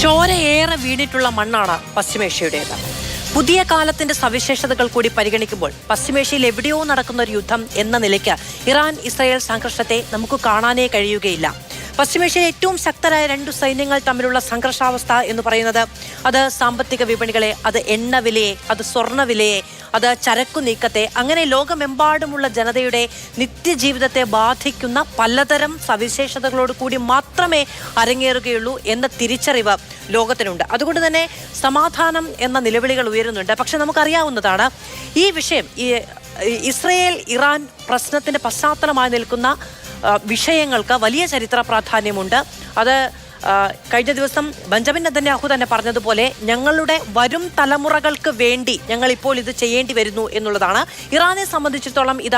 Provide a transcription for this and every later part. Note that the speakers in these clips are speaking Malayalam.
ചോരയേറെ വീണിട്ടുള്ള മണ്ണാണ് പശ്ചിമേഷ്യയുടേത്. പുതിയ കാലത്തിന്റെ സവിശേഷതകൾ കൂടി പരിഗണിക്കുമ്പോൾ പശ്ചിമേഷ്യയിൽ എവിടെയോ നടക്കുന്ന ഒരു യുദ്ധം എന്ന നിലയ്ക്ക് ഇറാൻ ഇസ്രായേൽ സംഘർഷത്തെ നമുക്ക് കാണാനേ കഴിയുകയില്ല. പശ്ചിമേഷ്യയിലെ ഏറ്റവും ശക്തരായ രണ്ടു സൈന്യങ്ങൾ തമ്മിലുള്ള സംഘർഷാവസ്ഥ എന്ന് പറയുന്നത് അത് സാമ്പത്തിക വിപണികളെ, അത് എണ്ണ വിലയെ, അത് സ്വർണ്ണ വിലയെ, അത് ചരക്കു നീക്കത്തെ, അങ്ങനെ ലോകമെമ്പാടുമുള്ള ജനതയുടെ നിത്യജീവിതത്തെ ബാധിക്കുന്ന പലതരം സവിശേഷതകളോട് കൂടി മാത്രമേ അരങ്ങേറുകയുള്ളൂ എന്ന തിരിച്ചറിവ് ലോകത്തിനുണ്ട്. അതുകൊണ്ട് തന്നെ സമാധാനം എന്ന നിലവിളികൾ ഉയരുന്നുണ്ട്. പക്ഷെ നമുക്കറിയാവുന്നതാണ് ഈ വിഷയം, ഈ ഇസ്രയേൽ ഇറാൻ പ്രശ്നത്തിന്റെ പശ്ചാത്തലമായി നിൽക്കുന്ന വിഷയങ്ങൾക്ക് വലിയ ചരിത്ര പ്രാധാന്യമുണ്ട്. അത് കഴിഞ്ഞ ദിവസം ബെഞ്ചമിൻ നെതന്യാഹു തന്നെ പറഞ്ഞതുപോലെ ഞങ്ങളുടെ വരും തലമുറകൾക്ക് വേണ്ടി ഞങ്ങൾ ഇപ്പോൾ ഇത് ചെയ്യേണ്ടി വരുന്നു എന്നുള്ളതാണ്. ഇറാനെ സംബന്ധിച്ചിടത്തോളം ഇത്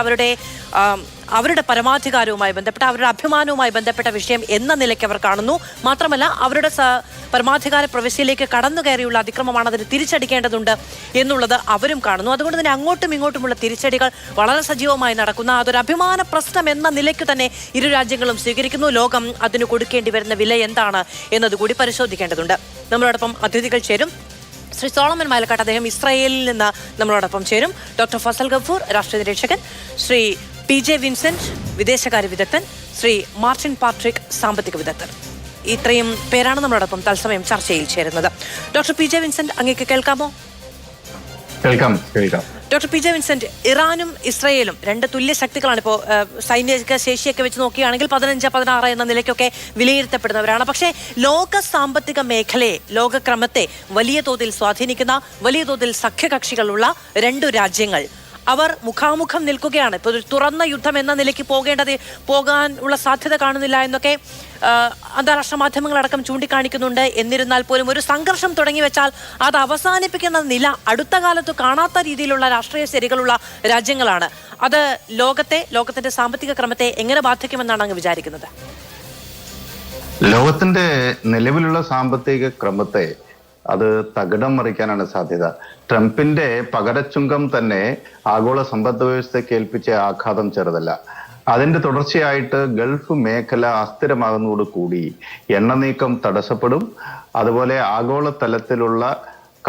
അവരുടെ പരമാധികാരവുമായി ബന്ധപ്പെട്ട, അവരുടെ അഭിമാനവുമായി ബന്ധപ്പെട്ട വിഷയം എന്ന നിലയ്ക്ക് അവർ കാണുന്നു. മാത്രമല്ല അവരുടെ പരമാധികാര പ്രവിശ്യയിലേക്ക് കടന്നു കയറിയുള്ള അതിക്രമമാണ്, അതിന് തിരിച്ചടിക്കേണ്ടതുണ്ട് എന്നുള്ളത് അവരും കാണുന്നു. അതുകൊണ്ട് തന്നെ അങ്ങോട്ടും ഇങ്ങോട്ടുമുള്ള തിരിച്ചടികൾ വളരെ സജീവമായി നടക്കുന്ന അതൊരു അഭിമാന പ്രശ്നം എന്ന നിലയ്ക്ക് തന്നെ ഇരു രാജ്യങ്ങളും സ്വീകരിക്കുന്നു. ലോകം അതിന് കൊടുക്കേണ്ടി വരുന്ന വില എന്താണ് എന്നതുകൂടി പരിശോധിക്കേണ്ടതുണ്ട്. നമ്മളോടൊപ്പം അതിഥികൾ ചേരും. ശ്രീ സോളമൻ മൈലക്കാട്ട്, അദ്ദേഹം ഇസ്രായേലിൽ നിന്ന് നമ്മളോടൊപ്പം ചേരും. ഡോക്ടർ ഫസൽ ഗഫൂർ, രാഷ്ട്രീയ നിരീക്ഷകൻ. ശ്രീ PJ വിൻസെന്റ്, വിദേശകാര്യ വിദഗ്ധൻ. ശ്രീ മാർട്ടിൻ പാട്രിക്, സാമ്പത്തിക വിദഗ്ധൻ. ഇത്രയും പേരാണ് നമ്മളോടൊപ്പം തത്സമയം ചർച്ചയിൽ ചേരുന്നത്. ഡോക്ടർ PJ വിൻസെന്റ്, അങ്ങേക്ക് കേൾക്കാമോ? കേൾക്കാം. ഡോക്ടർ PJ വിൻസെന്റ്, ഇറാനും ഇസ്രയേലും രണ്ട് തുല്യ ശക്തികളാണ്. ഇപ്പോൾ സൈനിക ശേഷിയൊക്കെ വെച്ച് നോക്കുകയാണെങ്കിൽ 15-16 എന്ന നിലയ്ക്കൊക്കെ വിലയിരുത്തപ്പെടുന്നവരാണ്. പക്ഷേ ലോക സാമ്പത്തിക മേഖലയെ, ലോകക്രമത്തെ വലിയ തോതിൽ സ്വാധീനിക്കുന്ന, വലിയ തോതിൽ സഖ്യകക്ഷികളുള്ള രണ്ടു രാജ്യങ്ങൾ അവർ മുഖാമുഖം നിൽക്കുകയാണ്. ഇപ്പോൾ ഒരു തുറന്ന യുദ്ധം എന്ന നിലയ്ക്ക് പോകാനുള്ള സാധ്യത കാണുന്നില്ല എന്നൊക്കെ അന്താരാഷ്ട്ര മാധ്യമങ്ങളടക്കം ചൂണ്ടിക്കാണിക്കുന്നുണ്ട്. എന്നിരുന്നാൽ പോലും ഒരു സംഘർഷം തുടങ്ങി വെച്ചാൽ അത് അവസാനിപ്പിക്കുന്ന നില അടുത്ത കാലത്ത് കാണാത്ത രീതിയിലുള്ള രാഷ്ട്രീയ ശരികളുള്ള രാജ്യങ്ങളാണ്. അത് ലോകത്തിന്റെ സാമ്പത്തിക ക്രമത്തെ എങ്ങനെ ബാധിക്കുമെന്നാണ് അങ്ങ് വിചാരിക്കുന്നത്? ലോകത്തിന്റെ നിലവിലുള്ള സാമ്പത്തിക ക്രമത്തെ അത് തകിടം മറിക്കാനാണ് സാധ്യത. ട്രംപിന്റെ പകരച്ചുങ്കം തന്നെ ആഗോള സമ്പദ് വ്യവസ്ഥയ്ക്ക് ഏൽപ്പിച്ച ആഘാതം ചെറുതല്ല. അതിന്റെ തുടർച്ചയായിട്ട് ഗൾഫ് മേഖല അസ്ഥിരമാകുന്നതോടുകൂടി എണ്ണ നീക്കം തടസ്സപ്പെടും. അതുപോലെ ആഗോള തലത്തിലുള്ള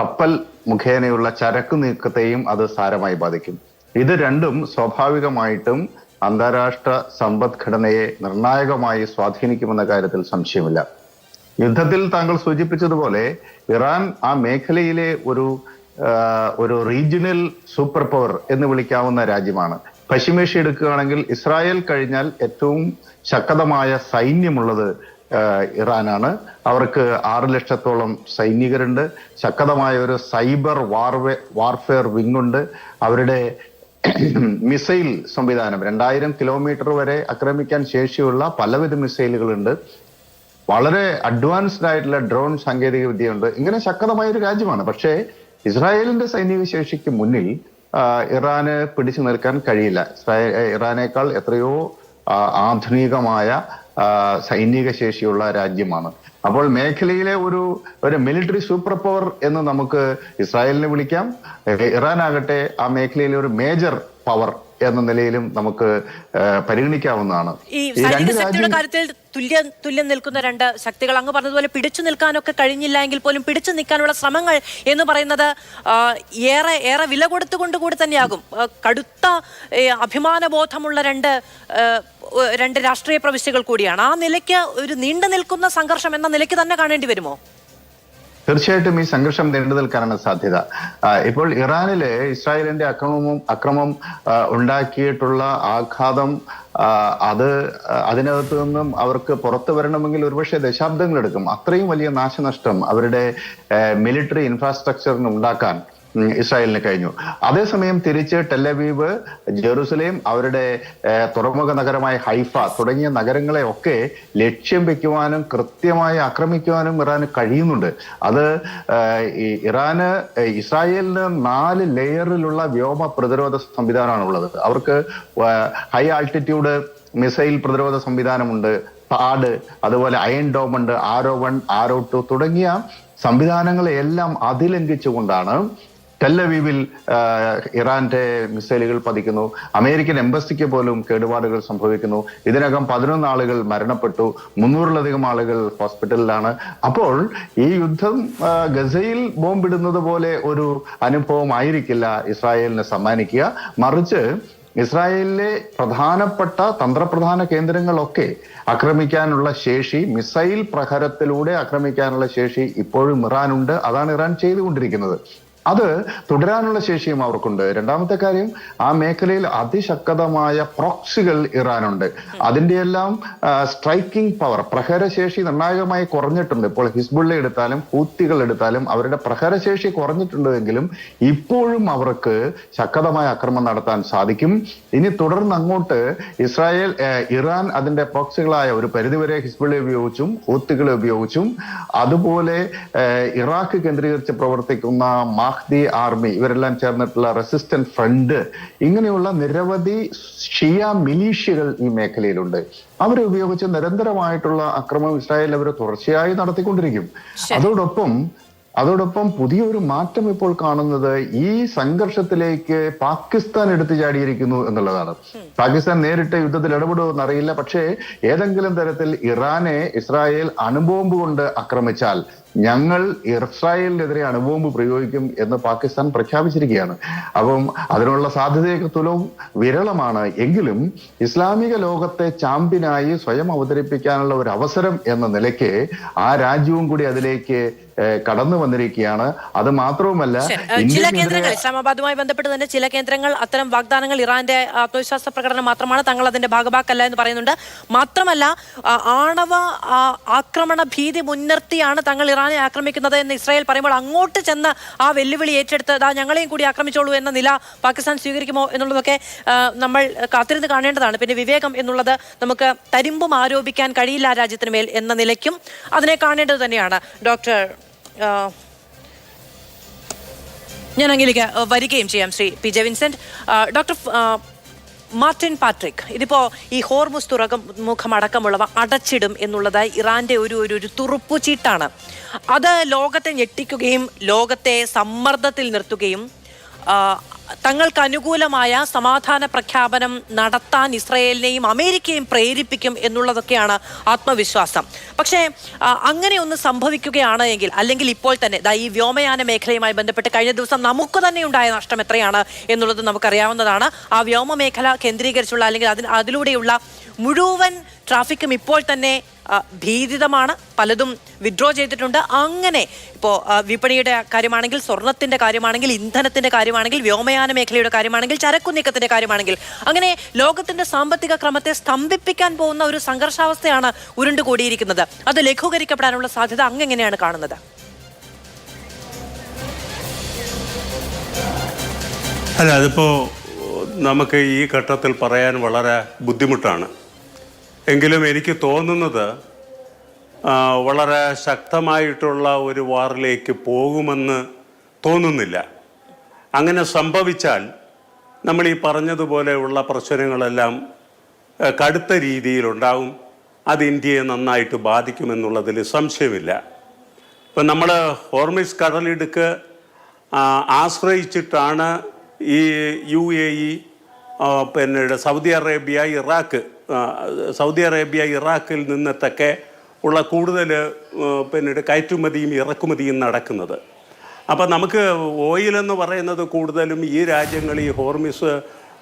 കപ്പൽ മുഖേനയുള്ള ചരക്കു നീക്കത്തെയും അത് സാരമായി ബാധിക്കും. ഇത് രണ്ടും സ്വാഭാവികമായിട്ടും അന്താരാഷ്ട്ര സമ്പദ്ഘടനയെ നിർണായകമായി സ്വാധീനിക്കുമെന്ന കാര്യത്തിൽ സംശയമില്ല. യുദ്ധത്തിൽ താങ്കൾ സൂചിപ്പിച്ചതുപോലെ ഇറാൻ ആ മേഖലയിലെ ഒരു റീജിയണൽ സൂപ്പർ പവർ എന്ന് വിളിക്കാവുന്ന രാജ്യമാണ്. പശ്ചിമേഷ്യ എടുക്കുകയാണെങ്കിൽ ഇസ്രായേൽ കഴിഞ്ഞാൽ ഏറ്റവും ശക്തമായ സൈന്യമുള്ളത് ഇറാനാണ്. അവർക്ക് 6 ലക്ഷത്തോളം സൈനികരുണ്ട്. ശക്തമായ ഒരു സൈബർ വാർഫെയർ വിങ് ഉണ്ട്. അവരുടെ മിസൈൽ സംവിധാനം 2000 കിലോമീറ്റർ വരെ ആക്രമിക്കാൻ ശേഷിയുള്ള പലവിധ മിസൈലുകളുണ്ട്. വളരെ അഡ്വാൻസ്ഡ് ആയിട്ടുള്ള ഡ്രോൺ സാങ്കേതിക വിദ്യയുണ്ട്. ഇങ്ങനെ ശക്തമായ ഒരു രാജ്യമാണ്. പക്ഷേ ഇസ്രായേലിന്റെ സൈനിക ശേഷിക്ക് മുന്നിൽ ഇറാന് പിടിച്ചു നിൽക്കാൻ കഴിയില്ല. ഇറാനേക്കാൾ എത്രയോ ആധുനികമായ സൈനിക ശേഷിയുള്ള രാജ്യമാണ്. അപ്പോൾ മേഖലയിലെ ഒരു മിലിറ്ററി സൂപ്പർ പവർ എന്ന് നമുക്ക് ഇസ്രായേലിനെ വിളിക്കാം. ഇറാൻ ആകട്ടെ ആ മേഖലയിലെ ഒരു മേജർ പവർ എന്ന നിലയിലും നമുക്ക് പരിഗണിക്കാവുന്നതാണ്. ഈ സൈനിക ശക്തിയുടെ കാര്യത്തിൽ തുല്യം നിൽക്കുന്ന രണ്ട് ശക്തികൾ, അങ്ങ് പറഞ്ഞതുപോലെ പിടിച്ചു നിൽക്കാനൊക്കെ കഴിഞ്ഞില്ല എങ്കിൽ പോലും പിടിച്ചു നിൽക്കാനുള്ള ശ്രമങ്ങൾ എന്ന് പറയുന്നത് ഏറെ വില കൊടുത്തുകൊണ്ട് കൂടി തന്നെയാകും. കടുത്ത അഭിമാനബോധമുള്ള രണ്ട് രാഷ്ട്രീയ പ്രവിശ്യകൾ കൂടിയാണ്. ആ നിലയ്ക്ക് ഒരു നീണ്ടു നിൽക്കുന്ന സംഘർഷം എന്ന നിലയ്ക്ക് തന്നെ കാണേണ്ടി വരുമോ? തീർച്ചയായിട്ടും ഈ സംഘർഷം നീണ്ടു നിൽക്കാനാണ് സാധ്യത. ഇപ്പോൾ ഇറാനിലെ ഇസ്രായേലിന്റെ അക്രമം ഉണ്ടാക്കിയിട്ടുള്ള ആഘാതം അതിനകത്ത് നിന്നും അവർക്ക് പുറത്തു വരണമെങ്കിൽ ഒരുപക്ഷെ ദശാബ്ദങ്ങളെടുക്കും. അത്രയും വലിയ നാശനഷ്ടം അവരുടെ മിലിറ്ററി ഇൻഫ്രാസ്ട്രക്ചറിന് ഉണ്ടാക്കാൻ ഇസ്രായേലിന് കഴിഞ്ഞു. അതേസമയം തിരിച്ച് ടെലവീവ്, ജെറുസലേം, അവരുടെ തുറമുഖ നഗരമായ ഹൈഫ തുടങ്ങിയ നഗരങ്ങളെ ഒക്കെ ലക്ഷ്യം വെക്കുവാനും കൃത്യമായി ആക്രമിക്കുവാനും ഇറാന് കഴിയുന്നുണ്ട്. അത് ഇറാന് ഇസ്രായേലിന് 4 ലെയറിലുള്ള വ്യോമ പ്രതിരോധ സംവിധാനമാണ് ഉള്ളത്. അവർക്ക് ഹൈ ആൾട്ടിറ്റ്യൂഡ് മിസൈൽ പ്രതിരോധ സംവിധാനമുണ്ട്, പാഡ്, അതുപോലെ അയൺ ഡോം ഉണ്ട്, ആരോ 1, ആരോ 2 തുടങ്ങിയ സംവിധാനങ്ങളെല്ലാം അതിലംഘിച്ചുകൊണ്ടാണ് ടെല്ലവീവിൽ ഇറാന്റെ മിസൈലുകൾ പതിക്കുന്നു. അമേരിക്കൻ എംബസിക്ക് പോലും കേടുപാടുകൾ സംഭവിക്കുന്നു. ഇതിനകം 11 ആളുകൾ മരണപ്പെട്ടു, 300-ലധികം ആളുകൾ ഹോസ്പിറ്റലിലാണ്. അപ്പോൾ ഈ യുദ്ധം ഗസയിൽ ബോംബിടുന്നത് പോലെ ഒരു അനുഭവം ആയിരിക്കില്ല ഇസ്രായേലിന് സമ്മാനിക്കുക. മറിച്ച് ഇസ്രായേലിലെ പ്രധാനപ്പെട്ട തന്ത്രപ്രധാന കേന്ദ്രങ്ങളൊക്കെ ആക്രമിക്കാനുള്ള ശേഷി, മിസൈൽ പ്രഹരത്തിലൂടെ ആക്രമിക്കാനുള്ള ശേഷി ഇപ്പോഴും ഇറാനുണ്ട്. അതാണ് ഇറാൻ ചെയ്തുകൊണ്ടിരിക്കുന്നത്. അത് തുടരാനുള്ള ശേഷിയും അവർക്കുണ്ട്. രണ്ടാമത്തെ കാര്യം, ആ മേഖലയിൽ അതിശക്തമായ പ്രോക്സികൾ ഇറാനുണ്ട്. അതിന്റെയെല്ലാം സ്ട്രൈക്കിംഗ് പവർ, പ്രഹരശേഷി നിർണായകമായി കുറഞ്ഞിട്ടുണ്ട്. ഇപ്പോൾ ഹിസ്ബുള്ള എടുത്താലും ഹൂത്തികൾ എടുത്താലും അവരുടെ പ്രഹരശേഷി കുറഞ്ഞിട്ടുണ്ടെങ്കിലും ഇപ്പോഴും അവർക്ക് ശക്തമായ ആക്രമണം നടത്താൻ സാധിക്കും. ഇനി തുടർന്ന് അങ്ങോട്ട് ഇറാൻ അതിന്റെ പ്രോക്സികളായ ഒരു പരിധിവരെ ഹിസ്ബുള്ള ഉപയോഗിച്ചും ഹൂത്തികളെ ഉപയോഗിച്ചും അതുപോലെ ഇറാഖ് കേന്ദ്രീകരിച്ച് പ്രവർത്തിക്കുന്ന മാഹ്ദി ആർമി ഇവരെല്ലാം ചേർന്നിട്ടുള്ള റെസിസ്റ്റന്റ് ഫ്രണ്ട്, ഇങ്ങനെയുള്ള നിരവധി ഷിയ മിലീഷ്യകൾ ഈ മേഖലയിലുണ്ട്. അവരെ ഉപയോഗിച്ച് നിരന്തരമായിട്ടുള്ള ആക്രമണം ഇസ്രായേൽ അവർ തുടർച്ചയായി നടത്തിക്കൊണ്ടിരിക്കും. അതോടൊപ്പം പുതിയൊരു മാറ്റം ഇപ്പോൾ കാണുന്നത് ഈ സംഘർഷത്തിലേക്ക് പാകിസ്ഥാൻ എടുത്തു ചാടിയിരിക്കുന്നു എന്നുള്ളതാണ്. പാകിസ്ഥാൻ നേരിട്ട് യുദ്ധത്തിൽ ഇടപെടുമെന്ന് അറിയില്ല. പക്ഷേ ഏതെങ്കിലും തരത്തിൽ ഇറാനെ ഇസ്രായേൽ അണുബോംബ് കൊണ്ട് ആക്രമിച്ചാൽ ഞങ്ങൾ ഇസ്രായേലിനെതിരെ അണുബോംബ് പ്രയോഗിക്കും എന്ന് പാകിസ്ഥാൻ പ്രഖ്യാപിച്ചിരിക്കുകയാണ്. അപ്പം അതിനുള്ള സാധ്യതയൊക്കെ തുലവും വിരളമാണ്. എങ്കിലും ഇസ്ലാമിക ലോകത്തെ ചാമ്പ്യനായി സ്വയം അവതരിപ്പിക്കാനുള്ള ഒരു അവസരം എന്ന നിലയ്ക്ക് ആ രാജ്യവും കൂടി അതിലേക്ക് കടന്നു വന്നിരിക്കുകയാണ്. അത് മാത്രവുമല്ല, ചില കേന്ദ്രങ്ങൾ ഇസ്ലാമാബാദുമായി ബന്ധപ്പെട്ട് തന്നെ ചില കേന്ദ്രങ്ങൾ അത്തരം വാഗ്ദാനങ്ങൾ ഇറാന്റെ ആത്മവിശ്വാസ പ്രകടനം മാത്രമാണ്, തങ്ങൾ അതിന്റെ ഭാഗമാക്കല്ല എന്ന് പറയുന്നുണ്ട്. മാത്രമല്ല, ആണവ ആക്രമണ ഭീതി മുൻനിർത്തിയാണ് തങ്ങൾ ഇറാനെ ആക്രമിക്കുന്നത് എന്ന് ഇസ്രായേൽ പറയുമ്പോൾ അങ്ങോട്ട് ചെന്ന് ആ വെല്ലുവിളി ഏറ്റെടുത്ത് ഞങ്ങളെയും കൂടി ആക്രമിച്ചോളൂ എന്ന നില പാകിസ്ഥാൻ സ്വീകരിക്കുമോ എന്നുള്ളതൊക്കെ നമ്മൾ കാത്തിരുന്ന് കാണേണ്ടതാണ്. പിന്നെ വിവേകം എന്നുള്ളത് നമുക്ക് തരിമ്പും ആരോപിക്കാൻ കഴിയില്ല ആ രാജ്യത്തിന് മേൽ എന്ന നിലയ്ക്കും അതിനെ കാണേണ്ടത് തന്നെയാണ്. ഡോക്ടർ, ഞാൻ അങ്ങിലേക്ക് വരികയും ചെയ്യാം. Shri P J Vincent, doctor Martin Patrick, ഇതിപ്പോ ഈ ഹോർമുസ് തുറമുഖം അടക്കമുള്ളവ അടച്ചിടും എന്നുള്ളത് ഇറാന്റെ ഒരു തുറുപ്പുചീട്ടാണ്. അത് ലോകത്തെ ഞെട്ടിക്കുകയും ലോകത്തെ സമ്മർദ്ദത്തിൽ നിർത്തുകയും തങ്ങൾക്ക് അനുകൂലമായ സമാധാന പ്രഖ്യാപനം നടത്താൻ ഇസ്രയേലിനെയും അമേരിക്കയും പ്രേരിപ്പിക്കും എന്നുള്ളതൊക്കെയാണ് ആത്മവിശ്വാസം. പക്ഷേ അങ്ങനെ ഒന്ന് സംഭവിക്കുകയാണ് എങ്കിൽ, അല്ലെങ്കിൽ ഇപ്പോൾ തന്നെ ഈ വ്യോമയാന മേഖലയുമായി ബന്ധപ്പെട്ട് കഴിഞ്ഞ ദിവസം നമുക്ക് തന്നെ ഉണ്ടായ നഷ്ടം എത്രയാണ് എന്നുള്ളത് നമുക്കറിയാവുന്നതാണ്. ആ വ്യോമ മേഖല കേന്ദ്രീകരിച്ചുള്ള അല്ലെങ്കിൽ അതിലൂടെയുള്ള മുഴുവൻ ട്രാഫിക്കും ഇപ്പോൾ തന്നെ ഭീതിതമാണ്. പലതും വിഡ്രോ ചെയ്തിട്ടുണ്ട്. അങ്ങനെ ഇപ്പോൾ വിപണിയുടെ കാര്യമാണെങ്കിൽ, സ്വർണത്തിന്റെ കാര്യമാണെങ്കിൽ, ഇന്ധനത്തിന്റെ കാര്യമാണെങ്കിൽ, വ്യോമയാന മേഖലയുടെ കാര്യമാണെങ്കിൽ, ചരക്കു നീക്കത്തിന്റെ കാര്യമാണെങ്കിൽ, അങ്ങനെ ലോകത്തിന്റെ സാമ്പത്തിക ക്രമത്തെ സ്തംഭിപ്പിക്കാൻ പോകുന്ന ഒരു സംഘർഷാവസ്ഥയാണ് ഉരുണ്ടുകൂടിയിരിക്കുന്നത്. അത് ലഘൂകരിക്കപ്പെടാനുള്ള സാധ്യത അങ്ങെങ്ങനെയാണ് കാണുന്നത്? അല്ല, അതിപ്പോൾ നമുക്ക് ഈ ഘട്ടത്തിൽ പറയാൻ വളരെ ബുദ്ധിമുട്ടാണ്. എങ്കിലും എനിക്ക് തോന്നുന്നത് വളരെ ശക്തമായിട്ടുള്ള ഒരു വാറിലേക്ക് പോകുമെന്ന് തോന്നുന്നില്ല. അങ്ങനെ സംഭവിച്ചാൽ നമ്മൾ ഈ പറഞ്ഞതുപോലെയുള്ള പ്രശ്നങ്ങളെല്ലാം കടുത്ത രീതിയിലുണ്ടാവും. അത് ഇന്ത്യയെ നന്നായിട്ട് ബാധിക്കുമെന്നുള്ളതിൽ സംശയമില്ല. ഇപ്പം നമ്മൾ ഹോർമുസ് കടലിടുക്ക് ആശ്രയിച്ചിട്ടാണ് ഈ UAE, പിന്നെ സൗദി അറേബ്യ ഇറാഖിൽ നിന്നത്തൊക്കെ ഉള്ള കൂടുതൽ പിന്നീട് കയറ്റുമതിയും ഇറക്കുമതിയും നടക്കുന്നത്. അപ്പം നമുക്ക് ഓയിലെന്ന് പറയുന്നത് കൂടുതലും ഈ രാജ്യങ്ങൾ ഈ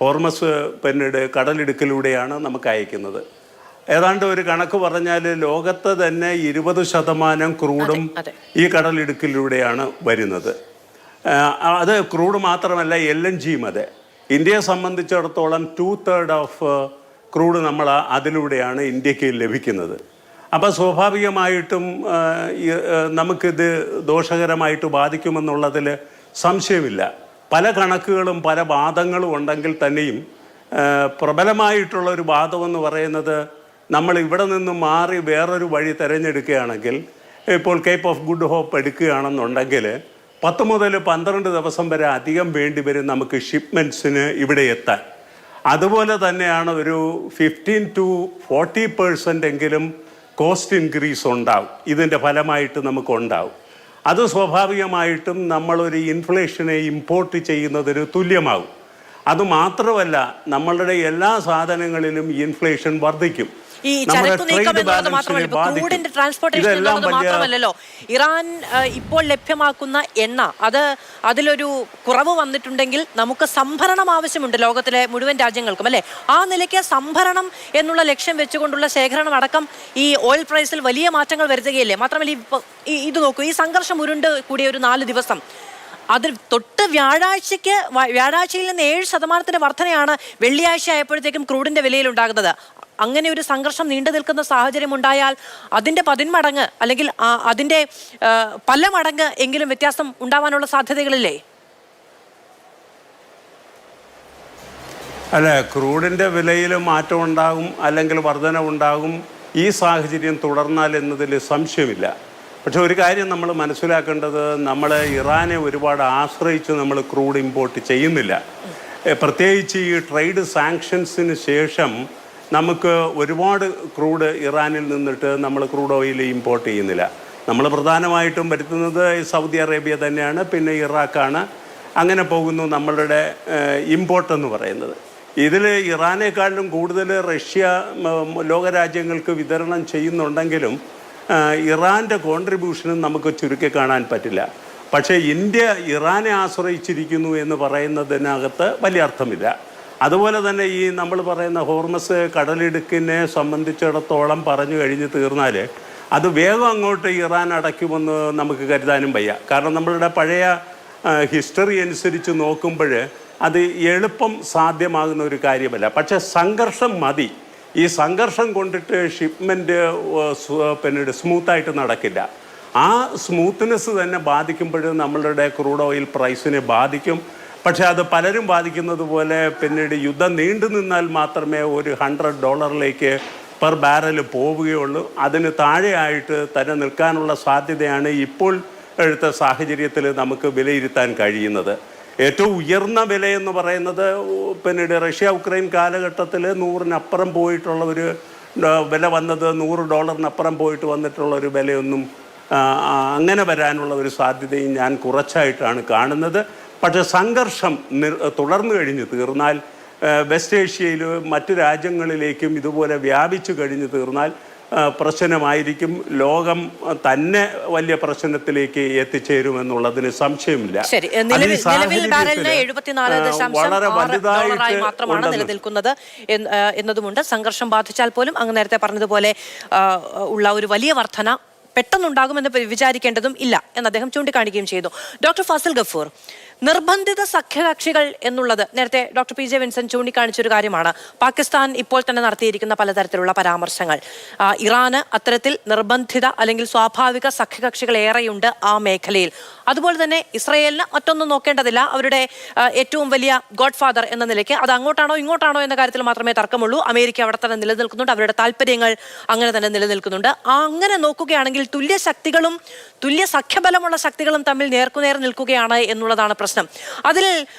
ഹോർമസ് പിന്നീട് കടലിടുക്കിലൂടെയാണ് നമുക്ക് അയക്കുന്നത്. ഏതാണ്ട് ഒരു കണക്ക് പറഞ്ഞാൽ ലോകത്ത് തന്നെ 20% ക്രൂഡും ഈ കടലിടുക്കിലൂടെയാണ് വരുന്നത്. അത് ക്രൂഡ് മാത്രമല്ല, LNGയും അതെ. ഇന്ത്യയെ സംബന്ധിച്ചിടത്തോളം 2/3 ഓഫ് ക്രൂഡ് നമ്മൾ അതിലൂടെയാണ് ഇന്ത്യക്ക് ലഭിക്കുന്നത്. അപ്പോൾ സ്വാഭാവികമായിട്ടും നമുക്കിത് ദോഷകരമായിട്ട് ബാധിക്കുമെന്നുള്ളതിൽ സംശയമില്ല. പല കണക്കുകളും പല വാദങ്ങളും ഉണ്ടെങ്കിൽ തന്നെയും പ്രബലമായിട്ടുള്ളൊരു വാദമെന്ന് പറയുന്നത്, നമ്മൾ ഇവിടെ നിന്ന് മാറി വേറൊരു വഴി തിരഞ്ഞെടുക്കുകയാണെങ്കിൽ, ഇപ്പോൾ കേപ്പ് ഓഫ് ഗുഡ് ഹോപ്പ് എടുക്കുകയാണെന്നുണ്ടെങ്കിൽ 10 മുതൽ 12 ദിവസം വരെ അധികം വേണ്ടി വരും നമുക്ക് ഷിപ്മെൻറ്റ്സിന് ഇവിടെ എത്താൻ. അതുപോലെ തന്നെയാണ് ഒരു 15 to 40% എങ്കിലും കോസ്റ്റ് ഇൻക്രീസ് ഉണ്ടാവും. ഇതിൻ്റെ ഫലമായിട്ട് നമുക്കുണ്ടാവും. അത് സ്വാഭാവികമായിട്ടും നമ്മളൊരു ഇൻഫ്ലേഷനെ ഇമ്പോർട്ട് ചെയ്യുന്നതിന് തുല്യമാകും. അതുമാത്രമല്ല, നമ്മളുടെ എല്ലാ സാധനങ്ങളിലും ഇൻഫ്ലേഷൻ വർദ്ധിക്കും. ഈ ചരക്കു നീക്കം എന്നുള്ളത് മാത്രമല്ല, ക്രൂഡിന്റെ ട്രാൻസ്പോർട്ടേഷൻ എന്നുള്ളത് മാത്രമല്ലല്ലോ. ഇറാൻ ഇപ്പോൾ ലഭ്യമാക്കുന്ന എണ്ണ, അതിലൊരു കുറവ് വന്നിട്ടുണ്ടെങ്കിൽ നമുക്ക് സംഭരണം ആവശ്യമുണ്ട് ലോകത്തിലെ മുഴുവൻ രാജ്യങ്ങൾക്കും, അല്ലെ? ആ നിലയ്ക്ക് സംഭരണം എന്നുള്ള ലക്ഷ്യം വെച്ചുകൊണ്ടുള്ള ശേഖരണം അടക്കം ഈ ഓയിൽ പ്രൈസിൽ വലിയ മാറ്റങ്ങൾ വരുത്തുകയല്ലേ. മാത്രമല്ല, ഇത് നോക്കൂ, ഈ സംഘർഷം ഉരുണ്ട് കൂടിയ ഒരു 4 ദിവസം, അതിൽ തൊട്ട് വ്യാഴാഴ്ചയിൽ നിന്ന് 7% വർധനയാണ് വെള്ളിയാഴ്ച ആയപ്പോഴത്തേക്കും ക്രൂഡിന്റെ വിലയിൽ ഉണ്ടാകുന്നത്. അങ്ങനെ ഒരു സംഘർഷം നീണ്ടു നിൽക്കുന്ന സാഹചര്യം ഉണ്ടായാൽ അതിന്റെ 10 മടങ്ങ് അല്ലെങ്കിൽ അതിന്റെ പല മടങ്ങ് എങ്കിലും വ്യത്യാസം ഉണ്ടാവാനുള്ള സാധ്യതകളില്ലേ? അല്ല, ക്രൂഡിന്റെ വിലയിൽ മാറ്റം ഉണ്ടാകും, അല്ലെങ്കിൽ വർധനവുണ്ടാകും. ഈ സാഹചര്യം തുടർന്നാൽ എന്നതിൽ സംശയമില്ല. പക്ഷെ ഒരു കാര്യം നമ്മൾ മനസ്സിലാക്കേണ്ടത്, നമ്മൾ ഇറാനെ ഒരുപാട് ആശ്രയിച്ച് നമ്മൾ ക്രൂഡ് ഇമ്പോർട്ട് ചെയ്യുന്നില്ല. പ്രത്യേകിച്ച് ഈ ട്രേഡ് സാങ്ഷൻസിന് ശേഷം നമുക്ക് ഒരുപാട് ക്രൂഡ് ഇറാനിൽ നിന്നിട്ട് നമ്മൾ ക്രൂഡ് ഓയിൽ ഇമ്പോർട്ട് ചെയ്യുന്നില്ല. നമ്മൾ പ്രധാനമായിട്ടും വരുത്തുന്നത് സൗദി അറേബ്യ തന്നെയാണ്, പിന്നെ ഇറാഖാണ്. അങ്ങനെ പോകുന്നു നമ്മളുടെ ഇമ്പോർട്ട് എന്ന് പറയുന്നത്. ഇതിൽ ഇറാനേക്കാളിലും കൂടുതൽ റഷ്യ ലോകരാജ്യങ്ങൾക്ക് വിതരണം ചെയ്യുന്നുണ്ടെങ്കിലും ഇറാൻ്റെ കോൺട്രിബ്യൂഷനും നമുക്ക് ചുരുക്കി കാണാൻ പറ്റില്ല. പക്ഷേ ഇന്ത്യ ഇറാനെ ആശ്രയിച്ചിരിക്കുന്നു എന്ന് പറയുന്നതിനകത്ത് വലിയ അർത്ഥമില്ല. അതുപോലെ തന്നെ ഈ നമ്മൾ പറയുന്ന ഹോർമസ് കടലിടുക്കിനെ സംബന്ധിച്ചിടത്തോളം പറഞ്ഞു കഴിഞ്ഞ് തീർന്നാൽ അത് വേഗം അങ്ങോട്ട് ഇറാൻ അടയ്ക്കുമെന്ന് നമുക്ക് കരുതാനും വയ്യ. കാരണം നമ്മളുടെ പഴയ ഹിസ്റ്ററി അനുസരിച്ച് നോക്കുമ്പോൾ അത് എളുപ്പം സാധ്യമാകുന്ന ഒരു കാര്യമല്ല. പക്ഷേ സംഘർഷം മതി. ഈ സംഘർഷം കൊണ്ടിട്ട് ഷിപ്മെൻറ്റ് പിന്നീട് സ്മൂത്തായിട്ട് നടക്കില്ല. ആ സ്മൂത്ത്നെസ് തന്നെ ബാധിക്കുമ്പോൾ നമ്മളുടെ ക്രൂഡ് ഓയിൽ പ്രൈസിനെ ബാധിക്കും. പക്ഷേ അത് പലരും ബാധിക്കുന്നത് പോലെ പിന്നീട് യുദ്ധം നീണ്ടു നിന്നാൽ മാത്രമേ ഒരു $100 പെർ ബാരൽ പോവുകയുള്ളൂ. അതിന് താഴെയായിട്ട് തന്നെ നിൽക്കാനുള്ള സാധ്യതയാണ് ഇപ്പോൾ എടുത്ത സാഹചര്യത്തിൽ നമുക്ക് വിലയിരുത്താൻ കഴിയുന്നത്. ഏറ്റവും ഉയർന്ന വിലയെന്ന് പറയുന്നത് പിന്നീട് റഷ്യ ഉക്രൈൻ കാലഘട്ടത്തിൽ 100-നപ്പുറം പോയിട്ടുള്ള ഒരു വില വന്നത്, $100 പോയിട്ട് വന്നിട്ടുള്ള ഒരു വിലയൊന്നും അങ്ങനെ വരാനുള്ള ഒരു സാധ്യതയും ഞാൻ കുറച്ചായിട്ടാണ് കാണുന്നത്. പക്ഷേ സംഘർഷം തുടർന്നു കഴിഞ്ഞ് തീർന്നാൽ, വെസ്റ്റ് ഏഷ്യയിൽ മറ്റ് രാജ്യങ്ങളിലേക്കും ഇതുപോലെ വ്യാപിച്ചു കഴിഞ്ഞ് തീർന്നാൽ പ്രശ്നമായിരിക്കും. ലോകം തന്നെ വലിയ പ്രശ്നത്തിലേക്ക് എത്തിച്ചേരുമെന്നുള്ളതിന് സംശയമില്ല. വളരെ വലുതായി മാത്രമാണ് നിലനിൽക്കുന്നത് എന്നതുമുണ്ട്. സംഘർഷം ബാധിച്ചാൽ പോലും അങ്ങ് നേരത്തെ പറഞ്ഞതുപോലെ ഉള്ള ഒരു വലിയ വർധന പെട്ടെന്നുണ്ടാകുമെന്ന് വിചാരിക്കേണ്ടതും ഇല്ല എന്ന് അദ്ദേഹം ചൂണ്ടിക്കാണിക്കുകയും ചെയ്തു. ഡോക്ടർ ഫാസിൽ ഗഫൂർ, നിർബന്ധിത സഖ്യകക്ഷികൾ എന്നുള്ളത് നേരത്തെ ഡോക്ടർ PJ വിൻസെന്റ് ചൂണ്ടിക്കാണിച്ചൊരു കാര്യമാണ്. പാകിസ്ഥാൻ ഇപ്പോൾ തന്നെ നടത്തിയിരിക്കുന്ന പലതരത്തിലുള്ള പരാമർശങ്ങൾ, ഇറാന് അത്തരത്തിൽ നിർബന്ധിത അല്ലെങ്കിൽ സ്വാഭാവിക സഖ്യകക്ഷികൾ ഏറെയുണ്ട് ആ മേഖലയിൽ. അതുപോലെ തന്നെ ഇസ്രയേലിന് മറ്റൊന്നും നോക്കേണ്ടതില്ല. അവരുടെ ഏറ്റവും വലിയ ഗോഡ് ഫാദർ എന്ന നിലയ്ക്ക് അത് അങ്ങോട്ടാണോ ഇങ്ങോട്ടാണോ എന്ന കാര്യത്തിൽ മാത്രമേ തർക്കമുള്ളൂ. അമേരിക്ക അവിടെ തന്നെ നിലനിൽക്കുന്നുണ്ട്, അവരുടെ താല്പര്യങ്ങൾ അങ്ങനെ തന്നെ നിലനിൽക്കുന്നുണ്ട്. അങ്ങനെ നോക്കുകയാണെങ്കിൽ തുല്യ ശക്തികളും തുല്യ സഖ്യബലമുള്ള ശക്തികളും തമ്മിൽ നേർക്കുനേർ നിൽക്കുകയാണ് എന്നുള്ളതാണ് പ്രശ്നം. അതിൽ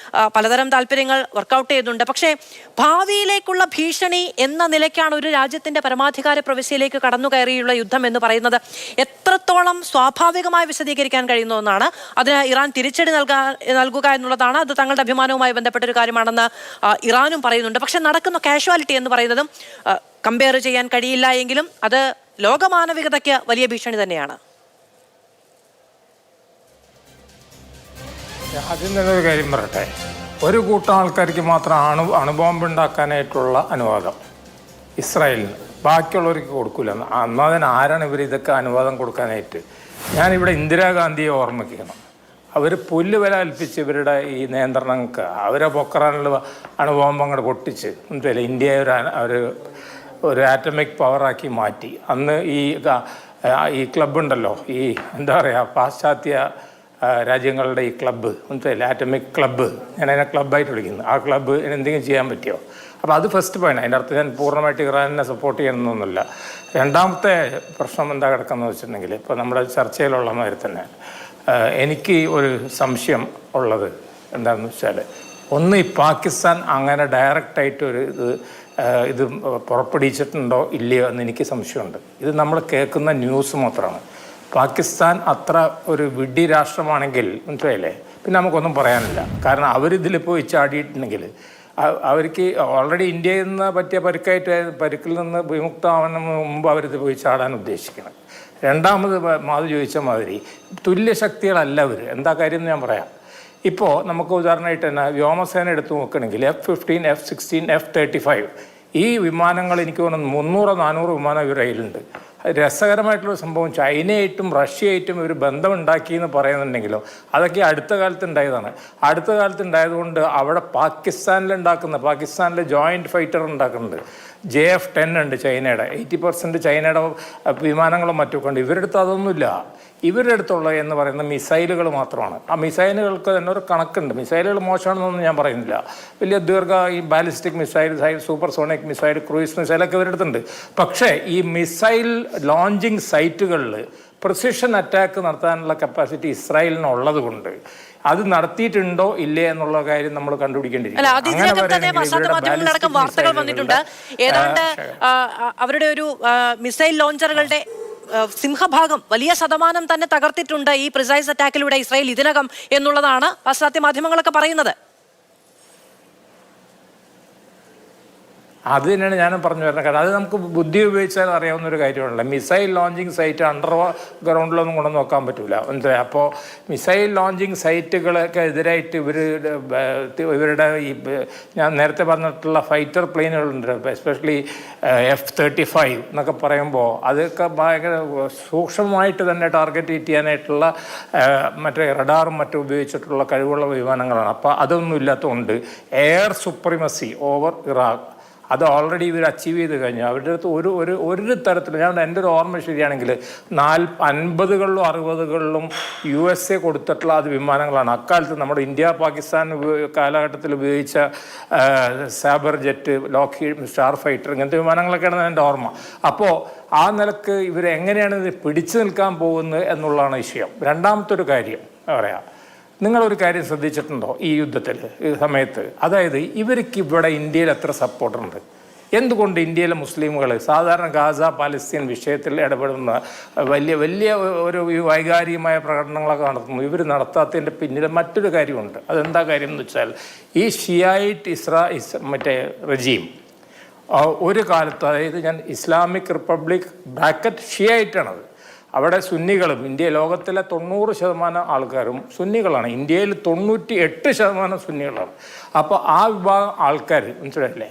പലതരം താല്പര്യങ്ങൾ വർക്കൗട്ട് ചെയ്യുന്നുണ്ട്. പക്ഷേ ഭാവിയിലേക്കുള്ള ഭീഷണി എന്ന നിലയ്ക്കാണ് ഒരു രാജ്യത്തിന്റെ പരമാധികാര പ്രവിശ്യയിലേക്ക് കടന്നു കയറിയുള്ള യുദ്ധം എന്ന് പറയുന്നത് എത്രത്തോളം സ്വാഭാവികമായി വിശദീകരിക്കാൻ കഴിയുന്ന ഒന്നാണ്. അതിന് ഇറാൻ തിരിച്ചടി നൽകുക എന്നുള്ളതാണ്. അത് തങ്ങളുടെ അഭിമാനവുമായി ബന്ധപ്പെട്ട ഒരു കാര്യമാണെന്ന് ഇറാനും പറയുന്നുണ്ട്. പക്ഷെ നടക്കുന്ന കാഷ്വാലിറ്റി എന്ന് പറയുന്നതും കമ്പയർ ചെയ്യാൻ കഴിയില്ല എങ്കിലും അത് ലോകമാനവികതയ്ക്ക് വലിയ ഭീഷണി തന്നെയാണ്. ആദ്യം തന്നെ ഒരു കാര്യം പറയട്ടെ. ഒരു കൂട്ടം ആൾക്കാർക്ക് മാത്രം അണുബോംബ് ഉണ്ടാക്കാനായിട്ടുള്ള അനുവാദം ഇസ്രായേലിന്, ബാക്കിയുള്ളവർക്ക് കൊടുക്കില്ല. അന്നതിന് ആരാണ് ഇവർ ഇതൊക്കെ അനുവാദം കൊടുക്കാനായിട്ട്? ഞാനിവിടെ ഇന്ദിരാഗാന്ധിയെ ഓർമ്മിക്കണം. അവർ പുല്ല് വില കൽപ്പിച്ച് ഇവരുടെ ഈ നിയന്ത്രണങ്ങൾക്ക് അവരെ പൊക്കറാനുള്ള അണുബോംബ് അങ്ങോട്ട് പൊട്ടിച്ച് മനസ്സിലായില്ല, ഇന്ത്യയെ ഒരു ആറ്റമിക് പവറാക്കി മാറ്റി. അന്ന് ഈ ക്ലബ്ബുണ്ടല്ലോ, ഈ എന്താ പറയുക, പാശ്ചാത്യ രാജ്യങ്ങളുടെ ഈ ക്ലബ്ബ് മനസ്സിലായില്ല, ആറ്റമിക് ക്ലബ്ബ്, ഞാൻ അതിനെ ക്ലബ്ബായിട്ട് വിളിക്കുന്നു. ആ ക്ലബ്ബ് എന്തെങ്കിലും ചെയ്യാൻ പറ്റുമോ? അപ്പോൾ അത് ഫസ്റ്റ് പോയിന്റ്. അതിൻ്റെ അർത്ഥം ഞാൻ പൂർണ്ണമായിട്ട് ഇറാനെ സപ്പോർട്ട് ചെയ്യണമെന്നൊന്നുമില്ല. രണ്ടാമത്തെ പ്രശ്നം എന്താ കിടക്കുന്നത് വെച്ചിട്ടുണ്ടെങ്കിൽ, ഇപ്പോൾ നമ്മുടെ ചർച്ചയിലുള്ള മാതിരി തന്നെ എനിക്ക് ഒരു സംശയം ഉള്ളത് എന്താണെന്ന് വെച്ചാൽ, ഒന്ന് ഈ പാകിസ്ഥാൻ അങ്ങനെ ഡയറക്റ്റായിട്ട് ഇത് പുറപ്പെടുവിച്ചിട്ടുണ്ടോ ഇല്ലയോ എന്ന് എനിക്ക് സംശയമുണ്ട്. ഇത് നമ്മൾ കേൾക്കുന്ന ന്യൂസ് മാത്രമാണ്. പാകിസ്ഥാൻ അത്ര ഒരു വിഡ്ഢി രാഷ്ട്രമാണെങ്കിൽ മനസ്സിലായില്ലേ, പിന്നെ നമുക്കൊന്നും പറയാനില്ല. കാരണം അവരിതിൽ പോയി ചാടിയിട്ടുണ്ടെങ്കിൽ അവർക്ക് ഓൾറെഡി ഇന്ത്യയിൽ നിന്ന് പറ്റിയ പരിക്കിൽ നിന്ന് വിമുക്തമാവുന്നതിന് മുമ്പ് അവരിത് പോയി ചാടാൻ ഉദ്ദേശിക്കണം. രണ്ടാമത് മാധു ചോദിച്ച മാതിരി തുല്യ ശക്തികളല്ല അവർ. എന്താ കാര്യം എന്ന് ഞാൻ പറയാം. ഇപ്പോൾ നമുക്ക് ഉദാഹരണമായിട്ട് തന്നെ വ്യോമസേന എടുത്തു നോക്കുകയാണെങ്കിൽ F-15, F-16, F-35 ഈ വിമാനങ്ങൾ എനിക്ക് തോന്നുന്നു 300-400 വിമാനം ഇവരുടെ കയ്യിലുണ്ട്. രസകരമായിട്ടുള്ള സംഭവം, ചൈനയായിട്ടും റഷ്യയായിട്ടും ഇവർ ബന്ധമുണ്ടാക്കി എന്ന് പറയുന്നുണ്ടെങ്കിലും അതൊക്കെ അടുത്ത കാലത്ത് ഉണ്ടായതാണ്. അടുത്ത കാലത്ത് ഉണ്ടായതുകൊണ്ട് അവിടെ പാകിസ്ഥാനിലെ ജോയിൻറ്റ് ഫൈറ്റർ ഉണ്ടാക്കുന്നുണ്ട്. JF-10 ഉണ്ട് ചൈനയുടെ. 80% ചൈനയുടെ വിമാനങ്ങളും മറ്റൊക്കെ ഉണ്ട്. ഇവരുടെ അടുത്ത് അതൊന്നുമില്ല. ഇവരുടെ അടുത്തുള്ള എന്ന് പറയുന്ന മിസൈലുകൾ മാത്രമാണ്. ആ മിസൈലുകൾക്ക് തന്നെ ഒരു കണക്കുണ്ട്. മിസൈലുകൾ മോശമാണെന്നൊന്നും ഞാൻ പറയുന്നില്ല. വലിയ ഈ ballistic missile, supersonic missile, cruise മിസൈലൊക്കെ ഇവരുടെ അടുത്തുണ്ട്. പക്ഷേ ഈ മിസൈൽ ലോഞ്ചിങ് സൈറ്റുകളിൽ പ്രിസിഷൻ അറ്റാക്ക് നടത്താനുള്ള കപ്പാസിറ്റി ഇസ്രായേലിനുള്ളത് കൊണ്ട് അത് നടത്തിയിട്ടുണ്ടോ ഇല്ലേ എന്നുള്ള കാര്യം നമ്മൾ കണ്ടുപിടിക്കേണ്ടിയിരിക്കും. വാർത്തകൾ വന്നിട്ടുണ്ട്. ഏതാണ്ട് അവരുടെ ഒരു മിസൈൽ ലോഞ്ചറുകളുടെ സിംഹഭാഗം വലിയ ശതമാനം തന്നെ തകർത്തിട്ടുണ്ട് ഈ പ്രിസൈസ് അറ്റാക്കിലൂടെ ഇസ്രായേൽ ഇതിനകം എന്നുള്ളതാണ് പാശ്ചാത്യ മാധ്യമങ്ങളൊക്കെ പറയുന്നത്. അത് തന്നെയാണ് ഞാനും പറഞ്ഞു വരുന്നത്. കാരണം അത് നമുക്ക് ബുദ്ധി ഉപയോഗിച്ചാൽ അറിയാവുന്ന ഒരു കാര്യമാണല്ലോ. മിസൈൽ ലോഞ്ചിങ് സൈറ്റ് അണ്ടർ ഗ്രൗണ്ടിലൊന്നും കൊണ്ടു നോക്കാൻ പറ്റില്ല. മനസ്സിലായി? അപ്പോൾ മിസൈൽ ലോഞ്ചിങ് സൈറ്റുകളൊക്കെ എതിരായിട്ട് ഇവരുടെ ഈ ഞാൻ നേരത്തെ പറഞ്ഞിട്ടുള്ള ഫൈറ്റർ പ്ലെയിനുകളുണ്ട്, എസ്പെഷ്യലി F-35 എന്നൊക്കെ പറയുമ്പോൾ അതൊക്കെ ഭയങ്കര സൂക്ഷ്മമായിട്ട് തന്നെ ടാർഗറ്റ് ചെയ്യാനായിട്ടുള്ള മറ്റേ റഡാറും മറ്റും ഉപയോഗിച്ചിട്ടുള്ള കഴിവുള്ള വിമാനങ്ങളാണ്. അപ്പോൾ അതൊന്നും ഇല്ലാത്തതുകൊണ്ട് എയർ സുപ്രീമസി ഓവർ ഇറാഖ് അത് ഓൾറെഡി ഇവർ അച്ചീവ് ചെയ്ത് കഴിഞ്ഞു. അവരുടെ അടുത്ത് ഒരു തരത്തിലും, ഞാൻ എൻ്റെ ഒരു ഓർമ്മ ശരിയാണെങ്കിൽ 50കളിലും 60കളിലും USA കൊടുത്തിട്ടുള്ള അത് വിമാനങ്ങളാണ്. അക്കാലത്ത് നമ്മുടെ ഇന്ത്യ പാകിസ്ഥാൻ കാലഘട്ടത്തിൽ ഉപയോഗിച്ച സാബർ ജെറ്റ്, ലോക്ക്ഹീഡ്, സ്റ്റാർ ഫൈറ്റർ ഇങ്ങനത്തെ വിമാനങ്ങളൊക്കെയാണ് എൻ്റെ ഓർമ്മ. അപ്പോൾ ആ നിലക്ക് ഇവരെങ്ങനെയാണ് ഇത് പിടിച്ചു നിൽക്കാൻ പോകുന്നത് എന്നുള്ളതാണ് വിഷയം. രണ്ടാമത്തെ ഒരു കാര്യം പറയാം, നിങ്ങളൊരു കാര്യം ശ്രദ്ധിച്ചിട്ടുണ്ടോ ഈ യുദ്ധത്തിൽ ഈ സമയത്ത്? അതായത് ഇവർക്ക് ഇവിടെ ഇന്ത്യയിൽ എത്ര സപ്പോർട്ടുണ്ട്? എന്തുകൊണ്ട് ഇന്ത്യയിലെ മുസ്ലിമുകൾ സാധാരണ ഗാസ പാലസ്തീൻ വിഷയത്തിൽ ഇടപെടുന്ന വലിയ ഒരു വൈകാരികമായ പ്രകടനങ്ങളൊക്കെ നടത്തുന്നു? ഇവർ നടത്താത്തതിൻ്റെ പിന്നിൽ മറ്റൊരു കാര്യമുണ്ട്. അതെന്താ കാര്യം എന്ന് വെച്ചാൽ ഈ ഷിയായിറ്റ് മറ്റേ റെജീം ഒരു കാലത്ത്, അതായത് ഞാൻ ഇസ്ലാമിക് റിപ്പബ്ലിക് ഷിയായിട്ടാണത്, അവിടെ സുന്നികളും, ലോകത്തിലെ 90% ആൾക്കാരും സുന്നികളാണ്. ഇന്ത്യയിൽ 98% സുന്നികളാണ്. അപ്പോൾ ആ വിഭാഗം ആൾക്കാർ മനസ്സിലായില്ലേ,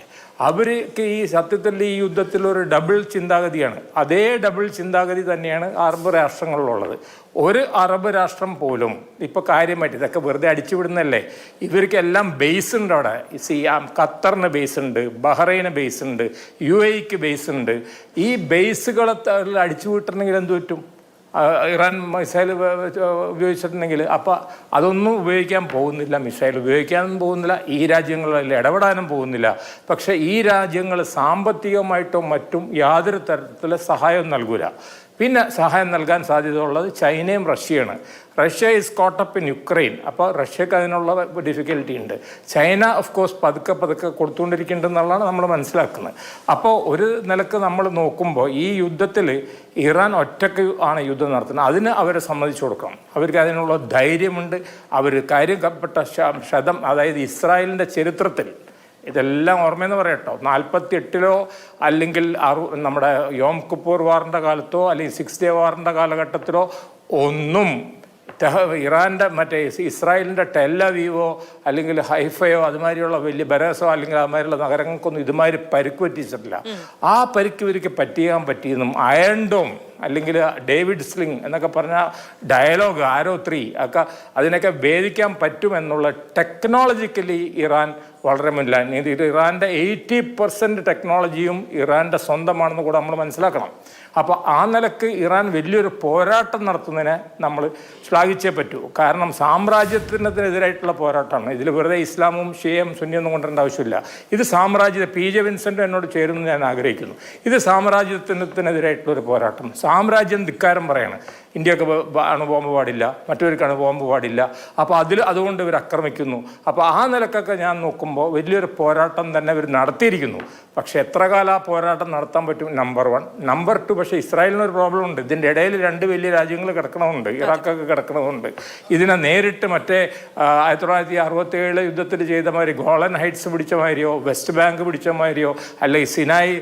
അവർക്ക് ഈ സത്യത്തിൽ ഈ യുദ്ധത്തിൽ ഒരു ഡബിൾ ചിന്താഗതിയാണ്. അതേ ഡബിൾ ചിന്താഗതി തന്നെയാണ് അറബ് രാഷ്ട്രങ്ങളിലുള്ളത്. ഒരു അറബ് രാഷ്ട്രം പോലും ഇപ്പോൾ കാര്യമായിട്ട് ഇതൊക്കെ വെറുതെ അടിച്ചുവിടുന്നല്ലേ, ഇവർക്കെല്ലാം ബേസ് ഉണ്ട് അവിടെ. ഖത്തറിന് ബേസ് ഉണ്ട്, ബഹ്റൈന് ബേസ് ഉണ്ട്, UAEക്ക് ബേസ് ഉണ്ട്. ഈ ബേസുകളെ അടിച്ചുവിട്ടിട്ടുണ്ടെങ്കിൽ എന്ത് പറ്റും? ഇറാൻ മിസൈൽ ഉപയോഗിച്ചിട്ടുണ്ടെങ്കിൽ അപ്പോൾ അതൊന്നും ഉപയോഗിക്കാൻ പോകുന്നില്ല, മിസൈൽ ഉപയോഗിക്കാനും പോകുന്നില്ല, ഈ രാജ്യങ്ങളിൽ ഇടപെടാനും പോകുന്നില്ല. പക്ഷേ ഈ രാജ്യങ്ങൾ സാമ്പത്തികമായിട്ടോ മറ്റും യാതൊരു തരത്തിലുള്ള സഹായവും നൽകില്ല. പിന്നെ സഹായം നൽകാൻ സാധ്യതയുള്ളത് ചൈനയും റഷ്യയാണ്. Russia is caught up in Ukraine. അപ്പോൾ റഷ്യക്ക് അതിനുള്ള ഡിഫിക്കൽറ്റി ഉണ്ട്. ചൈന ഓഫ് കോഴ്സ് പതുക്കെ കൊടുത്തുകൊണ്ടിരിക്കുന്നുണ്ടെന്നുള്ളതാണ് നമ്മൾ മനസ്സിലാക്കുന്നത്. അപ്പോൾ ഒരു നിലക്ക് നമ്മൾ നോക്കുമ്പോൾ ഈ യുദ്ധത്തിൽ ഇറാൻ ഒറ്റയ്ക്ക് ആണ് യുദ്ധം നടത്തുന്നത്. അതിന് അവരെ സമ്മതിച്ചു കൊടുക്കണം. അവർക്ക് അതിനുള്ള ധൈര്യമുണ്ട്. അവർ കാര്യപ്പെട്ട അതായത് ഇസ്രായേലിൻ്റെ ചരിത്രത്തിൽ ഇതെല്ലാം ഓർമ്മയെന്ന് പറയട്ടോ, 48-ലോ അല്ലെങ്കിൽ നമ്മുടെ യോം കിപ്പൂർ വാറിൻ്റെ കാലത്തോ അല്ലെങ്കിൽ 6 ഡേ വാറിൻ്റെ കാലഘട്ടത്തിലോ ഒന്നും ഇറാൻ്റെ ഇസ്രായേലിൻ്റെ ടെല്ലവീവോ അല്ലെങ്കിൽ ഹൈഫയോ അതുമാതിരിയുള്ള വലിയ ബരേസോ അല്ലെങ്കിൽ അതുമാതിരിയുള്ള നഗരങ്ങൾക്കൊന്നും ഇതുമാതിരി പരിക്ക് പറ്റിച്ചിട്ടില്ല. ആ പരിക്ക് ഇവർക്ക് പറ്റിയെന്നും അയൺ ഡോം അല്ലെങ്കിൽ ഡേവിഡ് സ്ലിംഗ് എന്നൊക്കെ പറഞ്ഞ ഡയലോഗ് ആരോ 3 ഒക്കെ അതിനൊക്കെ ഭേദിക്കാൻ പറ്റുമെന്നുള്ള ടെക്നോളജിക്കലി ഇറാൻ വളരെ മുന്നിലാണ്. ഇത് ഇറാൻ്റെ 80% ടെക്നോളജിയും ഇറാൻ്റെ സ്വന്തമാണെന്ന് കൂടെ നമ്മൾ മനസ്സിലാക്കണം. അപ്പോൾ ആ നിലക്ക് ഇറാൻ വലിയൊരു പോരാട്ടം നടത്തുന്നതിനെ നമ്മൾ ശ്ലാഘിച്ചേ പറ്റൂ. കാരണം സാമ്രാജ്യത്തിനെതിരായിട്ടുള്ള പോരാട്ടമാണ്. ഇതിൽ വെറുതെ ഇസ്ലാമും ഷിയയും സുന്നിയൊന്നും കൊണ്ടുവരേണ്ട ആവശ്യമില്ല. ഇത് PJ വിൻസെൻ്റ് എന്നോട് ചേരുമെന്ന് ഞാൻ ആഗ്രഹിക്കുന്നു. ഇത് സാമ്രാജ്യത്തിനെതിരായിട്ടുള്ളൊരു പോരാട്ടം. സാമ്രാജ്യം ധിക്കാരം പറയാണ്. ഇന്ത്യക്ക് അണുബോംബ് പാടില്ല, മറ്റവർക്ക് അണുബോംബ് പാടില്ല. അപ്പോൾ അതുകൊണ്ട് ഇവർ ആക്രമിക്കുന്നു. അപ്പോൾ ആ നിലക്കൊക്കെ ഞാൻ നോക്കുമ്പോൾ വലിയൊരു പോരാട്ടം തന്നെ ഇവർ നടത്തിയിരിക്കുന്നു. പക്ഷേ എത്ര കാലം ആ പോരാട്ടം നടത്താൻ പറ്റും? നമ്പർ 1. നമ്പർ 2, പക്ഷേ ഇസ്രായേലിനൊരു പ്രോബ്ലം ഉണ്ട്. ഇതിൻ്റെ ഇടയിൽ 2 വലിയ രാജ്യങ്ങൾ കിടക്കണമുണ്ട്, ഇറാഖൊക്കെ കിടക്കണമുണ്ട്. ഇതിനെ നേരിട്ട് മറ്റേ 1967 യുദ്ധത്തിൽ ചെയ്ത മാതിരി ഗോളൻ ഹൈറ്റ്സ് പിടിച്ച മാതിരിയോ വെസ്റ്റ് ബാങ്ക് പിടിച്ച മാതിരിയോ അല്ലെങ്കിൽ സിനായി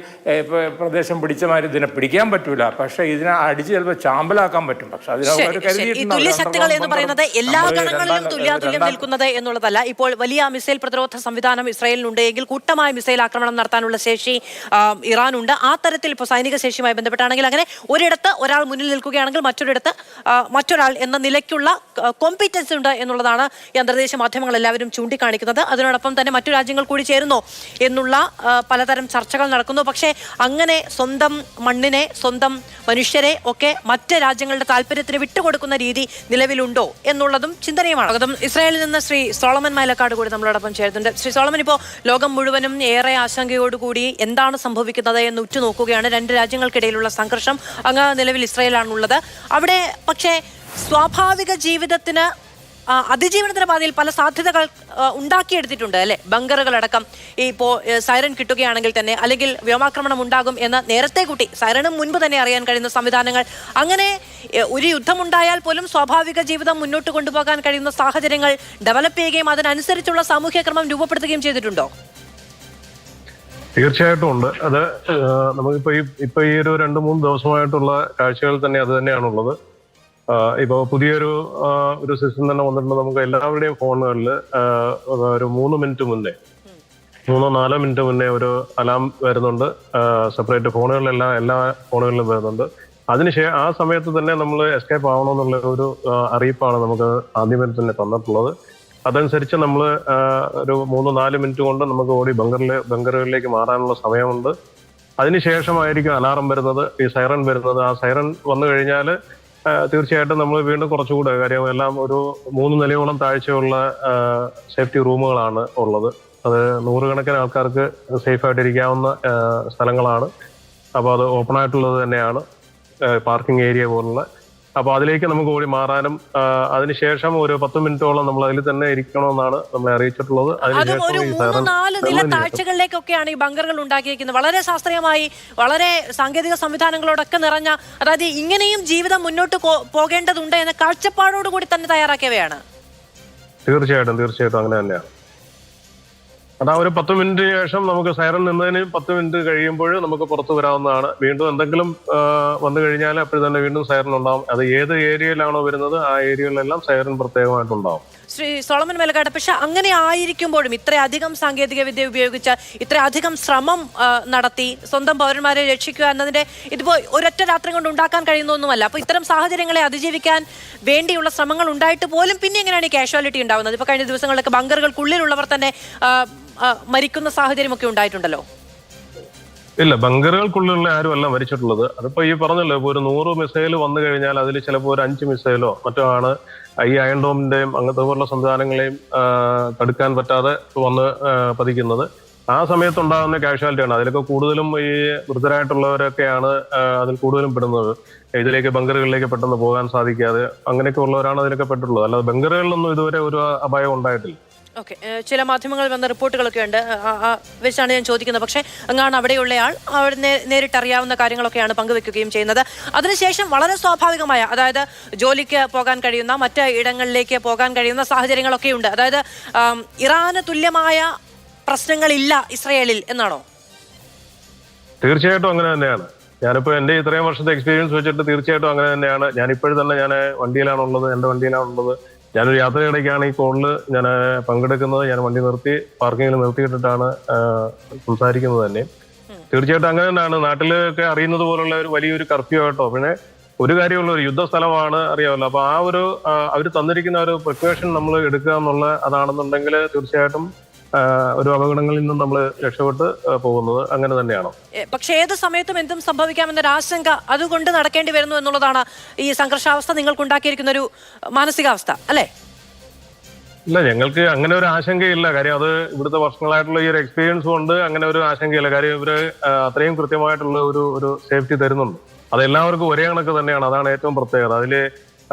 പ്രദേശം പിടിച്ച മാതിരി ഇതിനെ പിടിക്കാൻ പറ്റൂല. പക്ഷേ ഇതിനെ അടിച്ച് ചിലപ്പോൾ ചാമ്പലാക്കാൻ പറ്റും. പക്ഷെ തുല്യശക്തികൾ എന്ന് പറയുന്നത് എല്ലാ ഗണങ്ങളിലും തുല്യാതുല്യം നിൽക്കുന്നത് എന്നുള്ളതല്ല. ഇപ്പോൾ വലിയ മിസൈൽ പ്രതിരോധ സംവിധാനം ഇസ്രായേലിനുണ്ട് എങ്കിൽ കൂട്ടമായ മിസൈൽ ആക്രമണം നടത്താനുള്ള ശേഷി ഇറാനുണ്ട്. ആ തരത്തിൽ ഇപ്പോൾ സൈനിക ശേഷിയുമായി ബന്ധപ്പെട്ടാണെങ്കിൽ അങ്ങനെ ഒരിടത്ത് ഒരാൾ മുന്നിൽ നിൽക്കുകയാണെങ്കിൽ മറ്റൊരിടത്ത് മറ്റൊരാൾ എന്ന നിലയ്ക്കുള്ള കോമ്പീറ്റൻസ് ഉണ്ട് എന്നുള്ളതാണ് ഈ അന്തർദേശീയ മാധ്യമങ്ങൾ എല്ലാവരും ചൂണ്ടിക്കാണിക്കുന്നത്. അതിനോടൊപ്പം തന്നെ മറ്റു രാജ്യങ്ങൾ കൂടി ചേരുന്നോ എന്നുള്ള പലതരം ചർച്ചകൾ നടക്കുന്നു. പക്ഷേ അങ്ങനെ സ്വന്തം മണ്ണിനെ, സ്വന്തം മനുഷ്യരെ ഒക്കെ മറ്റ് രാജ്യങ്ങളുടെ താല്പര്യത്തിന് വിട്ടുകൊടുക്കുന്ന രീതി നിലവിലുണ്ടോ എന്നുള്ളതും ചിന്തനീയമാണ്. അതും ഇസ്രായേലിൽ നിന്ന് ശ്രീ സോളമൻ മൈലക്കാട് കൂടി നമ്മളോടൊപ്പം ചേരുന്നുണ്ട്. ശ്രീ സോളമൻ, ഇപ്പോൾ ലോകം മുഴുവനും ഏറെ ആശങ്കയോടുകൂടി എന്താണ് സംഭവിക്കുന്നത് എന്ന് ഉറ്റുനോക്കുകയാണ്. 2 രാജ്യങ്ങൾക്കിടയിലുള്ള സംഘർഷം അങ്ങ് നിലവിൽ ഇസ്രായേലാണുള്ളത്. അവിടെ പക്ഷേ സ്വാഭാവിക ജീവിതത്തിന് അതിജീവനത്തിന്റെ പാതയിൽ പല സാധ്യതകൾ ഉണ്ടാക്കിയെടുത്തിട്ടുണ്ട് അല്ലെ? ബങ്കറുകളടക്കം ഇപ്പോൾ സൈറൻ കിട്ടുകയാണെങ്കിൽ തന്നെ അല്ലെങ്കിൽ വ്യോമാക്രമണം ഉണ്ടാകും എന്ന് നേരത്തെ കൂട്ടി സൈറനും മുൻപ് തന്നെ അറിയാൻ കഴിയുന്ന സംവിധാനങ്ങൾ, അങ്ങനെ ഒരു യുദ്ധമുണ്ടായാൽ പോലും സ്വാഭാവിക ജീവിതം മുന്നോട്ട് കൊണ്ടുപോകാൻ കഴിയുന്ന സാഹചര്യങ്ങൾ ഡെവലപ്പ് ചെയ്യുകയും അതിനനുസരിച്ചുള്ള സാമൂഹ്യ ക്രമം രൂപപ്പെടുത്തുകയും ചെയ്തിട്ടുണ്ടോ? തീർച്ചയായിട്ടും ഉണ്ട്. അത് നമുക്കിപ്പോ ഈ ഒരു 2-3 ദിവസമായിട്ടുള്ള കാഴ്ചകൾ തന്നെ അത് തന്നെയാണുള്ളത്. ഇപ്പോൾ പുതിയൊരു സിസ്റ്റം തന്നെ വന്നിട്ടുണ്ട്. നമുക്ക് എല്ലാവരുടെയും ഫോണുകളിൽ ഒരു 3 മിനിറ്റ് മുന്നേ 3-4 മിനിറ്റ് മുന്നേ ഒരു അലാം വരുന്നുണ്ട്. സെപ്പറേറ്റ് ഫോണുകളിലെല്ലാം എല്ലാ ഫോണുകളിലും വരുന്നുണ്ട്. ആ സമയത്ത് തന്നെ നമ്മൾ എസ്കേപ്പ് ആവണമെന്നുള്ള ഒരു അറിയിപ്പാണ് നമുക്ക് ആദ്യമേ തന്നെ തന്നിട്ടുള്ളത്. അതനുസരിച്ച് നമ്മൾ ഒരു 3-4 മിനിറ്റ് കൊണ്ട് നമുക്ക് ഓടി ബങ്കറുകളിലേക്ക് മാറാനുള്ള സമയമുണ്ട്. അതിനുശേഷമായിരിക്കും അലാറം വരുന്നത്, ഈ സൈറൻ വരുന്നത്. ആ സൈറൻ വന്നു കഴിഞ്ഞാൽ തീർച്ചയായിട്ടും നമ്മൾ വീണ്ടും കുറച്ചുകൂടെ കാര്യം എല്ലാം ഒരു 3 നിലയോളം താഴ്ചയുള്ള സേഫ്റ്റി റൂമുകളാണ് ഉള്ളത്. അത് 100 കണക്കിന് ആൾക്കാർക്ക് സേഫായിട്ടിരിക്കാവുന്ന സ്ഥലങ്ങളാണ്. അപ്പോൾ അത് ഓപ്പൺ ആയിട്ടുള്ളത് തന്നെയാണ്, പാർക്കിംഗ് ഏരിയ പോലുള്ള. അപ്പോൾ അതിലേക്ക് നമുക്ക് ഓടി മാറാനും അതിനുശേഷം ഒരു 10 മിനിറ്റോളം നമ്മൾ അതിൽ തന്നെ ഇരിക്കണമെന്നാണ് നമ്മളെ അറിയിച്ചിട്ടുള്ളത്. അതിനുശേഷം 3-4 നില താഴ്ചകളിലേക്കൊക്കെയാണ് ഈ ബങ്കറുകൾ ഉണ്ടാക്കിയിരിക്കുന്നത്. വളരെ ശാസ്ത്രീയമായി, വളരെ സാങ്കേതിക സംവിധാനങ്ങളോടൊക്കെ നിറഞ്ഞ, അതായത് ഇങ്ങനെയും ജീവിതം മുന്നോട്ട് പോകേണ്ടതുണ്ട് എന്ന കാഴ്ചപ്പാടോടുകൂടി തന്നെ തയ്യാറാക്കിയവയാണ്. തീർച്ചയായിട്ടും അങ്ങനെ തന്നെയാണ്. അതാ ഒരു 10 മിനിറ്റിന് ശേഷം നമുക്ക് സൈറൻ നിന്നതിന് 10 മിനിറ്റ് കഴിയുമ്പോൾ നമുക്ക് പുറത്തു വരാവുന്നതാണ്. വീണ്ടും എന്തെങ്കിലും വന്നു കഴിഞ്ഞാൽ അപ്പോൾ തന്നെ വീണ്ടും സൈറൻ ഉണ്ടാവും. അത് ഏത് ഏരിയയിലാണോ വരുന്നത് ആ ഏരിയയിലെല്ലാം സൈറൻ പ്രത്യേകമായിട്ടുണ്ടാവും. ശ്രീ സോളമൻ മൈലക്കാട്, പക്ഷെ അങ്ങനെ ആയിരിക്കുമ്പോഴും ഇത്രയധികം സാങ്കേതിക വിദ്യ ഉപയോഗിച്ച് ഇത്രയധികം ശ്രമം നടത്തി സ്വന്തം പൗരന്മാരെ രക്ഷിക്കുക എന്നതിന്റെ ഇതിപ്പോ ഒരൊറ്റ രാത്രി കൊണ്ട് ഉണ്ടാക്കാൻ കഴിയുന്നൊന്നുമല്ല. അപ്പൊ ഇത്തരം സാഹചര്യങ്ങളെ അതിജീവിക്കാൻ വേണ്ടിയുള്ള ശ്രമങ്ങൾ ഉണ്ടായിട്ട് പോലും പിന്നെ എങ്ങനെയാണ് ഈ കാഷ്വാലിറ്റി ഉണ്ടാവുന്നത്? ഇപ്പൊ കഴിഞ്ഞ ദിവസങ്ങളിലൊക്കെ ബങ്കറുകൾക്കുള്ളിലുള്ളവർ തന്നെ മരിക്കുന്ന സാഹചര്യമൊക്കെ ഉണ്ടായിട്ടുണ്ടല്ലോ. ഇല്ല, ബങ്കറുകൾക്കുള്ളിലുള്ള ആരുമല്ല മരിച്ചിട്ടുള്ളത്. അതിപ്പോ ഈ പറഞ്ഞല്ലോ, ഇപ്പൊ ഒരു 100 മിസൈൽ വന്നു കഴിഞ്ഞാൽ അതിൽ ചിലപ്പോൾ ഒരു 5 മിസൈലോ മറ്റോ ആണ് ഈ അയൺ ഡോമിന്റെയും അങ്ങനത്തെ പോലുള്ള സംവിധാനങ്ങളെയും തടുക്കാൻ പറ്റാതെ വന്ന് പതിക്കുന്നത്. ആ സമയത്തുണ്ടാകുന്ന കാഷ്വാലിറ്റിയാണ്. അതിലൊക്കെ കൂടുതലും ഈ വൃദ്ധരായിട്ടുള്ളവരൊക്കെയാണ് അതിൽ കൂടുതലും പെടുന്നത്. ഇതിലേക്ക് ബങ്കറുകളിലേക്ക് പെട്ടെന്ന് പോകാൻ സാധിക്കാതെ അങ്ങനെയൊക്കെ ഉള്ളവരാണ് അതിലൊക്കെ പെട്ടിട്ടുള്ളത്. അല്ലാതെ ബങ്കറുകളിലൊന്നും ഇതുവരെ ഒരു അപായം ഉണ്ടായിട്ടില്ല. ഓക്കെ, ചില മാധ്യമങ്ങളിൽ വന്ന റിപ്പോർട്ടുകളൊക്കെ ഉണ്ട്, വെച്ചാണ് ഞാൻ ചോദിക്കുന്നത്. പക്ഷേ അങ്ങാണ് അവിടെയുള്ളയാൾ അവിടെ നേരിട്ടറിയാവുന്ന കാര്യങ്ങളൊക്കെയാണ് പങ്കുവെക്കുകയും ചെയ്യുന്നത്. അതിനുശേഷം വളരെ സ്വാഭാവികമായ, അതായത് ജോലിക്ക് പോകാൻ കഴിയുന്ന, മറ്റ് ഇടങ്ങളിലേക്ക് പോകാൻ കഴിയുന്ന സാഹചര്യങ്ങളൊക്കെ ഉണ്ട്. അതായത് ഇറാന് തുല്യമായ പ്രശ്നങ്ങളില്ല ഇസ്രയേലിൽ എന്നാണോ? തീർച്ചയായിട്ടും അങ്ങനെ തന്നെയാണ്. ഞാനിപ്പോൾ എൻ്റെ ഇത്രയും വർഷത്തെ എക്സ്പീരിയൻസ് വെച്ചിട്ട് തീർച്ചയായിട്ടും അങ്ങനെ തന്നെയാണ്. ഞാനിപ്പോഴും തന്നെ ഞാൻ വണ്ടിയിലാണുള്ളത്, എൻ്റെ വണ്ടിയിലാണുള്ളത്. ഞാനൊരു യാത്രയിടയ്ക്കാണ് ഈ കോളിൽ ഞാൻ പങ്കെടുക്കുന്നത്. ഞാൻ വണ്ടി നിർത്തി പാർക്കിങ്ങിൽ നിർത്തിയിട്ടിട്ടാണ് സംസാരിക്കുന്നത് തന്നെ. തീർച്ചയായിട്ടും അങ്ങനെ തന്നെയാണ്. നാട്ടിലൊക്കെ അറിയുന്നത് പോലുള്ള ഒരു വലിയൊരു കർഫ്യൂ ആയിട്ടോ. പിന്നെ ഒരു കാര്യമുള്ള ഒരു യുദ്ധസ്ഥലമാണ്, അറിയാമല്ലോ. അപ്പൊ ആ ഒരു അവർ തന്നിരിക്കുന്ന ഒരു പ്രിക്കോഷൻ നമ്മൾ എടുക്കുക എന്നുള്ള അതാണെന്നുണ്ടെങ്കിൽ തീർച്ചയായിട്ടും ഒരു അപകടങ്ങളിൽ നിന്നും നമ്മൾ രക്ഷപ്പെട്ട് പോകുന്നത് അങ്ങനെ തന്നെയാണോ? പക്ഷെ ഏത് സമയത്തും എന്തും സംഭവിക്കാമെന്നൊരു ആശങ്ക അതുകൊണ്ട് നടക്കേണ്ടി വരുന്നു എന്നുള്ളതാണ് ഈ സംഘർഷാവസ്ഥ നിങ്ങൾക്കുണ്ടാക്കിയിരിക്കുന്ന ഒരു മാനസികാവസ്ഥ അല്ലേ? ഇല്ല, ഞങ്ങൾക്ക് അങ്ങനെ ഒരു ആശങ്കയില്ല. കാര്യം അത് ഇവിടുത്തെ വർഷങ്ങളായിട്ടുള്ള ഈ ഒരു എക്സ്പീരിയൻസ് കൊണ്ട് അങ്ങനെ ഒരു ആശങ്കയില്ല. കാര്യം ഇവര് അത്രയും കൃത്യമായിട്ടുള്ള ഒരു സേഫ്റ്റി തരുന്നുണ്ട്. അതെല്ലാവർക്കും ഒരേ കണക്ക് തന്നെയാണ്. അതാണ് ഏറ്റവും പ്രത്യേകത. അതില്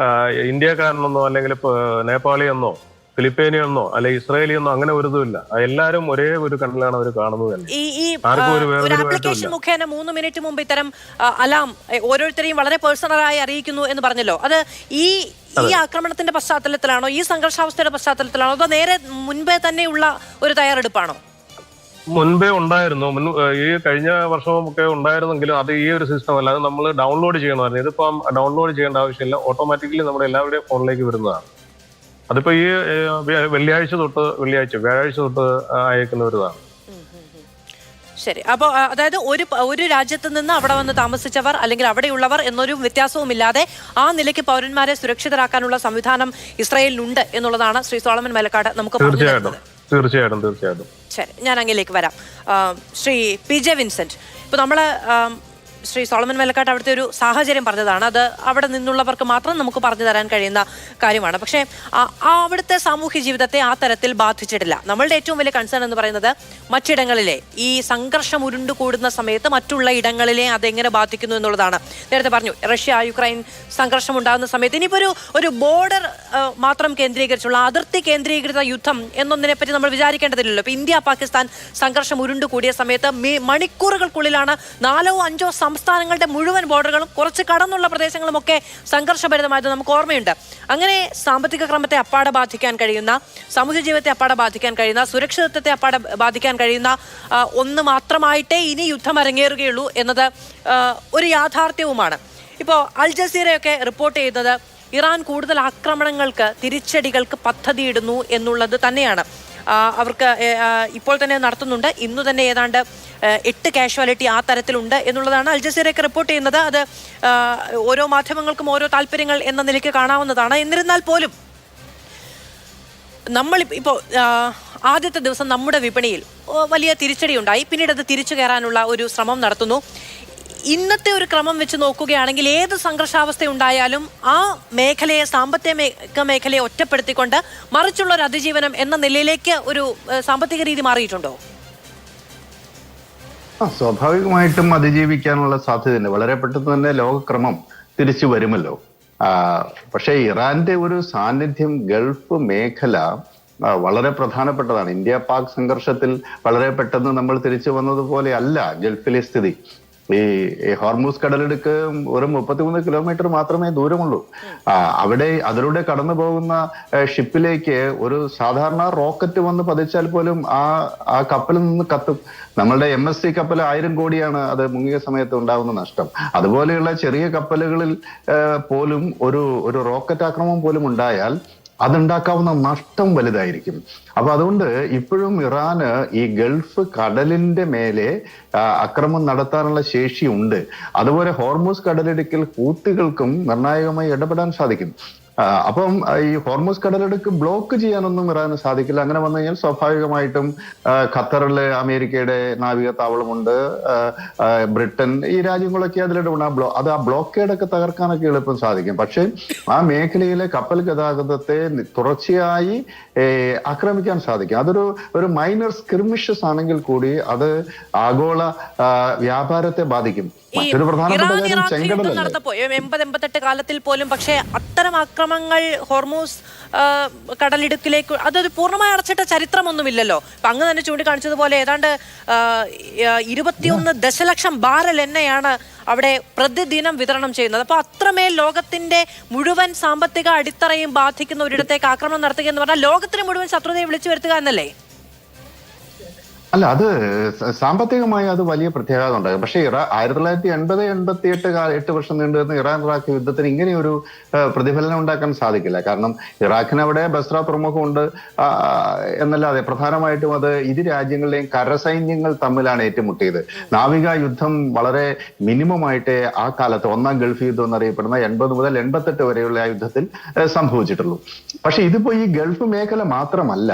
ഇന്ത്യക്കാരനെന്നോ അല്ലെങ്കിൽ നേപ്പാളിയെന്നോ ഫിലിപ്പീനിയെന്നോ അല്ലെ ഇസ്രായേലിയെന്നോ അങ്ങനെ ഒരു ഇതുമില്ല. എല്ലാവരും ഒരേ ഒരു കണ്ണിലാണ് അവർ കാണുന്നത് തന്നെ. ആർക്കും ഒരു ആപ്ലിക്കേഷൻ മുഖേന 3 മിനിറ്റ് മുമ്പ് ഇത്തരം അലാം ഓരോരുത്തരെയും വളരെ പേഴ്സണലായി അറിയിക്കുന്നു എന്ന് പറഞ്ഞല്ലോ. അത് ഈ ആക്രമണത്തിന്റെ പശ്ചാത്തലത്തിലാണോ, ഈ സംഘർഷാവസ്ഥയുടെ പശ്ചാത്തലത്തിലാണോ, അതോ നേരെ മുൻപേ തന്നെയുള്ള ഒരു തയ്യാറെടുപ്പാണോ? മുൻപേ ഉണ്ടായിരുന്നു. ഈ കഴിഞ്ഞ വർഷമൊക്കെ ഉണ്ടായിരുന്നെങ്കിലും അത് ഈ ഒരു സിസ്റ്റം അല്ല. അത് നമ്മൾ ഡൗൺലോഡ് ചെയ്യണമായിരുന്നു. ഇതിപ്പം ഡൗൺലോഡ് ചെയ്യേണ്ട ആവശ്യമില്ല. ഓട്ടോമാറ്റിക്കലി നമ്മുടെ എല്ലാവരുടെയും ഫോണിലേക്ക് വരുന്നതാണ്. അതിപ്പോ ഈ വ്യാഴാഴ്ച തൊട്ട് അയക്കുന്ന ഒരു ഇതാണ്. ശരി. അപ്പോൾ അതായത് ഒരു രാജ്യത്ത് നിന്ന് അവിടെ വന്ന് താമസിച്ചവർ അല്ലെങ്കിൽ അവിടെയുള്ളവർ എന്നൊരു വ്യത്യാസവുമില്ലാതെ ആ നിലയ്ക്ക് പൗരന്മാരെ സുരക്ഷിതരാക്കാനുള്ള സംവിധാനം ഇസ്രായേലിനുണ്ട് എന്നുള്ളതാണ് ശ്രീ സോളമൻ മേലക്കാട് നമുക്ക് തീർച്ചയായിട്ടും. ശരി, ഞാൻ അങ്ങിലേക്ക് വരാം. ശ്രീ PJ വിൻസെന്റ്, ഇപ്പൊ നമ്മള് ശ്രീ സോളമൻ മേലക്കാട്ട് അവിടുത്തെ ഒരു സാഹചര്യം പറഞ്ഞതാണ്. അത് അവിടെ നിന്നുള്ളവർക്ക് മാത്രം നമുക്ക് പറഞ്ഞു തരാൻ കഴിയുന്ന കാര്യമാണ്. പക്ഷേ അവിടുത്തെ സാമൂഹ്യ ജീവിതത്തെ ആ തരത്തിൽ ബാധിച്ചിട്ടില്ല. നമ്മളുടെ ഏറ്റവും വലിയ കൺസേൺ എന്ന് പറയുന്നത് മറ്റിടങ്ങളിലെ ഈ സംഘർഷം ഉരുണ്ടുകൂടുന്ന സമയത്ത് മറ്റുള്ള ഇടങ്ങളിലെ അതെങ്ങനെ ബാധിക്കുന്നു എന്നുള്ളതാണ്. നേരത്തെ പറഞ്ഞു റഷ്യ യുക്രൈൻ സംഘർഷം ഉണ്ടാകുന്ന സമയത്ത് ഇനിയിപ്പോൾ ഒരു ബോർഡർ മാത്രം കേന്ദ്രീകരിച്ചുള്ള അതിർത്തി കേന്ദ്രീകൃത യുദ്ധം എന്നൊന്നിനെ പറ്റി നമ്മൾ വിചാരിക്കേണ്ടതില്ലല്ലോ. ഇപ്പൊ ഇന്ത്യ പാകിസ്ഥാൻ സംഘർഷം ഉരുണ്ടുകൂടിയ സമയത്ത് മണിക്കൂറുകൾക്കുള്ളിലാണ് 4-5 സംസ്ഥാനങ്ങളുടെ മുഴുവൻ ബോർഡറുകളും കുറച്ച് കടന്നുള്ള പ്രദേശങ്ങളുമൊക്കെ സംഘർഷഭരിതമായത് നമുക്ക് ഓർമ്മയുണ്ട്. അങ്ങനെ സാമ്പത്തിക ക്രമത്തെ അപ്പാടെ ബാധിക്കാൻ കഴിയുന്ന, സാമൂഹ്യ ജീവിതത്തെ അപ്പാടെ ബാധിക്കാൻ കഴിയുന്ന, സുരക്ഷിതത്വത്തെ അപ്പാടെ ബാധിക്കാൻ കഴിയുന്ന ഒന്ന് മാത്രമായിട്ടേ ഇനി യുദ്ധം അരങ്ങേറുകയുള്ളൂ എന്നത് ഒരു യാഥാർത്ഥ്യവുമാണ്. ഇപ്പോൾ അൽ ജസീറയൊക്കെ റിപ്പോർട്ട് ചെയ്യുന്നത് ഇറാൻ കൂടുതൽ ആക്രമണങ്ങൾക്ക്, തിരിച്ചടികൾക്ക് പദ്ധതിയിടുന്നു എന്നുള്ളത് തന്നെയാണ്. അവർക്ക് ഇപ്പോൾ തന്നെ നടത്തുന്നുണ്ട്. ഇന്നു തന്നെ ഏതാണ്ട് 8 കാഷ്വാലിറ്റി ആ തരത്തിലുണ്ട് എന്നുള്ളതാണ് അൽ ജസീറയൊക്കെ റിപ്പോർട്ട് ചെയ്യുന്നത്. അത് ഓരോ മാധ്യമങ്ങൾക്കും ഓരോ താല്പര്യങ്ങൾ എന്ന നിലയ്ക്ക് കാണാവുന്നതാണ്. എന്നിരുന്നാൽ പോലും ഇപ്പോൾ ആദ്യത്തെ ദിവസം നമ്മുടെ വിപണിയിൽ വലിയ തിരിച്ചടി ഉണ്ടായി. പിന്നീട് അത് തിരിച്ചു കയറാനുള്ള ഒരു ശ്രമം നടത്തുന്നു. ഇന്നത്തെ ഒരു ക്രമം വെച്ച് നോക്കുകയാണെങ്കിൽ ഏത് സംഘർഷാവസ്ഥ ഉണ്ടായാലും ആ മേഖലയെ, സാമ്പത്തിക മേഖലയെ ഒറ്റപ്പെടുത്തിക്കൊണ്ട് മറിച്ചുള്ള ഒരു അതിജീവനം എന്ന നിലയിലേക്ക് ഒരു സാമ്പത്തിക രീതി മാറിയിട്ടുണ്ടോ? സ്വാഭാവികമായിട്ടും അതിജീവിക്കാനുള്ള സാധ്യതയുണ്ട്. വളരെ പെട്ടെന്ന് തന്നെ ലോകക്രമം തിരിച്ചു വരുമല്ലോ. പക്ഷേ ഇറാന്റെ ഒരു സാന്നിധ്യം ഗൾഫ് മേഖല വളരെ പ്രധാനപ്പെട്ടതാണ്. ഇന്ത്യ പാക് സംഘർഷത്തിൽ വളരെ പെട്ടെന്ന് നമ്മൾ തിരിച്ചു വന്നതുപോലെ അല്ല ഗൾഫിലെ സ്ഥിതി. ഈ ഹോർമൂസ് കടലിടുക്ക് ഒരു 33 കിലോമീറ്റർ മാത്രമേ ദൂരമുള്ളൂ. അവിടെ അതിലൂടെ കടന്നു പോകുന്ന ഷിപ്പിലേക്ക് ഒരു സാധാരണ റോക്കറ്റ് വന്ന് പതിച്ചാൽ പോലും ആ കപ്പലിൽ നിന്ന് കത്തും. നമ്മളുടെ MSC കപ്പൽ 1000 കോടിയാണ് അത് മുങ്ങിയ സമയത്ത് ഉണ്ടാകുന്ന നഷ്ടം. അതുപോലെയുള്ള ചെറിയ കപ്പലുകളിൽ പോലും ഒരു റോക്കറ്റ് ആക്രമണം പോലും ഉണ്ടായാൽ അതുണ്ടാക്കാവുന്ന നഷ്ടം വലുതായിരിക്കും. അപ്പൊ അതുകൊണ്ട് ഇപ്പോഴും ഇറാന് ഈ ഗൾഫ് കടലിന്റെ മേലെ ആക്രമണം നടത്താനുള്ള ശേഷിയുണ്ട്. അതുപോലെ ഹോർമൂസ് കടലിടുക്കിൽ ഹൂത്തികൾക്കും നിർണായകമായി ഇടപെടാൻ സാധിക്കും. അപ്പം ഈ ഹോർമൂസ് കടലിടുക്ക് ബ്ലോക്ക് ചെയ്യാനൊന്നും ഇറാന് സാധിക്കില്ല. അങ്ങനെ വന്നു കഴിഞ്ഞാൽ സ്വാഭാവികമായിട്ടും ഖത്തറില് അമേരിക്കയുടെ നാവിക താവളമുണ്ട്, ബ്രിട്ടൻ, ഈ രാജ്യങ്ങളൊക്കെ അതിലിടപെടാൻ ആ ബ്ലോക്കേഡൊക്കെ തകർക്കാനൊക്കെ എളുപ്പം സാധിക്കും. പക്ഷെ ആ മേഖലയിലെ കപ്പൽ ഗതാഗതത്തെ തുടർച്ചയായി ആക്രമിക്കാൻ സാധിക്കും. അതൊരു മൈനർ സ്കിർമിഷസ് ആണെങ്കിൽ കൂടി അത് ആഗോള വ്യാപാരത്തെ ബാധിക്കും. മറ്റൊരു പ്രധാനപ്പെട്ട കാര്യം ചെങ്കടലല്ലേ. 80-88 കാലത്തിൽ പോലും പക്ഷേ അത്തരം ആക്രമണങ്ങൾ ഹോർമൂസ് കടലിടുക്കിലേക്ക് അതൊരു പൂർണ്ണമായി അടച്ചിട്ട ചരിത്രമൊന്നുമില്ലല്ലോ. അപ്പൊ അങ്ങ് തന്നെ ചൂണ്ടിക്കാണിച്ചതുപോലെ ഏതാണ്ട് 21 ദശലക്ഷം ബാരൽ എണ്ണയാണ് അവിടെ പ്രതിദിനം വിതരണം ചെയ്യുന്നത്. അപ്പൊ അത്രമേൽ ലോകത്തിന്റെ മുഴുവൻ സാമ്പത്തിക അടിത്തറയും ബാധിക്കുന്ന ഒരിടത്തേക്ക് ആക്രമണം നടത്തുക എന്ന് പറഞ്ഞാൽ ലോകത്തിന് മുഴുവൻ ശത്രുതയെ വിളിച്ചു വരുത്തുക എന്നല്ലേ? അല്ല, അത് സാമ്പത്തികമായി അത് വലിയ പ്രത്യാഘാതം ഉണ്ടാകും. പക്ഷേ 1980-88 8 വർഷം നീണ്ടുവരുന്ന ഇറാൻ ഇറാഖ് യുദ്ധത്തിന് ഇങ്ങനെയൊരു പ്രതിഫലനം ഉണ്ടാക്കാൻ സാധിക്കില്ല. കാരണം ഇറാഖിന് അവിടെ ബസ്ര തുറമുഖമുണ്ട് എന്നല്ലാതെ പ്രധാനമായിട്ടും അത് ഇരു രാജ്യങ്ങളുടെയും കരസൈന്യങ്ങൾ തമ്മിലാണ് ഏറ്റുമുട്ടിയത്. നാവിക യുദ്ധം വളരെ മിനിമമായിട്ട് ആ കാലത്ത് ഒന്നാം ഗൾഫ് യുദ്ധം എന്നറിയപ്പെടുന്ന 80 മുതൽ 88 വരെയുള്ള ആ യുദ്ധത്തിൽ സംഭവിച്ചിട്ടുള്ളൂ. പക്ഷെ ഇതിപ്പോ ഈ ഗൾഫ് മേഖല മാത്രമല്ല,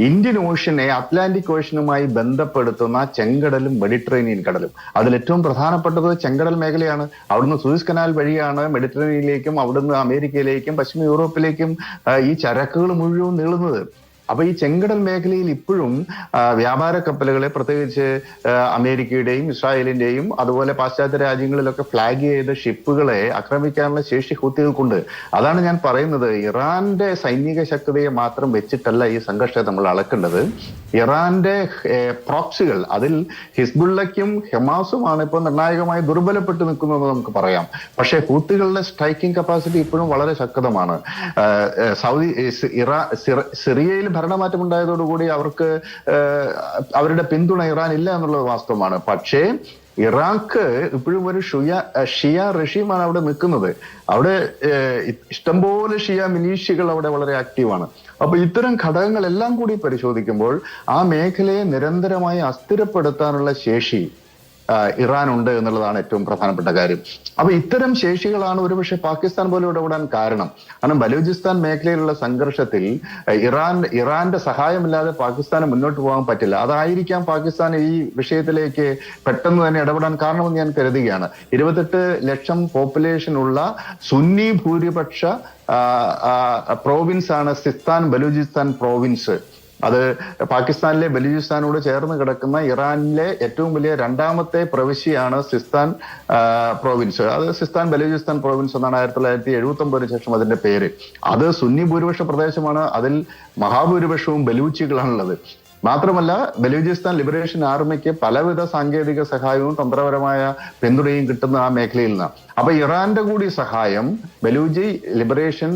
ഇന്ത്യൻ ഓഷ്യനെ അറ്റ്ലാന്റിക് ഓഷ്യനുമായി ബന്ധപ്പെടുത്തുന്ന ചെങ്കടലും മെഡിറ്ററേനിയൻ കടലും, അതിൽ ഏറ്റവും പ്രധാനപ്പെട്ടത് ചെങ്കടൽ മേഖലയാണ്. അവിടുന്ന് സൂയസ് കനാൽ വഴിയാണ് മെഡിറ്ററേനിയനിലേക്കും അവിടുന്ന് അമേരിക്കയിലേക്കും പശ്ചിമ യൂറോപ്പിലേക്കും ഈ ചരക്കുകൾ മുഴുവൻ നീളുന്നത്. അപ്പൊ ഈ ചെങ്കടൽ മേഖലയിൽ ഇപ്പോഴും വ്യാപാര കപ്പലുകളെ, പ്രത്യേകിച്ച് അമേരിക്കയുടെയും ഇസ്രായേലിന്റെയും അതുപോലെ പാശ്ചാത്യ രാജ്യങ്ങളിലൊക്കെ ഫ്ലാഗ് ചെയ്ത ഷിപ്പുകളെ ആക്രമിക്കാനുള്ള ശേഷി ഹൂത്തികൾക്കുണ്ട്. അതാണ് ഞാൻ പറയുന്നത്, ഇറാന്റെ സൈനിക ശക്തിയെ മാത്രം വെച്ചിട്ടല്ല ഈ സംഘർഷത്തെ നമ്മൾ അളക്കേണ്ടത്. ഇറാന്റെ പ്രോക്സികൾ, അതിൽ ഹിസ്ബുള്ളയ്ക്കും ഹമാസുമാണ് ഇപ്പോൾ നിർണായകമായി ദുർബലപ്പെട്ടു നിൽക്കുന്നത് നമുക്ക് പറയാം. പക്ഷേ ഹൂത്തികളുടെ സ്ട്രൈക്കിംഗ് കപ്പാസിറ്റി ഇപ്പോഴും വളരെ ശക്തമാണ്. സിറിയയിൽ ഭരണമാറ്റം ഉണ്ടായതോടുകൂടി അവർക്ക് അവരുടെ പിന്തുണ ഇറാൻ ഇല്ല എന്നുള്ളത് വാസ്തവമാണ്. പക്ഷേ ഇറാഖ് ഇപ്പോഴും ഒരു ഷിയ റഷീമാണ് അവിടെ നിൽക്കുന്നത്. അവിടെ ഇഷ്ടംപോലെ ഷിയ മിലീഷ്യകൾ അവിടെ വളരെ ആക്റ്റീവാണ്. അപ്പൊ ഇത്തരം ഘടകങ്ങളെല്ലാം കൂടി പരിശോധിക്കുമ്പോൾ ആ മേഖലയെ നിരന്തരമായി അസ്ഥിരപ്പെടുത്താനുള്ള ശേഷി ഇറാനുണ്ട് എന്നുള്ളതാണ് ഏറ്റവും പ്രധാനപ്പെട്ട കാര്യം. അപ്പൊ ഇത്തരം ശേഷികളാണ് ഒരുപക്ഷെ പാകിസ്ഥാൻ പോലും ഇടപെടാൻ കാരണം. ബലൂചിസ്ഥാൻ മേഖലയിലുള്ള സംഘർഷത്തിൽ ഇറാന്റെ സഹായമില്ലാതെ പാകിസ്ഥാന് മുന്നോട്ട് പോകാൻ പറ്റില്ല. അതായിരിക്കാം പാകിസ്ഥാൻ ഈ വിഷയത്തിലേക്ക് പെട്ടെന്ന് തന്നെ ഇടപെടാൻ കാരണമെന്ന് ഞാൻ കരുതുകയാണ്. 28 ലക്ഷം പോപ്പുലേഷൻ ഉള്ള സുന്നി ഭൂരിപക്ഷ പ്രോവിൻസ് ആണ് സിസ്താൻ ബലൂചിസ്ഥാൻ പ്രോവിൻസ്. അത് പാകിസ്ഥാനിലെ ബലൂചിസ്ഥാനോട് ചേർന്ന് കിടക്കുന്ന ഇറാനിലെ ഏറ്റവും വലിയ രണ്ടാമത്തെ പ്രവിശ്യയാണ് സിസ്താൻ പ്രോവിൻസ്. അത് സിസ്താൻ ബലൂചിസ്ഥാൻ പ്രോവിൻസ് എന്നാണ് 1979 ശേഷം അതിന്റെ പേര്. അത് സുന്നി ഭൂരിപക്ഷ പ്രദേശമാണ്. അതിൽ മഹാഭൂരിപക്ഷവും ബലൂച്ചികളാണുള്ളത്. മാത്രമല്ല ബലൂചിസ്ഥാൻ ലിബറേഷൻ ആർമിക്ക് പലവിധ സാങ്കേതിക സഹായവും തന്ത്രപരമായ പിന്തുണയും കിട്ടുന്ന ആ മേഖലയിൽ നിന്നാണ്. അപ്പൊ ഇറാന്റെ കൂടി സഹായം ബലൂചി ലിബറേഷൻ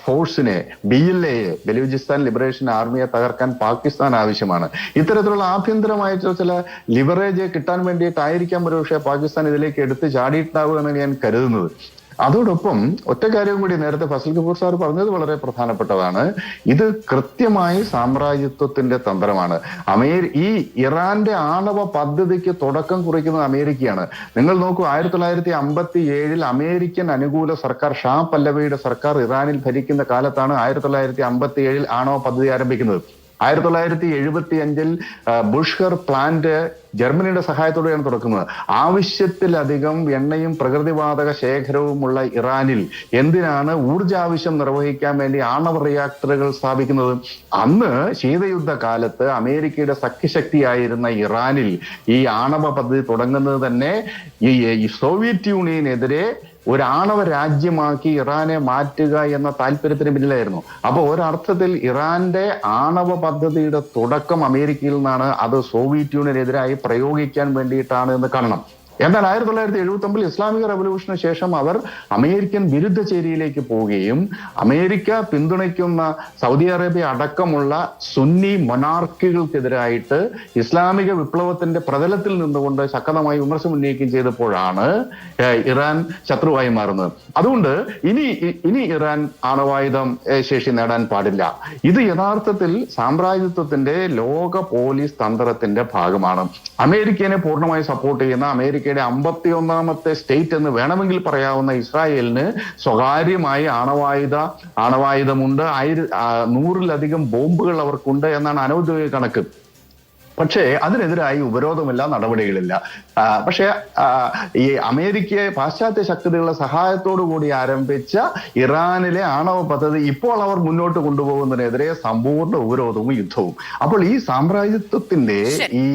ഫോഴ്സിനെ, BLA ബലൂചിസ്ഥാൻ ലിബറേഷൻ ആർമിയെ തകർക്കാൻ പാകിസ്ഥാൻ ആവശ്യമാണ്. ഇത്തരത്തിലുള്ള ആഭ്യന്തരമായ ചില ലിവറേജ് കിട്ടാൻ വേണ്ടിയിട്ടായിരിക്കാം ഒരുപക്ഷെ പാകിസ്ഥാൻ ഇതിലേക്ക് എടുത്ത് ചാടിയിട്ടുണ്ടാവുക എന്ന് ഞാൻ കരുതുന്നത്. അതോടൊപ്പം ഒറ്റ കാര്യം കൂടി നേരത്തെ ഫസൽ കപൂർ സാർ പറഞ്ഞത് വളരെ പ്രധാനപ്പെട്ടതാണ്. ഇത് കൃത്യമായി സാമ്രാജ്യത്വത്തിന്റെ തന്ത്രമാണ്. ഈ ഇറാന്റെ ആണവ പദ്ധതിക്ക് തുടക്കം കുറിക്കുന്നത് അമേരിക്കയാണ്. നിങ്ങൾ നോക്കൂ, 1957 അമേരിക്കൻ അനുകൂല സർക്കാർ, ഷാ പല്ലവിയുടെ സർക്കാർ ഇറാനിൽ ഭരിക്കുന്ന കാലത്താണ് 1957 ആണവ പദ്ധതി ആരംഭിക്കുന്നത്. 1975 ബുഷ്കർ പ്ലാന്റ് ജർമ്മനിയുടെ സഹായത്തോടെയാണ് തുറക്കുന്നത്. ആവശ്യത്തിലധികം എണ്ണയും പ്രകൃതിവാതക ശേഖരവുമുള്ള ഇറാനിൽ എന്തിനാണ് ഊർജാവശ്യം നിർവഹിക്കാൻ വേണ്ടി ആണവ റിയാക്ടറുകൾ സ്ഥാപിക്കുന്നത്? അന്ന് ശീതയുദ്ധ കാലത്ത് അമേരിക്കയുടെ സഖ്യശക്തിയായിരുന്ന ഇറാനിൽ ഈ ആണവ പദ്ധതി തുടങ്ങുന്നത് തന്നെ ഈ സോവിയറ്റ് യൂണിയനെതിരെ ഒരു ആണവ രാജ്യമാക്കി ഇറാനെ മാറ്റുക എന്ന താല്പര്യത്തിന് പിന്നിലായിരുന്നു. അപ്പൊ ഒരർത്ഥത്തിൽ ഇറാന്റെ ആണവ പദ്ധതിയുടെ തുടക്കം അമേരിക്കയിൽ നിന്നാണ്. അത് സോവിയറ്റ് യൂണിയനെതിരായി പ്രയോഗിക്കാൻ വേണ്ടിയിട്ടാണ് എന്ന് കാണണം. എന്നാൽ 1979 ഇസ്ലാമിക റവല്യൂഷന് ശേഷം അവർ അമേരിക്കൻ വിരുദ്ധ ചേരിയിലേക്ക് പോവുകയും അമേരിക്ക പിന്തുണയ്ക്കുന്ന സൗദി അറേബ്യ അടക്കമുള്ള സുന്നി മൊനാർക്കികൾക്കെതിരായിട്ട് ഇസ്ലാമിക വിപ്ലവത്തിന്റെ പ്രതലത്തിൽ നിന്നുകൊണ്ട് ശക്തമായി വിമർശനം ഉന്നയിക്കുകയും ചെയ്തപ്പോഴാണ് ഇറാൻ ശത്രുവായി മാറുന്നത്. അതുകൊണ്ട് ഇനി ഇറാൻ ആണവായുധം ശേഷി നേടാൻ പാടില്ല. ഇത് യഥാർത്ഥത്തിൽ സാമ്രാജ്യത്വത്തിന്റെ ലോക പോലീസ് തന്ത്രത്തിന്റെ ഭാഗമാണ്. അമേരിക്കനെ പൂർണ്ണമായി സപ്പോർട്ട് ചെയ്യുന്ന അമേരിക്കയുടെ 51ാമത്തെ സ്റ്റേറ്റ് എന്ന് വേണമെങ്കിൽ പറയാവുന്ന ഇസ്രായേലിന് സ്വകാര്യമായി ആണവായുധമുണ്ട്. 100-ലധികം ബോംബുകൾ അവർക്കുണ്ട് എന്നാണ് അനൗദ്യോഗിക കണക്ക്. പക്ഷേ അതിനെതിരായി ഉപരോധമില്ല, നടപടികളില്ല. പക്ഷേ ഈ അമേരിക്കയെ പാശ്ചാത്യ ശക്തികളുടെ സഹായത്തോടു കൂടി ആരംഭിച്ച ഇറാനിലെ ആണവ പദ്ധതി ഇപ്പോൾ അവർ മുന്നോട്ട് കൊണ്ടുപോകുന്നതിനെതിരെ സമ്പൂർണ്ണ ഉപരോധവും യുദ്ധവും. അപ്പോൾ ഈ സാമ്രാജ്യത്വത്തിന്റെ ഈ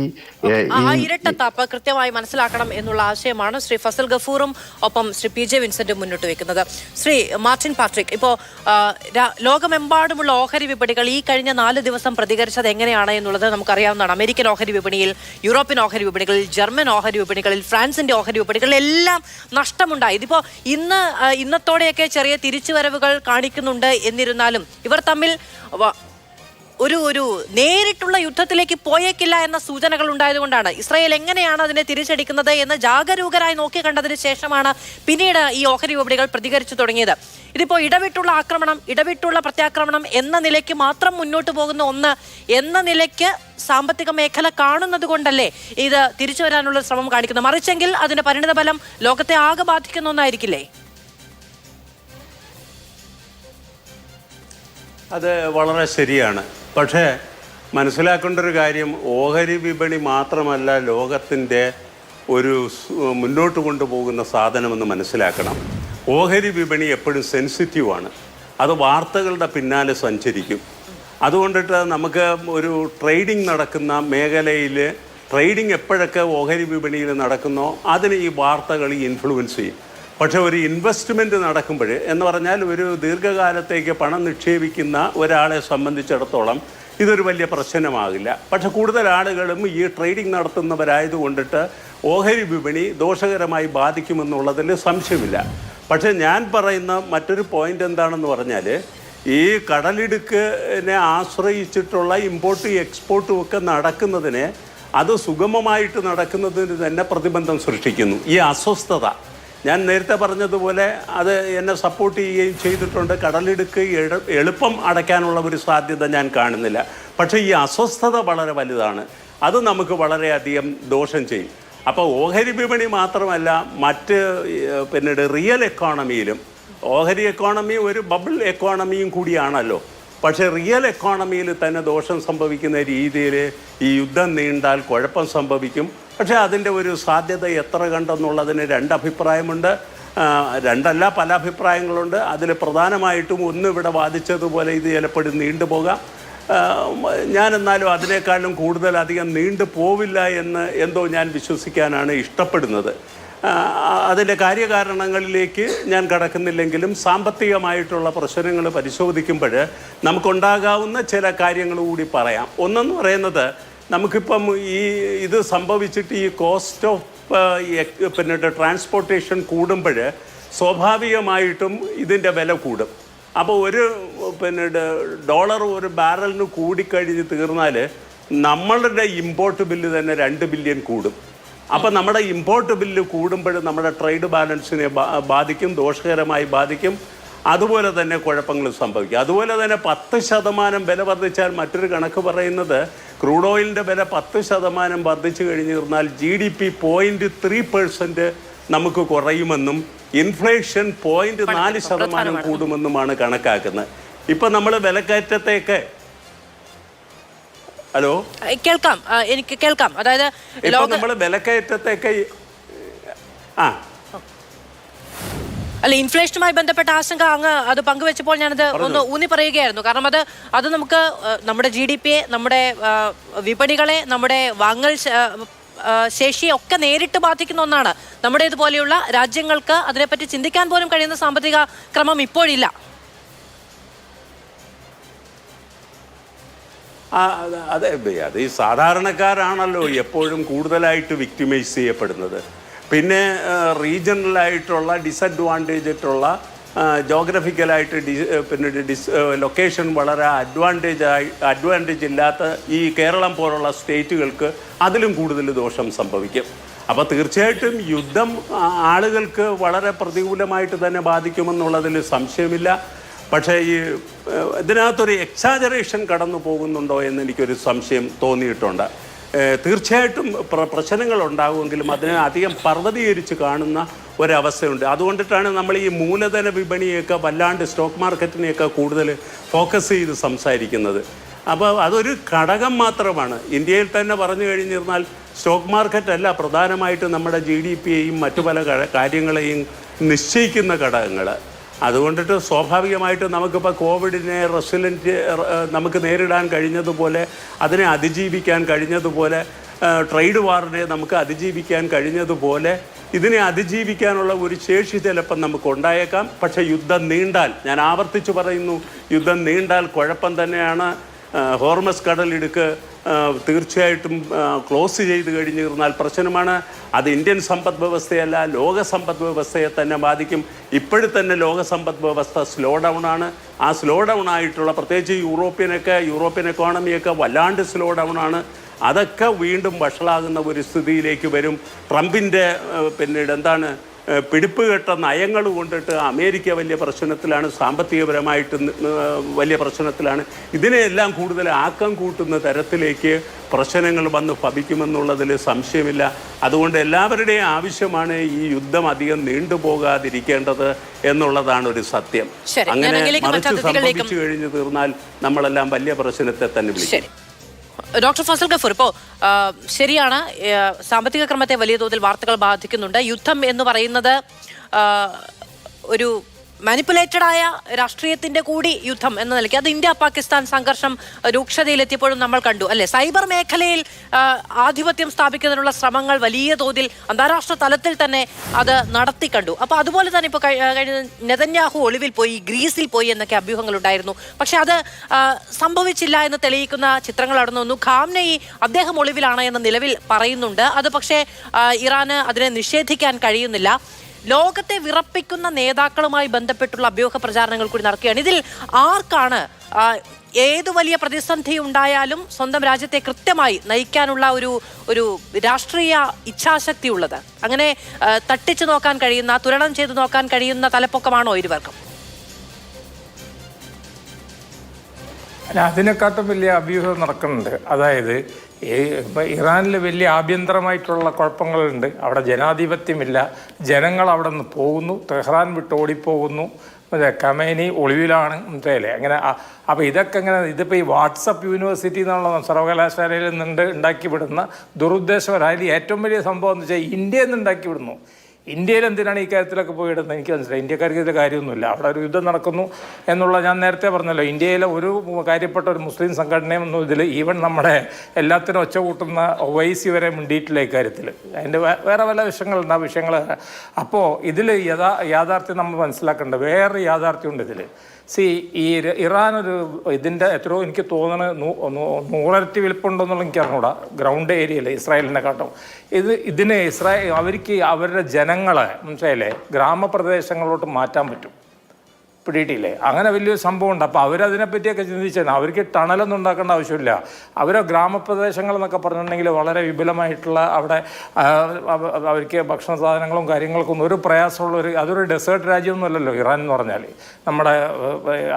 ഇരട്ടത്താപ്പ് കൃത്യമായി മനസ്സിലാക്കണം എന്നുള്ള ആശയമാണ് ശ്രീ ഫസൽ ഗഫൂറും ഒപ്പം ശ്രീ PJ വിൻസെന്റും മുന്നോട്ട് വെക്കുന്നത്. ശ്രീ മാർട്ടിൻ പാട്രിക്, ഇപ്പോൾ ലോകമെമ്പാടുമുള്ള ഓഹരി വിപണികൾ ഈ കഴിഞ്ഞ 4 ദിവസം പ്രതികരിച്ചത് എങ്ങനെയാണ് എന്നുള്ളത് നമുക്കറിയാവുന്നതാണ്. അമേരിക്കൻ ഓഹരി വിപണിയിൽ, യൂറോപ്യൻ ഓഹരി വിപണികളിൽ, ജർമ്മൻ ഓഹരി വിപണികളിൽ, ഫ്രാൻസിന്റെ ഓഹരി വിപണികളിൽ എല്ലാം നഷ്ടമുണ്ടായി. ഇതിപ്പോ ഇന്നത്തോടെയൊക്കെ ചെറിയ തിരിച്ചുവരവുകൾ കാണിക്കുന്നുണ്ട്. എന്നിരുന്നാലും ഇവർ തമ്മിൽ ഒരു നേരിട്ടുള്ള യുദ്ധത്തിലേക്ക് പോയേക്കില്ല എന്ന സൂചനകൾ ഉണ്ടായതുകൊണ്ടാണ് ഇസ്രായേൽ എങ്ങനെയാണ് അതിനെ തിരിച്ചടിക്കുന്നത് എന്ന് ജാഗരൂകരായി നോക്കി കണ്ടതിന് ശേഷമാണ് പിന്നീട് ഈ ഓഹരി വിപണികൾ പ്രതികരിച്ചു തുടങ്ങിയത്. ഇതിപ്പോ ഇടവിട്ടുള്ള ആക്രമണം, ഇടവിട്ടുള്ള പ്രത്യാക്രമണം എന്ന നിലയ്ക്ക് മാത്രം മുന്നോട്ട് പോകുന്ന ഒന്ന് എന്ന നിലയ്ക്ക് സാമ്പത്തിക മേഖല കാണുന്നത് കൊണ്ടല്ലേ ഇത് തിരിച്ചു വരാനുള്ള ശ്രമം കാണിക്കുന്നത്? മറിച്ചെങ്കിൽ അതിന്റെ പരിണിതഫലം ലോകത്തെ ആകെ ബാധിക്കുന്ന ഒന്നായിരിക്കില്ലേ? അത് വളരെ ശരിയാണ്. പക്ഷേ മനസ്സിലാക്കേണ്ട ഒരു കാര്യം, ഓഹരി വിപണി മാത്രമല്ല ലോകത്തിൻ്റെ ഒരു മുന്നോട്ട് കൊണ്ടുപോകുന്ന സാധനമെന്ന് മനസ്സിലാക്കണം. ഓഹരി വിപണി എപ്പോഴും സെൻസിറ്റീവാണ്. അത് വാർത്തകളുടെ പിന്നാലെ സഞ്ചരിക്കും. അതുകൊണ്ടിട്ട് നമുക്ക് ഒരു ട്രേഡിംഗ് നടക്കുന്ന മേഖലയിൽ ട്രേഡിംഗ് എപ്പോഴൊക്കെ ഓഹരി വിപണിയിൽ നടക്കുന്നോ അതിന് ഈ വാർത്തകൾ ഇൻഫ്ലുവൻസ് ചെയ്യും. പക്ഷേ ഒരു ഇൻവെസ്റ്റ്മെൻറ്റ് നടക്കുമ്പോൾ എന്ന് പറഞ്ഞാൽ ഒരു ദീർഘകാലത്തേക്ക് പണം നിക്ഷേപിക്കുന്ന ഒരാളെ സംബന്ധിച്ചിടത്തോളം ഇതൊരു വലിയ പ്രശ്നമാകില്ല. പക്ഷെ കൂടുതൽ ആളുകളും ഈ ട്രേഡിംഗ് നടത്തുന്നവരായതുകൊണ്ടിട്ട് ഓഹരി വിപണി ദോഷകരമായി ബാധിക്കുമെന്നുള്ളതിൽ സംശയമില്ല. പക്ഷേ ഞാൻ പറയുന്ന മറ്റൊരു പോയിന്റ് എന്താണെന്ന് പറഞ്ഞാൽ ഈ കടലിടുക്കിനെ ആശ്രയിച്ചിട്ടുള്ള ഇമ്പോർട്ടും എക്സ്പോർട്ടും ഒക്കെ നടക്കുന്നതിന് അത് സുഗമമായിട്ട് നടക്കുന്നതിന് തന്നെ പ്രതിബന്ധം സൃഷ്ടിക്കുന്നു. ഈ അസ്വസ്ഥത ഞാൻ നേരത്തെ പറഞ്ഞതുപോലെ അത് എന്നെ സപ്പോർട്ട് ചെയ്യുകയും ചെയ്തിട്ടുണ്ട്. കടലിടുക്ക് എളുപ്പം അടയ്ക്കാനുള്ള ഒരു സാധ്യത ഞാൻ കാണുന്നില്ല. പക്ഷേ ഈ അസ്വസ്ഥത വളരെ വലുതാണ്. അത് നമുക്ക് വളരെയധികം ദോഷം ചെയ്യും. അപ്പോൾ ഓഹരി വിപണി മാത്രമല്ല, മറ്റ് പിന്നീട് റിയൽ എക്കോണമിയിലും, ഓഹരി എക്കോണമി ഒരു ബബിൾ എക്കോണമിയും കൂടിയാണല്ലോ. പക്ഷേ റിയൽ എക്കോണമിയിൽ തന്നെ ദോഷം സംഭവിക്കുന്ന രീതിയിൽ ഈ യുദ്ധം നീണ്ടാൽ കുഴപ്പം സംഭവിക്കും. പക്ഷേ അതിൻ്റെ ഒരു സാധ്യത എത്ര കണ്ടെന്നുള്ളതിന് രണ്ടഭിപ്രായമുണ്ട്. രണ്ടല്ല, പല അഭിപ്രായങ്ങളുണ്ട്. അതിൽ പ്രധാനമായിട്ടും ഒന്ന് ഇവിടെ വാദിച്ചതുപോലെ ഇത് ചിലപ്പോഴും നീണ്ടുപോകാം. ഞാനെന്നാലും അതിനേക്കാളും കൂടുതൽ അധികം നീണ്ടു പോവില്ല എന്ന് എന്തോ ഞാൻ വിശ്വസിക്കാനാണ് ഇഷ്ടപ്പെടുന്നത്. അതിൻ്റെ കാര്യകാരണങ്ങളിലേക്ക് ഞാൻ കടക്കുന്നില്ലെങ്കിലും സാമ്പത്തികമായിട്ടുള്ള പ്രശ്നങ്ങൾ പരിശോധിക്കുമ്പോൾ നമുക്കുണ്ടാകാവുന്ന ചില കാര്യങ്ങൾ കൂടി പറയാം. ഒന്നെന്ന് പറയുന്നത്, നമുക്കിപ്പം ഇത് സംഭവിച്ചിട്ട് ഈ കോസ്റ്റ് ഓഫ് പിന്നെ ട്രാൻസ്പോർട്ടേഷൻ കൂടുമ്പോൾ സ്വാഭാവികമായിട്ടും ഇതിൻ്റെ വില കൂടും. അപ്പോൾ ഒരു ഡോളർ ഒരു ബാരലിന് കൂടിക്കഴിഞ്ഞ് തീർന്നാൽ നമ്മളുടെ ഇമ്പോർട്ട് ബില്ല് തന്നെ 2 ബില്യൺ കൂടും. അപ്പോൾ നമ്മുടെ ഇമ്പോർട്ട് ബില്ല് കൂടുമ്പോൾ നമ്മുടെ ട്രേഡ് ബാലൻസിനെ ബാധിക്കും, ദോഷകരമായി ബാധിക്കും. അതുപോലെ തന്നെ കുഴപ്പങ്ങൾ സംഭവിക്കും. അതുപോലെ തന്നെ 10% വില വർദ്ധിച്ചാൽ, മറ്റൊരു കണക്ക് പറയുന്നത് ക്രൂഡ് ഓയിലിൻ്റെ വില 10% വർദ്ധിച്ചു കഴിഞ്ഞിരുന്നാൽ GDP 0.3% നമുക്ക് കുറയുമെന്നും ഇൻഫ്ലേഷൻ 0.4% കൂടുമെന്നുമാണ് കണക്കാക്കുന്നത്. ഇപ്പം നമ്മൾ വിലക്കയറ്റത്തേക്ക് ഹലോ കേൾക്കാം, എനിക്ക് കേൾക്കാം. അതായത് ഇപ്പം നമ്മൾ വിലക്കയറ്റത്തേക്ക് അല്ല, ഇൻഫ്ലേഷനുമായി ബന്ധപ്പെട്ട ആശങ്ക അങ്ങ് അത് പങ്കുവെച്ചപ്പോൾ ഞാനത് ഒന്ന് ഊന്നി പറയുകയായിരുന്നു. കാരണം അത് നമുക്ക് നമ്മുടെ GDP, നമ്മുടെ വിപണികളെ, നമ്മുടെ വാങ്ങൽ ശേഷിയെ ഒക്കെ നേരിട്ട് ബാധിക്കുന്ന ഒന്നാണ്. നമ്മുടെ ഇതുപോലെയുള്ള രാജ്യങ്ങൾക്ക് അതിനെപ്പറ്റി ചിന്തിക്കാൻ പോലും കഴിയുന്ന സാമ്പത്തിക ക്രമം ഇപ്പോഴില്ല. അതെ, അത് ഈ സാധാരണക്കാരാണല്ലോ എപ്പോഴും കൂടുതലായിട്ട് വിക്ടിമൈസ് ചെയ്യപ്പെടുന്നത്. പിന്നെ റീജിയണലായിട്ടുള്ള ഡിസഡ്വാൻറ്റേജായിട്ടുള്ള ജോഗ്രഫിക്കലായിട്ട് പിന്നെ ലൊക്കേഷൻ വളരെ അഡ്വാൻറ്റേജ് ഇല്ലാത്ത ഈ കേരളം പോലുള്ള സ്റ്റേറ്റുകൾക്ക് അതിലും കൂടുതൽ ദോഷം സംഭവിക്കും. അപ്പോൾ തീർച്ചയായിട്ടും യുദ്ധം ആളുകൾക്ക് വളരെ പ്രതികൂലമായിട്ട് തന്നെ ബാധിക്കുമെന്നുള്ളതിൽ സംശയമില്ല. പക്ഷേ ഈ ഇതിനകത്തൊരു എക്സാജറേഷൻ കടന്നു പോകുന്നുണ്ടോ എന്ന് എനിക്കൊരു സംശയം തോന്നിയിട്ടുണ്ട്. തീർച്ചയായിട്ടും പ്രശ്നങ്ങൾ ഉണ്ടാകുമെങ്കിലും അതിനെ അധികം പർവ്വതീകരിച്ച് കാണുന്ന ഒരവസ്ഥയുണ്ട്. അതുകൊണ്ടിട്ടാണ് നമ്മൾ ഈ മൂലധന വിപണിയൊക്കെ വല്ലാണ്ട് സ്റ്റോക്ക് മാർക്കറ്റിനെയൊക്കെ കൂടുതൽ ഫോക്കസ് ചെയ്ത് സംസാരിക്കുന്നത്. അപ്പോൾ അതൊരു ഘടകം മാത്രമാണ്. ഇന്ത്യയിൽ തന്നെ പറഞ്ഞു കഴിഞ്ഞിരുന്നാൽ സ്റ്റോക്ക് മാർക്കറ്റല്ല പ്രധാനമായിട്ട് നമ്മുടെ GDPയെയും മറ്റു പല കാര്യങ്ങളെയും നിശ്ചയിക്കുന്ന ഘടകങ്ങൾ. അതുകൊണ്ടിട്ട് സ്വാഭാവികമായിട്ട് നമുക്കിപ്പോൾ കോവിഡിനെ നമുക്ക് നേരിടാൻ കഴിഞ്ഞതുപോലെ, അതിനെ അതിജീവിക്കാൻ കഴിഞ്ഞതുപോലെ, ട്രേഡ് വാറിനെ നമുക്ക് അതിജീവിക്കാൻ കഴിഞ്ഞതുപോലെ ഇതിനെ അതിജീവിക്കാനുള്ള ഒരു ശേഷി ചിലപ്പം നമുക്ക് ഉണ്ടായേക്കാം. പക്ഷേ യുദ്ധം നീണ്ടാൽ, ഞാൻ ആവർത്തിച്ച് പറയുന്നു, യുദ്ധം നീണ്ടാൽ കുഴപ്പം തന്നെയാണ്. ഹോർമസ് കടലിടുക്ക് തീർച്ചയായിട്ടും ക്ലോസ് ചെയ്ത് കഴിഞ്ഞിരുന്നാൽ പ്രശ്നമാണ്. അത് ഇന്ത്യൻ സമ്പദ് വ്യവസ്ഥയല്ല, ലോക സമ്പദ് വ്യവസ്ഥയെ തന്നെ ബാധിക്കും. ഇപ്പോഴും തന്നെ ലോക സമ്പദ് വ്യവസ്ഥ സ്ലോ ഡൗൺ ആണ്. ആ സ്ലോ ഡൗൺ ആയിട്ടുള്ള പ്രത്യേകിച്ച് യൂറോപ്യൻ എക്കോണമിയൊക്കെ വല്ലാണ്ട് സ്ലോ ഡൗൺ ആണ്. അതൊക്കെ വീണ്ടും വഷളാകുന്ന ഒരു സ്ഥിതിയിലേക്ക് വരും. ട്രംപിൻ്റെ പിന്നീട് പിടിപ്പുകെട്ട നയങ്ങൾ കൊണ്ടിട്ട് അമേരിക്ക വലിയ പ്രശ്നത്തിലാണ്, സാമ്പത്തികപരമായിട്ട് വലിയ പ്രശ്നത്തിലാണ്. ഇതിനെയെല്ലാം കൂടുതൽ ആക്കം കൂട്ടുന്ന തരത്തിലേക്ക് പ്രശ്നങ്ങൾ വന്ന് ഭവിക്കുമെന്നുള്ളതിൽ സംശയമില്ല. അതുകൊണ്ട് എല്ലാവരുടെയും ആവശ്യമാണ് ഈ യുദ്ധം അധികം നീണ്ടുപോകാതിരിക്കേണ്ടത് എന്നുള്ളതാണ് ഒരു സത്യം. അങ്ങനെ മറിച്ച് സംഭവിച്ചു കഴിഞ്ഞു തീർന്നാൽ നമ്മളെല്ലാം വലിയ പ്രശ്നത്തെ തന്നെ വിളിക്കും. ഡോക്ടർ ഫസൽ ഗഫൂർ, ഇപ്പോൾ ശരിയാണ്, സാമ്പത്തിക ക്രമത്തെ വലിയ തോതിൽ വാർത്തകൾ ബാധിക്കുന്നുണ്ട്. യുദ്ധം എന്ന് പറയുന്നത് ഒരു മാനിപ്പുലേറ്റഡ് ആയ രാഷ്ട്രീയത്തിന്റെ കൂടി യുദ്ധം എന്ന നിലയ്ക്ക് അത് ഇന്ത്യ പാകിസ്ഥാൻ സംഘർഷം രൂക്ഷതയിലെത്തിയപ്പോഴും നമ്മൾ കണ്ടു അല്ലെ. സൈബർ മേഖലയിൽ ആധിപത്യം സ്ഥാപിക്കുന്നതിനുള്ള ശ്രമങ്ങൾ വലിയ തോതിൽ അന്താരാഷ്ട്ര തലത്തിൽ തന്നെ അത് നടത്തിക്കണ്ടു. അപ്പൊ അതുപോലെ തന്നെ ഇപ്പോൾ കഴിഞ്ഞ നെതന്യാഹു ഒളിവിൽ പോയി, ഗ്രീസിൽ പോയി എന്നൊക്കെ അഭ്യൂഹങ്ങൾ ഉണ്ടായിരുന്നു. പക്ഷെ അത് സംഭവിച്ചില്ല എന്ന് തെളിയിക്കുന്ന ചിത്രങ്ങൾ അവിടെ നിന്ന് വന്നു. ഖാംനെയി അദ്ദേഹം ഒളിവിലാണ് എന്ന് നിലവിൽ പറയുന്നുണ്ട്. അത് പക്ഷേ ഇറാന് അതിനെ നിഷേധിക്കാൻ കഴിയുന്നില്ല. ലോകത്തെ വിറപ്പിക്കുന്ന നേതാക്കളുമായി ബന്ധപ്പെട്ടുള്ള അഭ്യൂഹ പ്രചാരണങ്ങൾ കൂടി നടക്കുകയാണ്. ഇതിൽ ആർക്കാണ് ഏതു വലിയ പ്രതിസന്ധി ഉണ്ടായാലും സ്വന്തം രാജ്യത്തെ കൃത്യമായി നയിക്കാനുള്ള ഒരു രാഷ്ട്രീയ ഇച്ഛാശക്തി ഉള്ളത്? അങ്ങനെ തട്ടിച്ചു നോക്കാൻ കഴിയുന്ന, തുരണം ചെയ്തു നോക്കാൻ കഴിയുന്ന തലപ്പൊക്കമാണോ ഇരുവർക്കും? അതിനെക്കാട്ടും വലിയ അഭ്യൂഹം നടക്കുന്നുണ്ട്. അതായത് ഇപ്പം ഇറാനിൽ വലിയ ആഭ്യന്തരമായിട്ടുള്ള കുഴപ്പങ്ങളുണ്ട്. അവിടെ ജനാധിപത്യമില്ല. ജനങ്ങൾ അവിടെ നിന്ന് പോകുന്നു, തെഹ്റാൻ വിട്ട് ഓടിപ്പോകുന്നു. ഖമേനി ഒളിവിലാണ് മനസ്സിലായില്ലേ. അങ്ങനെ അപ്പോൾ ഇതൊക്കെ ഇങ്ങനെ ഇതിപ്പോൾ ഈ വാട്സപ്പ് യൂണിവേഴ്സിറ്റി എന്നുള്ള സർവകലാശാലയിൽ നിന്ന് ഉണ്ടാക്കി വിടുന്ന ദുരുദ്ദേശപരമായി ഏറ്റവും വലിയ സംഭവം എന്ന് വെച്ചാൽ ഇന്ത്യയിൽ നിന്ന് ഉണ്ടാക്കി വിടുന്നു. ഇന്ത്യയിൽ എന്തിനാണ് ഈ കാര്യത്തിലൊക്കെ പോയിടുന്നത് എനിക്ക് മനസ്സിലായി. ഇന്ത്യക്കാർക്ക് ഇതിൽ കാര്യമൊന്നുമില്ല. അവിടെ ഒരു യുദ്ധം നടക്കുന്നു എന്നുള്ള ഞാൻ നേരത്തെ പറഞ്ഞല്ലോ. ഇന്ത്യയിലെ ഒരു കാര്യപ്പെട്ട ഒരു മുസ്ലിം സംഘടനയൊന്നും ഇതിൽ ഈവൻ നമ്മുടെ എല്ലാത്തിനും ഒച്ച കൂട്ടുന്ന ഒവൈസി വരെ മിണ്ടിയിട്ടില്ല ഇക്കാര്യത്തിൽ. അതിൻ്റെ വേറെ പല വിഷയങ്ങളുണ്ട്. ആ വിഷയങ്ങൾ അപ്പോൾ ഇതിൽ യാഥാർത്ഥ്യം നമ്മൾ മനസ്സിലാക്കേണ്ടത് വേറെ യാഥാർത്ഥ്യമുണ്ട് ഇതിൽ. ഈ ഇറാൻ ഇതിൻ്റെ എത്രയോ എനിക്ക് തോന്നുന്നത് 100 ഇരട്ടി വലിപ്പമുണ്ടോയെന്നുള്ള എനിക്ക് അറിഞ്ഞൂടാ. ഗ്രൗണ്ട് ഏരിയയിൽ ഇസ്രായേലിനെക്കാട്ടും ഇതിന് അവർക്ക് അവരുടെ ജനങ്ങളെ മനസ്സിലായില്ലേ ഗ്രാമപ്രദേശങ്ങളിലോട്ട് മാറ്റാൻ പറ്റും. പിടിയിട്ടില്ലേ? അങ്ങനെ വലിയൊരു സംഭവമുണ്ട്. അപ്പോൾ അവരതിനെപ്പറ്റിയൊക്കെ ചിന്തിച്ചാൽ അവർക്ക് ടണലൊന്നും ഉണ്ടാക്കേണ്ട ആവശ്യമില്ല. അവരെ ഗ്രാമപ്രദേശങ്ങൾ എന്നൊക്കെ പറഞ്ഞിട്ടുണ്ടെങ്കിൽ വളരെ വിപുലമായിട്ടുള്ള അവിടെ അവർക്ക് ഭക്ഷണ സാധനങ്ങളും കാര്യങ്ങൾക്കൊന്നും ഒരു പ്രയാസമുള്ളൊരു അതൊരു ഡെസേർട്ട് രാജ്യമൊന്നുമല്ലല്ലോ ഇറാൻ എന്ന് പറഞ്ഞാൽ. നമ്മുടെ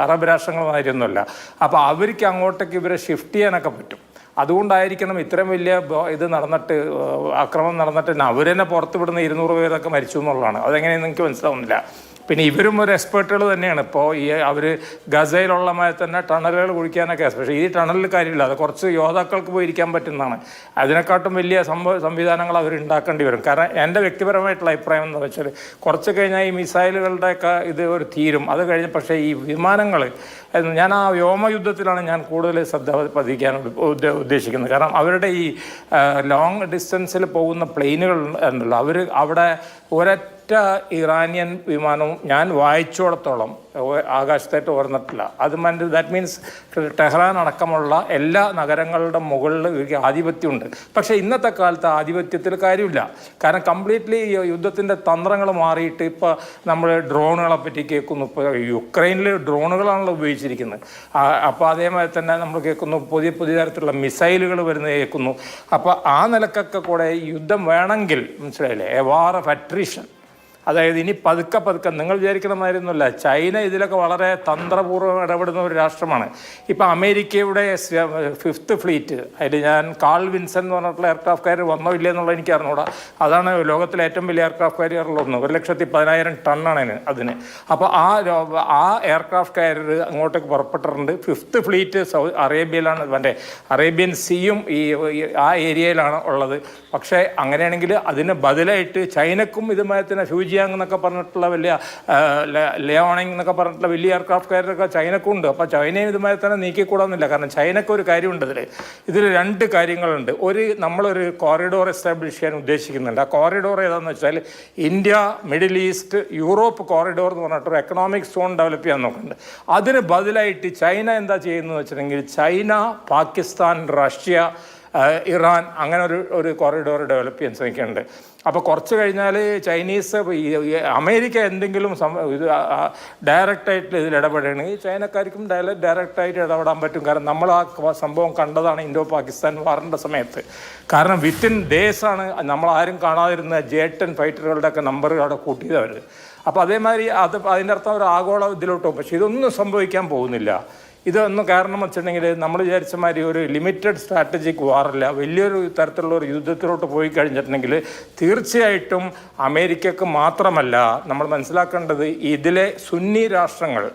അറബ് രാഷ്ട്രങ്ങളുമായിരുന്നല്ല. അപ്പോൾ അവർക്ക് അങ്ങോട്ടേക്ക് ഇവരെ ഷിഫ്റ്റ് ചെയ്യാനൊക്കെ പറ്റും. അതുകൊണ്ടായിരിക്കണം ഇത്രയും വലിയ ഇത് നടന്നിട്ട് ആക്രമണം നടന്നിട്ട് അവർ തന്നെ പുറത്ത് വിടുന്ന 200 പേരൊക്കെ മരിച്ചു എന്നുള്ളതാണ്. അതെങ്ങനെയെന്ന് എനിക്ക് മനസ്സിലാവുന്നില്ല. പിന്നെ ഇവരും ഒരു എക്സ്പേർട്ടുകൾ തന്നെയാണ്. ഇപ്പോൾ അവർ ഗസയിലുള്ള മാതിരി തന്നെ ടണലുകൾ കുഴിക്കാനൊക്കെ, പക്ഷേ ഈ ടണലിൽ കാര്യമില്ല. അത് കുറച്ച് യോദ്ധാക്കൾക്ക് പോയി ഇരിക്കാൻ പറ്റുന്നതാണ്. അതിനെക്കാട്ടും വലിയ സംവിധാനങ്ങൾ അവർ ഉണ്ടാക്കേണ്ടി വരും. കാരണം എൻ്റെ വ്യക്തിപരമായിട്ടുള്ള അഭിപ്രായം എന്ന് വെച്ചാൽ കുറച്ച് കഴിഞ്ഞാൽ ഈ മിസൈലുകളുടെയൊക്കെ ഇത് ഒരു തീരും. അത് കഴിഞ്ഞ് പക്ഷേ ഈ വിമാനങ്ങൾ ഞാൻ ആ വ്യോമയുദ്ധത്തിലാണ് ഞാൻ കൂടുതൽ ശ്രദ്ധ പതിക്കാൻ ഉദ്ദേശിക്കുന്നത്. കാരണം അവരുടെ ഈ ലോങ് ഡിസ്റ്റൻസിൽ പോകുന്ന പ്ലെയിനുകൾ ഉണ്ടല്ലോ, അവർ അവിടെ ഒരൊറ്റ ഇറാനിയൻ വിമാനവും ഞാൻ വായിച്ചോടത്തോളം ആകാശത്തായിട്ട് ഉയർന്നിട്ടില്ല. ദാറ്റ് മീൻസ് ടെഹ്റാൻ അടക്കമുള്ള എല്ലാ നഗരങ്ങളുടെ മുകളിൽ ഇവർക്ക് ആധിപത്യമുണ്ട്. പക്ഷേ ഇന്നത്തെ കാലത്ത് ആധിപത്യത്തിൽ കാര്യമില്ല. കാരണം കംപ്ലീറ്റ്ലി യുദ്ധത്തിൻ്റെ തന്ത്രങ്ങൾ മാറിയിട്ട് ഇപ്പോൾ നമ്മൾ ഡ്രോണുകളെ പറ്റി കേൾക്കുന്നു. ഇപ്പോൾ യുക്രൈനിൽ ഡ്രോണുകളാണല്ലോ ഉപയോഗിച്ചിരിക്കുന്നത്. അപ്പോൾ അതേമാതിരി തന്നെ നമ്മൾ കേൾക്കുന്നു പുതിയ തരത്തിലുള്ള മിസൈലുകൾ വരുന്നത് കേൾക്കുന്നു. അപ്പോൾ ആ നിലക്കൊക്കെ കൂടെ യുദ്ധം വേണമെങ്കിൽ മനസ്സിലായില്ലേ, എ വാർ ഓഫ് അട്രീഷൻ. അതായത് ഇനി പതുക്കെ നിങ്ങൾ വിചാരിക്കണമായിരുന്നില്ല. ചൈന ഇതിലൊക്കെ വളരെ തന്ത്രപൂർവ്വം ഇടപെടുന്ന ഒരു രാഷ്ട്രമാണ്. ഇപ്പം അമേരിക്കയുടെ 5th ഫ്ലീറ്റ്, അതിൽ ഞാൻ കാൾ വിൻസൺ എന്ന് പറഞ്ഞിട്ടുള്ള എയർക്രാഫ്റ്റ് കാരിയർ വന്നോ ഇല്ലേ എന്നുള്ളത് എനിക്ക് അറിഞ്ഞൂടാ. അതാണ് ലോകത്തിലെ ഏറ്റവും വലിയ എയർക്രാഫ്റ്റ് കാരിയറിലൊന്ന്. 1,10,000 ടണ്ണാണ് അതിന്. അപ്പോൾ ആ എയർക്രാഫ്റ്റ് കാരിയർ അങ്ങോട്ടേക്ക് പുറപ്പെട്ടിട്ടുണ്ട്. 5th ഫ്ലീറ്റ് അറേബ്യയിലാണ്, അറേബ്യൻ സീയും ആ ഏരിയയിലാണ് ഉള്ളത്. പക്ഷേ അങ്ങനെയാണെങ്കിൽ അതിന് ബദലായിട്ട് ചൈനക്കും ഇതുമായി തന്നെ ഫ്യൂജിയാങ് എന്നൊക്കെ പറഞ്ഞിട്ടുള്ള വലിയ ലിയോണിങ് എന്നൊക്കെ പറഞ്ഞിട്ടുള്ള വലിയ എയർക്രാഫ്റ്റ് കാരിയറൊക്കെ ചൈനക്കും ഉണ്ട്. അപ്പോൾ ചൈനയും ഇതുമായി തന്നെ നീക്കിക്കൂടാന്നില്ല. കാരണം ചൈനക്ക് ഒരു കാര്യമുണ്ട് ഇതിൽ 2 കാര്യങ്ങളുണ്ട്. നമ്മളൊരു കോറിഡോർ എസ്റ്റാബ്ലിഷ് ചെയ്യാൻ ഉദ്ദേശിക്കുന്നുണ്ട്. ആ കോറിഡോർ ഏതാണെന്ന് വെച്ചാൽ India, middle east, Europe corridor എന്ന് പറഞ്ഞിട്ടൊരു എക്കണോമിക് സോൺ ഡെവലപ്പ് ചെയ്യാൻ നോക്കുന്നുണ്ട്. അതിന് ബദലായിട്ട് ചൈന എന്താ ചെയ്യുന്നത് വെച്ചിട്ടുണ്ടെങ്കിൽ ചൈന, പാകിസ്ഥാൻ, റഷ്യ, ഇറാൻ അങ്ങനെ ഒരു കോറിഡോർ ഡെവലപ്പ് ചെയ്യാൻ ശ്രമിക്കുന്നുണ്ട്. അപ്പോൾ കുറച്ച് കഴിഞ്ഞാൽ ചൈനീസ് അമേരിക്ക എന്തെങ്കിലും ഇത് ഡയറക്റ്റായിട്ട് ഇതിൽ ഇടപെടുകയാണെങ്കിൽ ചൈനക്കാർക്കും ഡയറക്റ്റായിട്ട് ഇടപെടാൻ പറ്റും. കാരണം നമ്മൾ ആ സംഭവം കണ്ടതാണ് ഇൻഡോ പാകിസ്ഥാൻ വാറിൻ്റെ സമയത്ത്. കാരണം വിത്തിൻ ഡേയ്സാണ് നമ്മളാരും കാണാതിരുന്ന J-10 ഫൈറ്ററുകളുടെയൊക്കെ നമ്പർ അവിടെ കൂട്ടിയത് അവർ. അപ്പോൾ അതേമാതിരി അതിൻ്റെ അർത്ഥം ഒരു ആഗോള ഇതിലോട്ട് പോകും. പക്ഷേ ഇതൊന്നും സംഭവിക്കാൻ പോകുന്നില്ല. ഇതൊന്നും കാരണം വെച്ചിട്ടുണ്ടെങ്കിൽ നമ്മൾ വിചാരിച്ച മാതിരി ഒരു ലിമിറ്റഡ് സ്ട്രാറ്റജിക് വാറില്ല, വലിയൊരു തരത്തിലുള്ള ഒരു യുദ്ധത്തിലോട്ട് പോയി കഴിഞ്ഞിട്ടുണ്ടെങ്കിൽ തീർച്ചയായിട്ടും അമേരിക്കക്ക് മാത്രമല്ല നമ്മൾ മനസ്സിലാക്കേണ്ടത് ഇതിലെ സുന്നി രാഷ്ട്രങ്ങൾ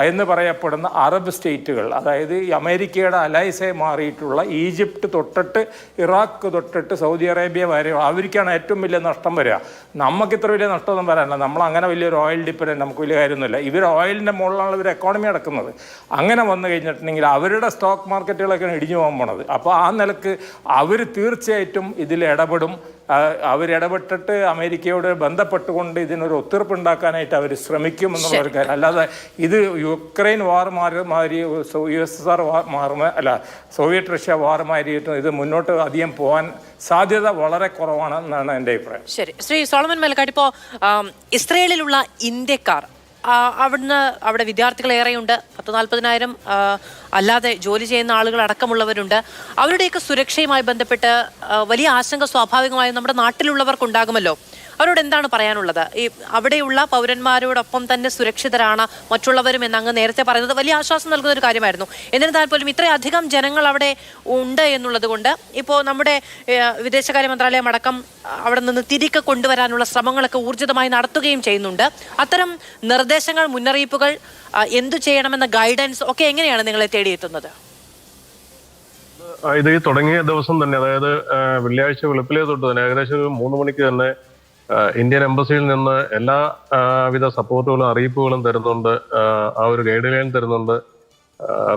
എന്ന് പറയപ്പെടുന്ന അറബ് സ്റ്റേറ്റുകൾ, അതായത് ഈ അമേരിക്കയുടെ അലൈസായി മാറിയിട്ടുള്ള ഈജിപ്റ്റ് തൊട്ടിട്ട് ഇറാഖ് തൊട്ടിട്ട് സൗദി അറേബ്യ വരെ അവർക്കാണ് ഏറ്റവും വലിയ നഷ്ടം വരിക. നമുക്ക് ഇത്ര വലിയ നഷ്ടമൊന്നും വരാനില്ല. നമ്മൾ അങ്ങനെ വലിയൊരു ഓയിൽ ഡിപ്പെൻഡൻറ്റ്, നമുക്ക് വലിയ കാര്യമൊന്നുമില്ല. ഇവർ ഓയിലിൻ്റെ മുകളിലാണ് ഇവർ എക്കോണമി നടക്കുന്നത്. അങ്ങനെ വന്നു കഴിഞ്ഞിട്ടുണ്ടെങ്കിൽ അവരുടെ സ്റ്റോക്ക് മാർക്കറ്റുകളൊക്കെയാണ് ഇടിഞ്ഞു പോകാൻ പോണത്. അപ്പോൾ ആ നിലക്ക് അവർ തീർച്ചയായിട്ടും ഇതിൽ ഇടപെടും. അവരിടപെട്ടിട്ട് അമേരിക്കയോട് ബന്ധപ്പെട്ടുകൊണ്ട് ഇതിനൊരു ഒത്തുതീർപ്പ് ഉണ്ടാക്കാനായിട്ട് അവർ ശ്രമിക്കും എന്നുള്ളൊരു കാര്യം. അല്ലാതെ ഇത് യുക്രൈൻ വാർ മാറി USSR മാറുന്ന സോവിയറ്റ് റഷ്യ വാർ മാറിയിട്ടും ഇത് മുന്നോട്ട് അധികം പോകാൻ സാധ്യത വളരെ കുറവാണ് എന്നാണ് എൻ്റെ അഭിപ്രായം. ശരി, ശ്രീ സോളമൻ മേലക്കാട്, ഇപ്പോൾ ഇസ്രയേലിലുള്ള ഇന്ത്യക്കാർ അവിടുന്ന് അവിടെ വിദ്യാർത്ഥികൾ ഏറെയുണ്ട്, 40,000-40,000 അല്ലാതെ ജോലി ചെയ്യുന്ന ആളുകൾ അടക്കമുള്ളവരുണ്ട്. അവരുടെയൊക്കെ സുരക്ഷയുമായി ബന്ധപ്പെട്ട് വലിയ ആശങ്ക സ്വാഭാവികമായും നമ്മുടെ നാട്ടിലുള്ളവർക്കുണ്ടാകുമല്ലോ. അവരോട് എന്താണ് പറയാനുള്ളത്? ഈ അവിടെയുള്ള പൗരന്മാരോടൊപ്പം തന്നെ സുരക്ഷിതരാണ് മറ്റുള്ളവരും എന്ന് അങ്ങ് നേരത്തെ പറയുന്നത് വലിയ ആശ്വാസം നൽകുന്ന ഒരു കാര്യമായിരുന്നു. എന്നിരുന്നാൽ പോലും ഇത്രയധികം ജനങ്ങൾ അവിടെ ഉണ്ട് എന്നുള്ളത് കൊണ്ട് ഇപ്പോൾ നമ്മുടെ വിദേശകാര്യ മന്ത്രാലയം അടക്കം അവിടെ നിന്ന് തിരികെ കൊണ്ടുവരാനുള്ള ശ്രമങ്ങളൊക്കെ ഊർജിതമായി നടത്തുകയും ചെയ്യുന്നുണ്ട്. അത്തരം നിർദ്ദേശങ്ങൾ, മുന്നറിയിപ്പുകൾ, എന്തു ചെയ്യണമെന്ന ഗൈഡൻസ് ഒക്കെ എങ്ങനെയാണ് നിങ്ങളെ തേടിയെത്തുന്നത്? ഇത് ഈ തുടങ്ങിയ ദിവസം തന്നെ, അതായത് വെള്ളിയാഴ്ച വെളുപ്പിലേ തൊട്ട് തന്നെ ഏകദേശം ഒരു 3 മണിക്ക് തന്നെ ഇന്ത്യൻ എംബസിയിൽ നിന്ന് എല്ലാവിധ സപ്പോർട്ടുകളും അറിയിപ്പുകളും തരുന്നുണ്ട്. ആ ഒരു ഗൈഡ് ലൈൻ തരുന്നുണ്ട്.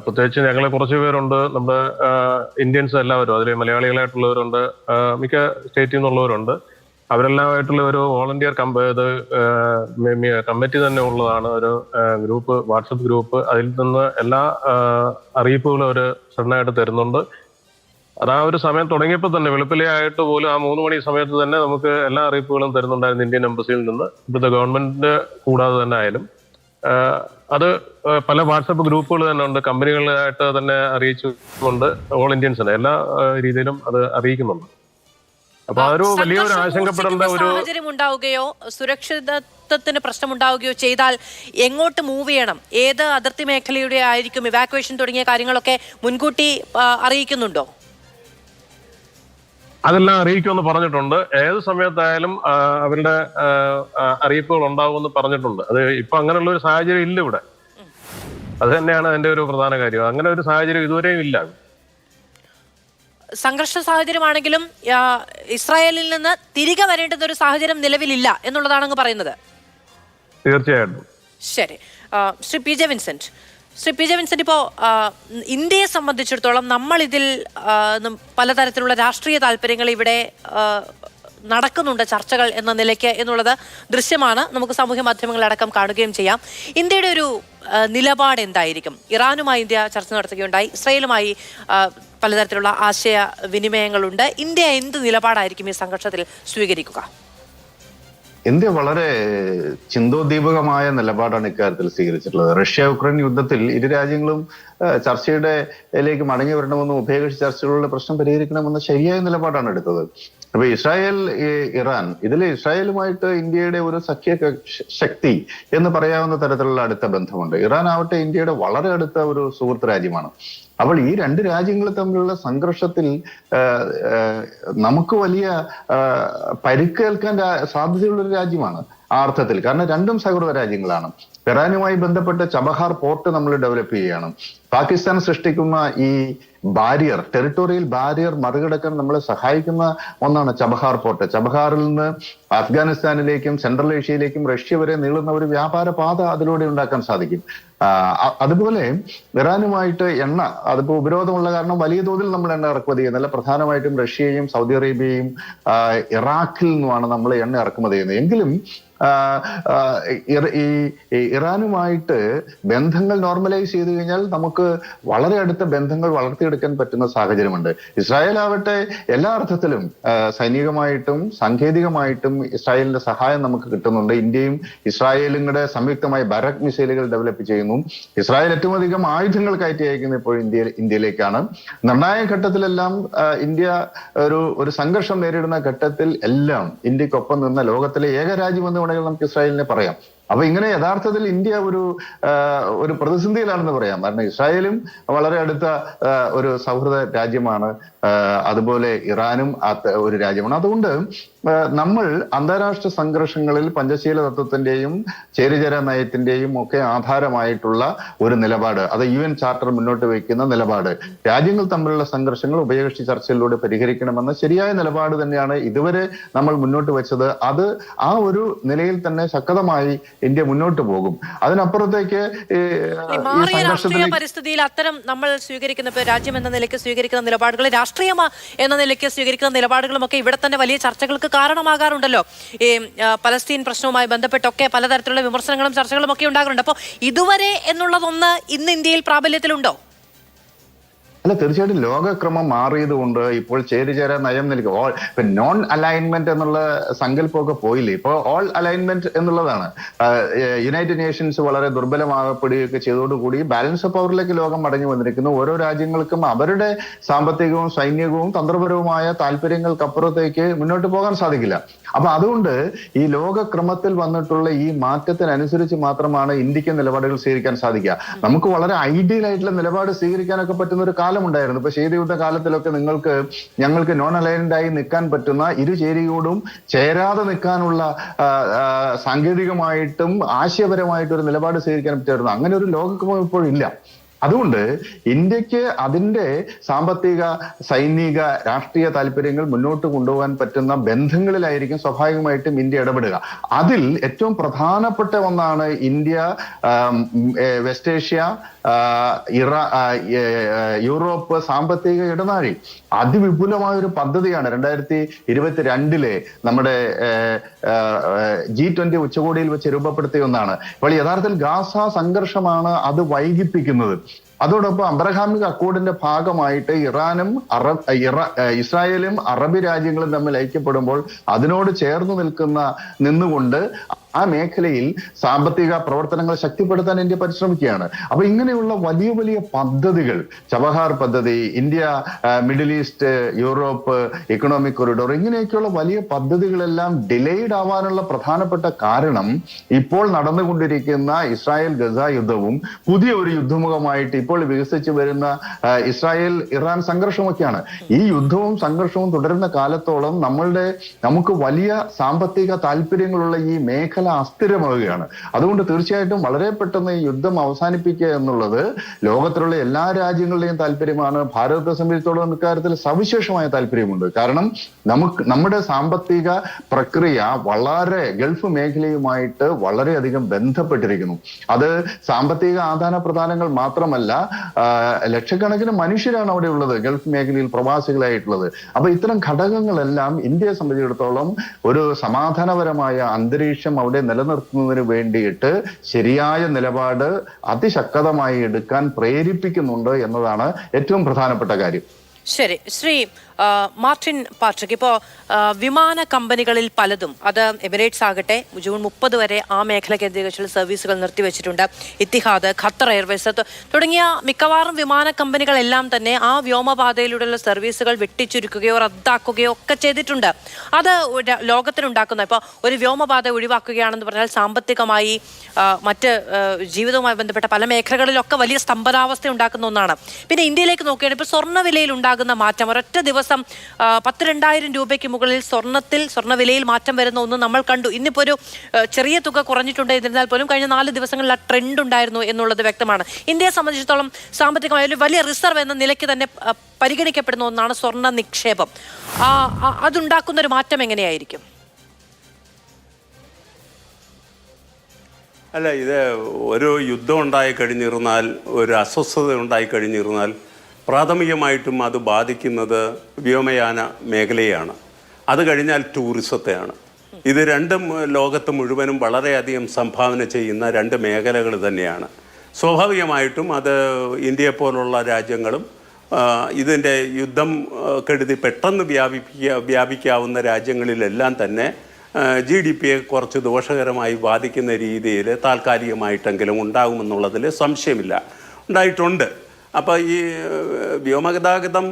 പ്രത്യേകിച്ച് ഞങ്ങളെ കുറച്ച് പേരുണ്ട്, നമ്മുടെ ഇന്ത്യൻസ് എല്ലാവരും, അതിൽ മലയാളികളായിട്ടുള്ളവരുണ്ട്, മിക്ക സ്റ്റേറ്റിൽ നിന്നുള്ളവരുണ്ട്. അവരെല്ലാമായിട്ടുള്ള ഒരു വോളണ്ടിയർ കമ്മിറ്റി തന്നെ ഉള്ളതാണ്, ഒരു ഗ്രൂപ്പ്, വാട്സപ്പ് ഗ്രൂപ്പ്. അതിൽ നിന്ന് എല്ലാ അറിയിപ്പുകളും അവർ സഡനായിട്ട് തരുന്നുണ്ട്. അത് ആ ഒരു സമയം തുടങ്ങിയപ്പോൾ തന്നെ, വെളുപ്പിലെ ആയിട്ട് പോലും ആ 3 മണി സമയത്ത് തന്നെ നമുക്ക് എല്ലാ അറിയിപ്പുകളും തരുന്നുണ്ടായിരുന്നു ഇന്ത്യൻ എംബസിയിൽ നിന്ന്. ഇവിടുത്തെ ഗവൺമെന്റ് കൂടാതെ തന്നെ ആയാലും അത് പല വാട്സപ്പ് ഗ്രൂപ്പുകൾ തന്നെ ഉണ്ട്, കമ്പനികളായിട്ട് തന്നെ അറിയിച്ചുകൊണ്ട് ഓൾ ഇന്ത്യൻസിനെ എല്ലാ രീതിയിലും അത് അറിയിക്കുന്നുണ്ട്. അപ്പൊ അതൊരു വലിയൊരു ആശങ്കപ്പെടേണ്ട ഒരു സാഹചര്യം ഉണ്ടാവുകയോ സുരക്ഷിതത്വത്തിന് പ്രശ്നമുണ്ടാവുകയോ ചെയ്താൽ എങ്ങോട്ട് മൂവ് ചെയ്യണം, ഏത് അതിർത്തി മേഖലയുടെ ആയിരിക്കും ഇവാക്വേഷൻ തുടങ്ങിയ കാര്യങ്ങളൊക്കെ മുൻകൂട്ടി അറിയിക്കുന്നുണ്ടോ? അതെല്ലാം അറിയിക്കുമെന്ന് പറഞ്ഞിട്ടുണ്ട്. ഏത് സമയത്തായാലും അവരുടെ അറിയിപ്പുകൾ ഉണ്ടാവുമെന്ന് പറഞ്ഞിട്ടുണ്ട്. അത് ഇപ്പൊ അങ്ങനെയുള്ള ഒരു സാഹചര്യം ഇല്ല ഇവിടെ. അത് തന്നെയാണ് അതിന്റെ ഒരു പ്രധാന കാര്യം. അങ്ങനെ ഒരു സാഹചര്യം ഇതുവരെയും ഇല്ല. സംഘർഷ സാഹചര്യമാണെങ്കിലും ഇസ്രായേലിൽ നിന്ന് തിരികെ വരേണ്ടുന്ന ഒരു സാഹചര്യം നിലവിലില്ല എന്നുള്ളതാണ് അങ്ങ് പറയുന്നത്. തീർച്ചയായിട്ടും. ശരി, ശ്രീ പി ജെ വിൻസെന്റ്, ഇപ്പോൾ ഇന്ത്യയെ സംബന്ധിച്ചിടത്തോളം നമ്മൾ ഇതിൽ പലതരത്തിലുള്ള രാഷ്ട്രീയ താല്പര്യങ്ങൾ ഇവിടെ നടക്കുന്നുണ്ട്, ചർച്ചകൾ എന്ന നിലയ്ക്ക് എന്നുള്ളത് ദൃശ്യമാണ്. നമുക്ക് സാമൂഹ്യ മാധ്യമങ്ങളടക്കം കാണുകയും ചെയ്യാം. ഇന്ത്യയുടെ ഒരു നിലപാട് എന്തായിരിക്കും? ഇറാനുമായി ഇന്ത്യ ചർച്ച നടത്തുകയുണ്ടായി, ഇസ്രായേലുമായി പലതരത്തിലുള്ള ആശയ വിനിമയങ്ങളുണ്ട്. ഇന്ത്യ എന്ത് നിലപാടായിരിക്കും ഈ സംഘർഷത്തിൽ സ്വീകരിക്കുക? ഇന്ത്യ വളരെ ചിന്തോദ്ദീപകമായ നിലപാടാണ് ഇക്കാര്യത്തിൽ സ്വീകരിച്ചിട്ടുള്ളത്. റഷ്യ യുക്രൈൻ യുദ്ധത്തിൽ ഇരു രാജ്യങ്ങളും ചർച്ചയിലേക്ക് മടങ്ങി വരണമെന്നും ഉഭയകക്ഷി ചർച്ചകളുടെ പ്രശ്നം പരിഹരിക്കണമെന്ന ശരിയായ നിലപാടാണ് എടുത്തത്. അപ്പൊ ഇസ്രായേൽ, ഇറാൻ, ഇതിൽ ഇസ്രായേലുമായിട്ട് ഇന്ത്യയുടെ ഒരു സഖ്യ ശക്തി എന്ന് പറയാവുന്ന തരത്തിലുള്ള അടുത്ത ബന്ധമുണ്ട്. ഇറാൻ ആവട്ടെ ഇന്ത്യയുടെ വളരെ അടുത്ത ഒരു സുഹൃത്ത് രാജ്യമാണ്. അപ്പോൾ ഈ 2 രാജ്യങ്ങൾ തമ്മിലുള്ള സംഘർഷത്തിൽ നമുക്ക് വലിയ പരിക്കേൽക്കാൻ സാധ്യതയുള്ളൊരു രാജ്യമാണ് ആ അർത്ഥത്തിൽ. കാരണം രണ്ടും സൗഹൃദ രാജ്യങ്ങളാണ്. ഇറാനുമായി ബന്ധപ്പെട്ട് ചബഹാർ പോർട്ട് നമ്മൾ ഡെവലപ്പ് ചെയ്യുകയാണ്. പാകിസ്ഥാൻ സൃഷ്ടിക്കുന്ന ഈ ബാരിയർ, ടെറിട്ടോറിയൽ ബാരിയർ മറികടക്കാൻ നമ്മളെ സഹായിക്കുന്ന ഒന്നാണ് ചബഹാർ പോർട്ട്. ചബഹാറിൽ നിന്ന് അഫ്ഗാനിസ്ഥാനിലേക്കും സെൻട്രൽ ഏഷ്യയിലേക്കും റഷ്യ വരെ നീളുന്ന ഒരു വ്യാപാര പാത അതിലൂടെ ഉണ്ടാക്കാൻ സാധിക്കും. അതുപോലെ ഇറാനുമായിട്ട് എണ്ണ, അതിപ്പോ ഉപരോധമുള്ള കാരണം വലിയ തോതിൽ നമ്മൾ എണ്ണ ഇറക്കുമതി ചെയ്യുന്നില്ല. പ്രധാനമായിട്ടും റഷ്യയും സൗദി അറേബ്യയും ഇറാഖിൽ നിന്നുമാണ് നമ്മൾ എണ്ണ ഇറക്കുമതി ചെയ്യുന്നത്. എങ്കിലും ഈ ഇറാനുമായിട്ട് ബന്ധങ്ങൾ നോർമലൈസ് ചെയ്ത് കഴിഞ്ഞാൽ നമുക്ക് വളരെ അടുത്ത ബന്ധങ്ങൾ വളർത്തിയെടുക്കാൻ പറ്റുന്ന സാഹചര്യമുണ്ട്. ഇസ്രായേൽ ആവട്ടെ എല്ലാ അർത്ഥത്തിലും സൈനികമായിട്ടും സാങ്കേതികമായിട്ടും ഇസ്രായേലിന്റെ സഹായം നമുക്ക് കിട്ടുന്നുണ്ട്. ഇന്ത്യയും ഇസ്രായേലും കൂടെ സംയുക്തമായി ബരക് മിസൈലുകൾ ഡെവലപ്പ് ചെയ്യുന്നു. ഇസ്രായേൽ ഏറ്റവും അധികം ആയുധങ്ങൾ കയറ്റി അയക്കുന്നത് ഇപ്പോൾ ഇന്ത്യയിലേക്കാണ്. നിർണായക ഘട്ടത്തിലെല്ലാം ഇന്ത്യ ഒരു സംഘർഷം നേരിടുന്ന ഘട്ടത്തിൽ എല്ലാം ഇന്ത്യക്കൊപ്പം നിന്ന ലോകത്തിലെ ഏക രാജ്യമെന്ന് വേണമെങ്കിൽ നമുക്ക് ഇസ്രായേലിനെ പറയാം. അപ്പൊ ഇങ്ങനെ യഥാർത്ഥത്തിൽ ഇന്ത്യ ഒരു പ്രതിസന്ധിയിലാണെന്ന് പറയാം. കാരണം ഇസ്രായേലും വളരെ അടുത്ത ഒരു സൗഹൃദ രാജ്യമാണ്, അതുപോലെ ഇറാനും ഒരു രാജ്യമാണ്. അതുകൊണ്ട് നമ്മൾ അന്താരാഷ്ട്ര സംഘർഷങ്ങളിൽ പഞ്ചശീല തത്വത്തിന്റെയും ചേരിചേരാ നയത്തിന്റെയും ഒക്കെ ആധാരമായിട്ടുള്ള ഒരു നിലപാട്, അത് UN ചാർട്ടർ മുന്നോട്ട് വയ്ക്കുന്ന നിലപാട്, രാജ്യങ്ങൾ തമ്മിലുള്ള സംഘർഷങ്ങൾ ഉഭയകക്ഷി ചർച്ചയിലൂടെ പരിഹരിക്കണമെന്ന ശരിയായ നിലപാട് തന്നെയാണ് ഇതുവരെ നമ്മൾ മുന്നോട്ട് വെച്ചത്. അത് ആ ഒരു നിലയിൽ തന്നെ ശക്തമായി ഇന്ത്യ മുന്നോട്ട് പോകും. അതിനപ്പുറത്തേക്ക് മാറിയ രാഷ്ട്രീയ പരിസ്ഥിതിയിൽ അത്തരം നമ്മൾ സ്വീകരിക്കുന്ന രാജ്യം എന്ന നിലയ്ക്ക് സ്വീകരിക്കുന്ന നിലപാടുകൾ, രാഷ്ട്രീയ എന്ന നിലയ്ക്ക് സ്വീകരിക്കുന്ന നിലപാടുകളും ഒക്കെ ഇവിടെ തന്നെ വലിയ ചർച്ചകൾക്ക് കാരണമാകാറുണ്ടല്ലോ. ഈ പലസ്തീൻ പ്രശ്നവുമായി ബന്ധപ്പെട്ടൊക്കെ പലതരത്തിലുള്ള വിമർശനങ്ങളും ചർച്ചകളും ഒക്കെ ഉണ്ടാകാറുണ്ട്. അപ്പോൾ ഇതുവരെ എന്നുള്ളതൊന്ന് ഇന്ന് ഇന്ത്യയിൽ പ്രാബല്യത്തിലുണ്ടോ? അല്ല, തീർച്ചയായിട്ടും ലോകക്രമം മാറിയതുകൊണ്ട് ഇപ്പോൾ ചേരിചേരാ നയം നൽകുക. ഇപ്പൊ നോൺ അലൈൻമെന്റ് എന്നുള്ള സങ്കല്പമൊക്കെ പോയില്ലേ, ഇപ്പൊ ഓൾ അലൈൻമെന്റ് എന്നുള്ളതാണ്. യുണൈറ്റഡ് നേഷൻസ് വളരെ ദുർബലമാകപ്പെടുകയൊക്കെ ചെയ്തതോടുകൂടി ബാലൻസ് ഓഫ് പവറിലേക്ക് ലോകം മടങ്ങി വന്നിരിക്കുന്നു. ഓരോ രാജ്യങ്ങൾക്കും അവരുടെ സാമ്പത്തികവും സൈനികവും തന്ത്രപരവുമായ താല്പര്യങ്ങൾക്കപ്പുറത്തേക്ക് മുന്നോട്ട് പോകാൻ സാധിക്കില്ല. അപ്പൊ അതുകൊണ്ട് ഈ ലോകക്രമത്തിൽ വന്നിട്ടുള്ള ഈ മാറ്റത്തിനനുസരിച്ച് മാത്രമാണ് ഇന്ത്യക്ക് നിലപാടുകൾ സ്വീകരിക്കാൻ സാധിക്കുക. നമുക്ക് വളരെ ഐഡിയൽ ആയിട്ടുള്ള നിലപാട് സ്വീകരിക്കാനൊക്കെ പറ്റുന്ന ഒരു കാലമുണ്ടായിരുന്നു. ഇപ്പൊ ശീതയുദ്ധ കാലത്തിലൊക്കെ ഞങ്ങൾക്ക് നോൺ അലൈൻഡ് ആയി നിൽക്കാൻ പറ്റുന്ന, ഇരു ചേരിയോടും ചേരാതെ നിൽക്കാനുള്ള സാങ്കേതികമായിട്ടും ആശയപരമായിട്ടും ഒരു നിലപാട് സ്വീകരിക്കാൻ പറ്റുമായിരുന്നു. അങ്ങനെ ഒരു ലോകക്രമം ഇപ്പോഴില്ല. അതുകൊണ്ട് ഇന്ത്യക്ക് അതിന്റെ സാമ്പത്തിക, സൈനിക, രാഷ്ട്രീയ താല്പര്യങ്ങൾ മുന്നോട്ട് കൊണ്ടുപോകാൻ പറ്റുന്ന ബന്ധങ്ങളിലായിരിക്കും സ്വാഭാവികമായിട്ടും ഇന്ത്യ ഇടപെടുക. അതിൽ ഏറ്റവും പ്രധാനപ്പെട്ട ഒന്നാണ് ഇന്ത്യ വെസ്റ്റ് ഏഷ്യ, യൂറോപ്പ് സാമ്പത്തിക ഇടനാഴി. അതിവിപുലമായ ഒരു പദ്ധതിയാണ് 2022 നമ്മുടെ G20 ഉച്ചകോടിയിൽ വെച്ച് രൂപപ്പെടുത്തിയ ഒന്നാണ്. അപ്പോൾ യഥാർത്ഥത്തിൽ ഗാസ സംഘർഷമാണ് അത് വൈകിപ്പിക്കുന്നത്. അതോടൊപ്പം അബ്രഹാമിക് അക്കോർഡിന്റെ ഭാഗമായിട്ട് ഇസ്രായേലും അറബ് രാജ്യങ്ങളും തമ്മിൽ ഐക്യപ്പെടുമ്പോൾ അതിനോട് ചേർന്ന് നിന്നുകൊണ്ട് ആ മേഖലയിൽ സാമ്പത്തിക പ്രവർത്തനങ്ങൾ ശക്തിപ്പെടുത്താൻ ഇന്ത്യ പരിശ്രമിക്കുകയാണ്. അപ്പൊ ഇങ്ങനെയുള്ള വലിയ വലിയ പദ്ധതികൾ, ചബഹാർ പദ്ധതി, India middle east Europe economic corridor, ഇങ്ങനെയൊക്കെയുള്ള വലിയ പദ്ധതികളെല്ലാം ഡിലേഡ് ആവാനുള്ള പ്രധാനപ്പെട്ട കാരണം ഇപ്പോൾ നടന്നുകൊണ്ടിരിക്കുന്ന ഇസ്രായേൽ ഗസ യുദ്ധവും പുതിയ ഒരു യുദ്ധമുഖമായിട്ട് ഇപ്പോൾ വികസിച്ചു വരുന്ന ഇസ്രായേൽ ഇറാൻ സംഘർഷമൊക്കെയാണ്. ഈ യുദ്ധവും സംഘർഷവും തുടരുന്ന കാലത്തോളം നമുക്ക് വലിയ സാമ്പത്തിക താല്പര്യങ്ങളുള്ള ഈ മേഖല അസ്ഥിരമാവുകയാണ്. അതുകൊണ്ട് തീർച്ചയായിട്ടും വളരെ പെട്ടെന്ന് ഈ യുദ്ധം അവസാനിപ്പിക്കുക എന്നുള്ളത് ലോകത്തിലുള്ള എല്ലാ രാജ്യങ്ങളുടെയും താല്പര്യമാണ്. ഭാരതത്തെ സംബന്ധിച്ചിടത്തോളം ഇക്കാര്യത്തിൽ സവിശേഷമായ താല്പര്യമുണ്ട്. കാരണം നമ്മുടെ സാമ്പത്തിക പ്രക്രിയ വളരെ ഗൾഫ് മേഖലയുമായിട്ട് വളരെയധികം ബന്ധപ്പെട്ടിരിക്കുന്നു. അത് സാമ്പത്തിക ആദാന പ്രദാനങ്ങൾ മാത്രമല്ല, ലക്ഷക്കണക്കിന് മനുഷ്യരാണ് അവിടെ ഉള്ളത്, ഗൾഫ് മേഖലയിൽ പ്രവാസികളായിട്ടുള്ളത്. അപ്പൊ ഇത്തരം ഘടകങ്ങളെല്ലാം ഇന്ത്യയെ സംബന്ധിച്ചിടത്തോളം ഒരു സമാധാനപരമായ അന്തരീക്ഷം അവിടെ നിലനിർത്തുന്നതിന് വേണ്ടിയിട്ട് ശരിയായ നിലപാട് അതിശക്തമായി എടുക്കാൻ പ്രേരിപ്പിക്കുന്നുണ്ട് എന്നതാണ് ഏറ്റവും പ്രധാനപ്പെട്ട കാര്യം. ശരി, ശ്രീ മാർട്ടിൻ പാട്രിക്, ഇപ്പോൾ വിമാന കമ്പനികളിൽ പലതും, അത് എമിറേറ്റ്സ് ആകട്ടെ ജൂൺ 30 വരെ ആ മേഖല കേന്ദ്രീകരിച്ചുള്ള സർവീസുകൾ നിർത്തിവെച്ചിട്ടുണ്ട്. ഇത്തിഹാദ്, ഖത്തർ എയർവേസ് തുടങ്ങിയ മിക്കവാറും വിമാന കമ്പനികളെല്ലാം തന്നെ ആ വ്യോമപാതയിലൂടെയുള്ള സർവീസുകൾ വെട്ടിച്ചുരുക്കുകയോ റദ്ദാക്കുകയോ ഒക്കെ ചെയ്തിട്ടുണ്ട്. അത് ലോകത്തിനുണ്ടാക്കുന്ന, ഇപ്പോൾ ഒരു വ്യോമപാത ഒഴിവാക്കുകയാണെന്ന് പറഞ്ഞാൽ സാമ്പത്തികമായി മറ്റ് ജീവിതവുമായി ബന്ധപ്പെട്ട പല മേഖലകളിലൊക്കെ വലിയ സ്തംഭനാവസ്ഥ ഉണ്ടാക്കുന്ന ഒന്നാണ്. പിന്നെ ഇന്ത്യയിലേക്ക് നോക്കുകയാണെങ്കിൽ ഇപ്പോൾ സ്വർണ്ണ വിലയിൽ ഉണ്ടാകുന്ന മാറ്റം, ഒരൊറ്റ ദിവസം 10,000-2,000 രൂപയ്ക്ക് മുകളിൽ സ്വർണ്ണവിലയിൽ മാറ്റം വരുന്ന ഒന്ന് നമ്മൾ കണ്ടു. ഇന്നിപ്പോൾ ഒരു ചെറിയ തുക കുറഞ്ഞിട്ടുണ്ട്. എന്നിരുന്നാൽ പോലും കഴിഞ്ഞ 4 ദിവസങ്ങളിൽ ആ ട്രെൻഡ് ഉണ്ടായിരുന്നു എന്നുള്ളത് വ്യക്തമാണ്. ഇന്ത്യയെ സംബന്ധിച്ചിടത്തോളം സാമ്പത്തികമായ ഒരു വലിയ റിസർവ് എന്ന നിലയ്ക്ക് തന്നെ പരിഗണിക്കപ്പെടുന്ന ഒന്നാണ് സ്വർണ്ണ നിക്ഷേപം. അതുണ്ടാക്കുന്ന ഒരു മാറ്റം എങ്ങനെയായിരിക്കും? അല്ല, ഇത് ഒരു യുദ്ധം ഉണ്ടായിക്കഴിഞ്ഞിരുന്നാൽ, ഒരു അസ്വസ്ഥത ഉണ്ടായിക്കഴിഞ്ഞിരുന്നാൽ പ്രാഥമികമായിട്ടും അത് ബാധിക്കുന്നത് വ്യോമയാന മേഖലയാണ്. അത് കഴിഞ്ഞാൽ ടൂറിസത്തെയാണ്. ഇത് രണ്ടും ലോകത്ത് മുഴുവനും വളരെയധികം സംഭാവന ചെയ്യുന്ന 2 മേഖലകൾ തന്നെയാണ്. സ്വാഭാവികമായിട്ടും അത് ഇന്ത്യയെ പോലുള്ള രാജ്യങ്ങളും ഇതിൻ്റെ യുദ്ധം കെടുതി പെട്ടെന്ന് വ്യാപിക്കാവുന്ന രാജ്യങ്ങളിലെല്ലാം തന്നെ GDP-യെ കുറച്ച് ദോഷകരമായി ബാധിക്കുന്ന രീതിയിൽ താൽക്കാലികമായിട്ടെങ്കിലും ഉണ്ടാകുമെന്നുള്ളതിൽ സംശയമില്ല, ഉണ്ടായിട്ടുണ്ട്. അപ്പോൾ ഈ വ്യോമഗതാഗതം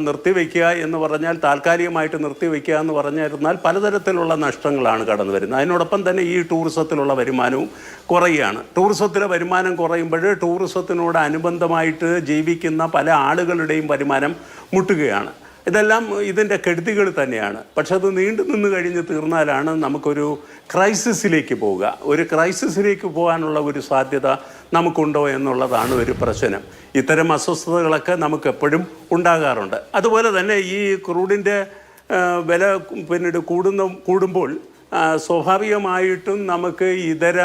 നിർത്തിവെക്കുക എന്ന് പറഞ്ഞാൽ, താൽക്കാലികമായിട്ട് നിർത്തിവെക്കുക എന്ന് പറഞ്ഞിരുന്നാൽ പലതരത്തിലുള്ള നഷ്ടങ്ങളാണ് കടന്നു വരുന്നത്. അതിനോടൊപ്പം തന്നെ ഈ ടൂറിസത്തിലുള്ള വരുമാനവും കുറയുകയാണ്. ടൂറിസത്തിലെ വരുമാനം കുറയുമ്പോൾ ടൂറിസത്തിനോട് അനുബന്ധമായിട്ട് ജീവിക്കുന്ന പല ആളുകളുടെയും വരുമാനം മുട്ടുകയാണ്. ഇതെല്ലാം ഇതിൻ്റെ കെടുതികൾ തന്നെയാണ്. പക്ഷെ അത് നീണ്ടു നിന്ന് കഴിഞ്ഞ് തീർന്നാലാണ് നമുക്കൊരു ക്രൈസിസിലേക്ക് പോവുക. ഒരു ക്രൈസിസിലേക്ക് പോകാനുള്ള ഒരു സാധ്യത നമുക്കുണ്ടോ എന്നുള്ളതാണ് ഒരു പ്രശ്നം. ഇത്തരം അസ്വസ്ഥതകളൊക്കെ നമുക്ക് എപ്പോഴും ഉണ്ടാകാറുണ്ട്. അതുപോലെ തന്നെ ഈ ക്രൂഡിൻ്റെ വില പിന്നീട് കൂടുമ്പോൾ സ്വാഭാവികമായിട്ടും നമുക്ക് ഇതര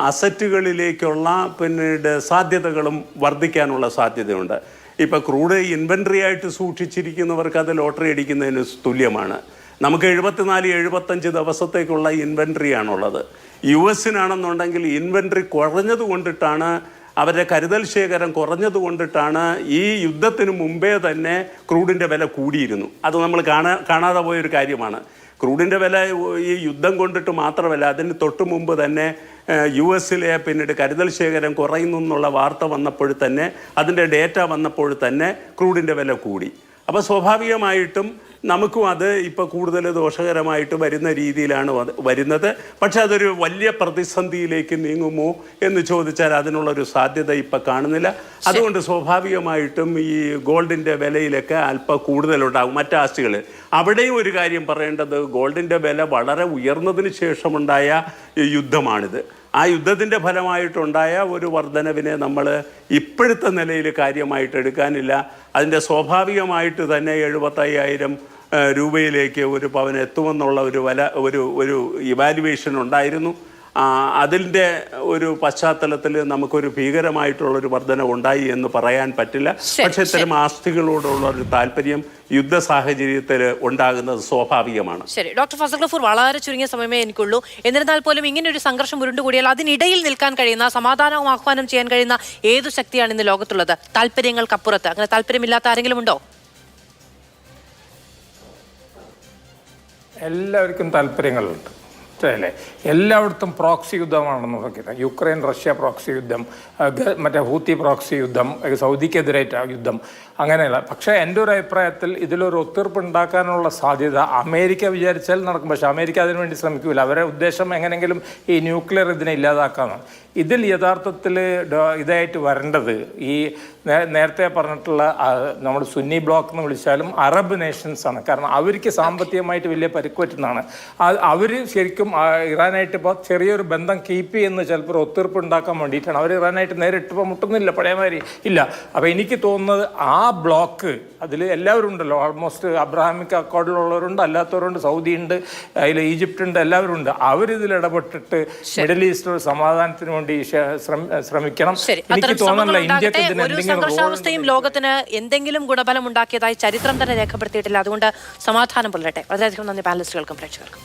അസറ്റുകളിലേക്കുള്ള പിന്നീട് സാധ്യതകളും വർദ്ധിക്കാനുള്ള സാധ്യതയുണ്ട്. ഇപ്പോൾ ക്രൂഡ് ഇൻവെൻട്രി ആയിട്ട് സൂക്ഷിച്ചിരിക്കുന്നവർക്ക് അത് ലോട്ടറി അടിക്കുന്നതിന് തുല്യമാണ്. നമുക്ക് 74-75 ദിവസത്തേക്കുള്ള ഇൻവെൻട്രി ആണുള്ളത്. US-നാണെന്നുണ്ടെങ്കിൽ ഇൻവെൻട്രി കുറഞ്ഞത് കൊണ്ടിട്ടാണ്, അവരുടെ കരുതൽ ശേഖരം കുറഞ്ഞത് കൊണ്ടിട്ടാണ് ഈ യുദ്ധത്തിന് മുമ്പേ തന്നെ ക്രൂഡിൻ്റെ വില കൂടിയിരുന്നു. അത് നമ്മൾ കാണാതെ പോയൊരു കാര്യമാണ്. ക്രൂഡിൻ്റെ വില ഈ യുദ്ധം കൊണ്ടിട്ട് മാത്രമല്ല, അതിന് തൊട്ട് മുമ്പ് തന്നെ US-ലെ പിന്നീട് കരുതൽ ശേഖരം കുറയുന്നു എന്നുള്ള വാർത്ത വന്നപ്പോൾ തന്നെ, അതിൻ്റെ ഡേറ്റ വന്നപ്പോൾ തന്നെ ക്രൂഡിൻ്റെ വില കൂടി. അപ്പോൾ സ്വാഭാവികമായിട്ടും നമുക്കും അത് ഇപ്പോൾ കൂടുതൽ ദോഷകരമായിട്ട് വരുന്ന രീതിയിലാണ് വരുന്നത്. പക്ഷെ അതൊരു വലിയ പ്രതിസന്ധിയിലേക്ക് നീങ്ങുമോ എന്ന് ചോദിച്ചാൽ അതിനുള്ളൊരു സാധ്യത ഇപ്പം കാണുന്നില്ല. അതുകൊണ്ട് സ്വാഭാവികമായിട്ടും ഈ ഗോൾഡിൻ്റെ വിലയിലൊക്കെ അല്പം കൂടുതലുണ്ടാകും. മറ്റ് ആസ്തികൾ അവിടെയും ഒരു കാര്യം പറയേണ്ടത്, ഗോൾഡിൻ്റെ വില വളരെ ഉയർന്നതിന് ശേഷമുണ്ടായ യുദ്ധമാണിത്. ആ യുദ്ധത്തിൻ്റെ ഫലമായിട്ടുണ്ടായ ഒരു വർധനവിനെ നമ്മൾ ഇപ്പോഴത്തെ നിലയിൽ കാര്യമായിട്ട് എടുക്കാനില്ല. അതിൻ്റെ സ്വാഭാവികമായിട്ട് തന്നെ 75,000 രൂപയിലേക്ക് ഒരു പവന് എത്തുമെന്നുള്ള ഒരു ഇവാലുവേഷൻ ഉണ്ടായിരുന്നു. അതിൻ്റെ ഒരു പശ്ചാത്തലത്തിൽ നമുക്കൊരു ഭീകരമായിട്ടുള്ളൊരു വർധന ഉണ്ടായി എന്ന് പറയാൻ പറ്റില്ല. പക്ഷെ ഇത്തരം ആസ്തികളോടുള്ള ഒരു താല്പര്യം യുദ്ധ സാഹചര്യത്തിൽ ഉണ്ടാകുന്നത് സ്വാഭാവികമാണ്. ശരി, ഡോക്ടർ ഫസൽ ഗഫൂർ, വളരെ ചുരുങ്ങിയ സമയമേ എനിക്കുള്ളൂ. എന്നിരുന്നാൽ പോലും ഇങ്ങനെ ഒരു സംഘർഷം ഉരുണ്ടുകൂടിയാൽ അതിനിടയിൽ നിൽക്കാൻ കഴിയുന്ന, സമാധാനവും ആഹ്വാനം ചെയ്യാൻ കഴിയുന്ന ഏതു ശക്തിയാണ് ഇന്ന് ലോകത്തുള്ളത്? താല്പര്യങ്ങൾക്കപ്പുറത്ത് അങ്ങനെ താല്പര്യമില്ലാത്ത ആരെങ്കിലും ഉണ്ടോ? എല്ലാവർക്കും താല്പര്യങ്ങളുണ്ട് അല്ലേ? എല്ലായിടത്തും പ്രോക്സി യുദ്ധമാണെന്ന് നോക്കിയത്. യുക്രൈൻ റഷ്യ പ്രോക്സി യുദ്ധം, മറ്റേ ഹൂത്തി പ്രോക്സി യുദ്ധം, സൗദിക്കെതിരായിട്ട് യുദ്ധം, അങ്ങനെയല്ല. പക്ഷേ എൻ്റെ ഒരു അഭിപ്രായത്തിൽ ഇതിലൊരു ഒത്തീർപ്പ് ഉണ്ടാക്കാനുള്ള സാധ്യത അമേരിക്ക വിചാരിച്ചാൽ നടക്കും. പക്ഷേ അമേരിക്ക അതിനുവേണ്ടി ശ്രമിക്കില്ല. അവരുടെ ഉദ്ദേശം എങ്ങനെയെങ്കിലും ഈ ന്യൂക്ലിയർ ഇതിനെ ഇല്ലാതാക്കാനാണ്. ഇതിൽ യഥാർത്ഥത്തിൽ ഇതായിട്ട് വരേണ്ടത് ഈ നേരത്തെ പറഞ്ഞിട്ടുള്ള നമ്മൾ സുന്നി ബ്ലോക്ക് എന്ന് വിളിച്ചാലും അറബ് നേഷൻസാണ്. കാരണം അവർക്ക് സാമ്പത്തികമായിട്ട് വലിയ പരിക്ക് പറ്റുന്നതാണ്. അവർ ശരിക്കും ഇറാനായിട്ട് ഇപ്പോൾ ചെറിയൊരു ബന്ധം കീപ്പ് ചെയ്യുന്ന ചിലപ്പോൾ ഒത്തീർപ്പ് ഉണ്ടാക്കാൻ വേണ്ടിയിട്ടാണ്. അവർ ഇറാനായിട്ട് നേരിട്ട് ഇപ്പോൾ മുട്ടുന്നില്ല, പഴയമാതിരി ഇല്ല. അപ്പോൾ എനിക്ക് തോന്നുന്നത് ആ ബ്ലോക്ക് അതിൽ എല്ലാവരും ഉണ്ടല്ലോ, ഓൾമോസ്റ്റ് അബ്രഹാമിക് അക്കോർഡിലുള്ളവരുണ്ട്, അല്ലാത്തവരുണ്ട്, സൗദി ഉണ്ട്, അതിൽ ഈജിപ്റ്റ് ഉണ്ട്, എല്ലാവരും ഉണ്ട്. അവരിതിൽ ഇടപെട്ടിട്ട് മിഡിൽ ഈസ്റ്റ് ഒരു സമാധാനത്തിന് വേണ്ടി ശ്രമിക്കണം. എനിക്ക് തോന്നുന്നില്ല ഇന്ത്യക്ക് ഇതിന് സംഘർഷാവസ്ഥയും ലോകത്തിന് എന്തെങ്കിലും ഗുണഫലം ഉണ്ടാക്കിയതായി ചരിത്രം തന്നെ രേഖപ്പെടുത്തിയിട്ടില്ല. അതുകൊണ്ട് സമാധാനം പുലരട്ടെ. വളരെയധികം നന്ദി പാനലിസ്റ്റുകൾക്കും പ്രേക്ഷകർക്കും.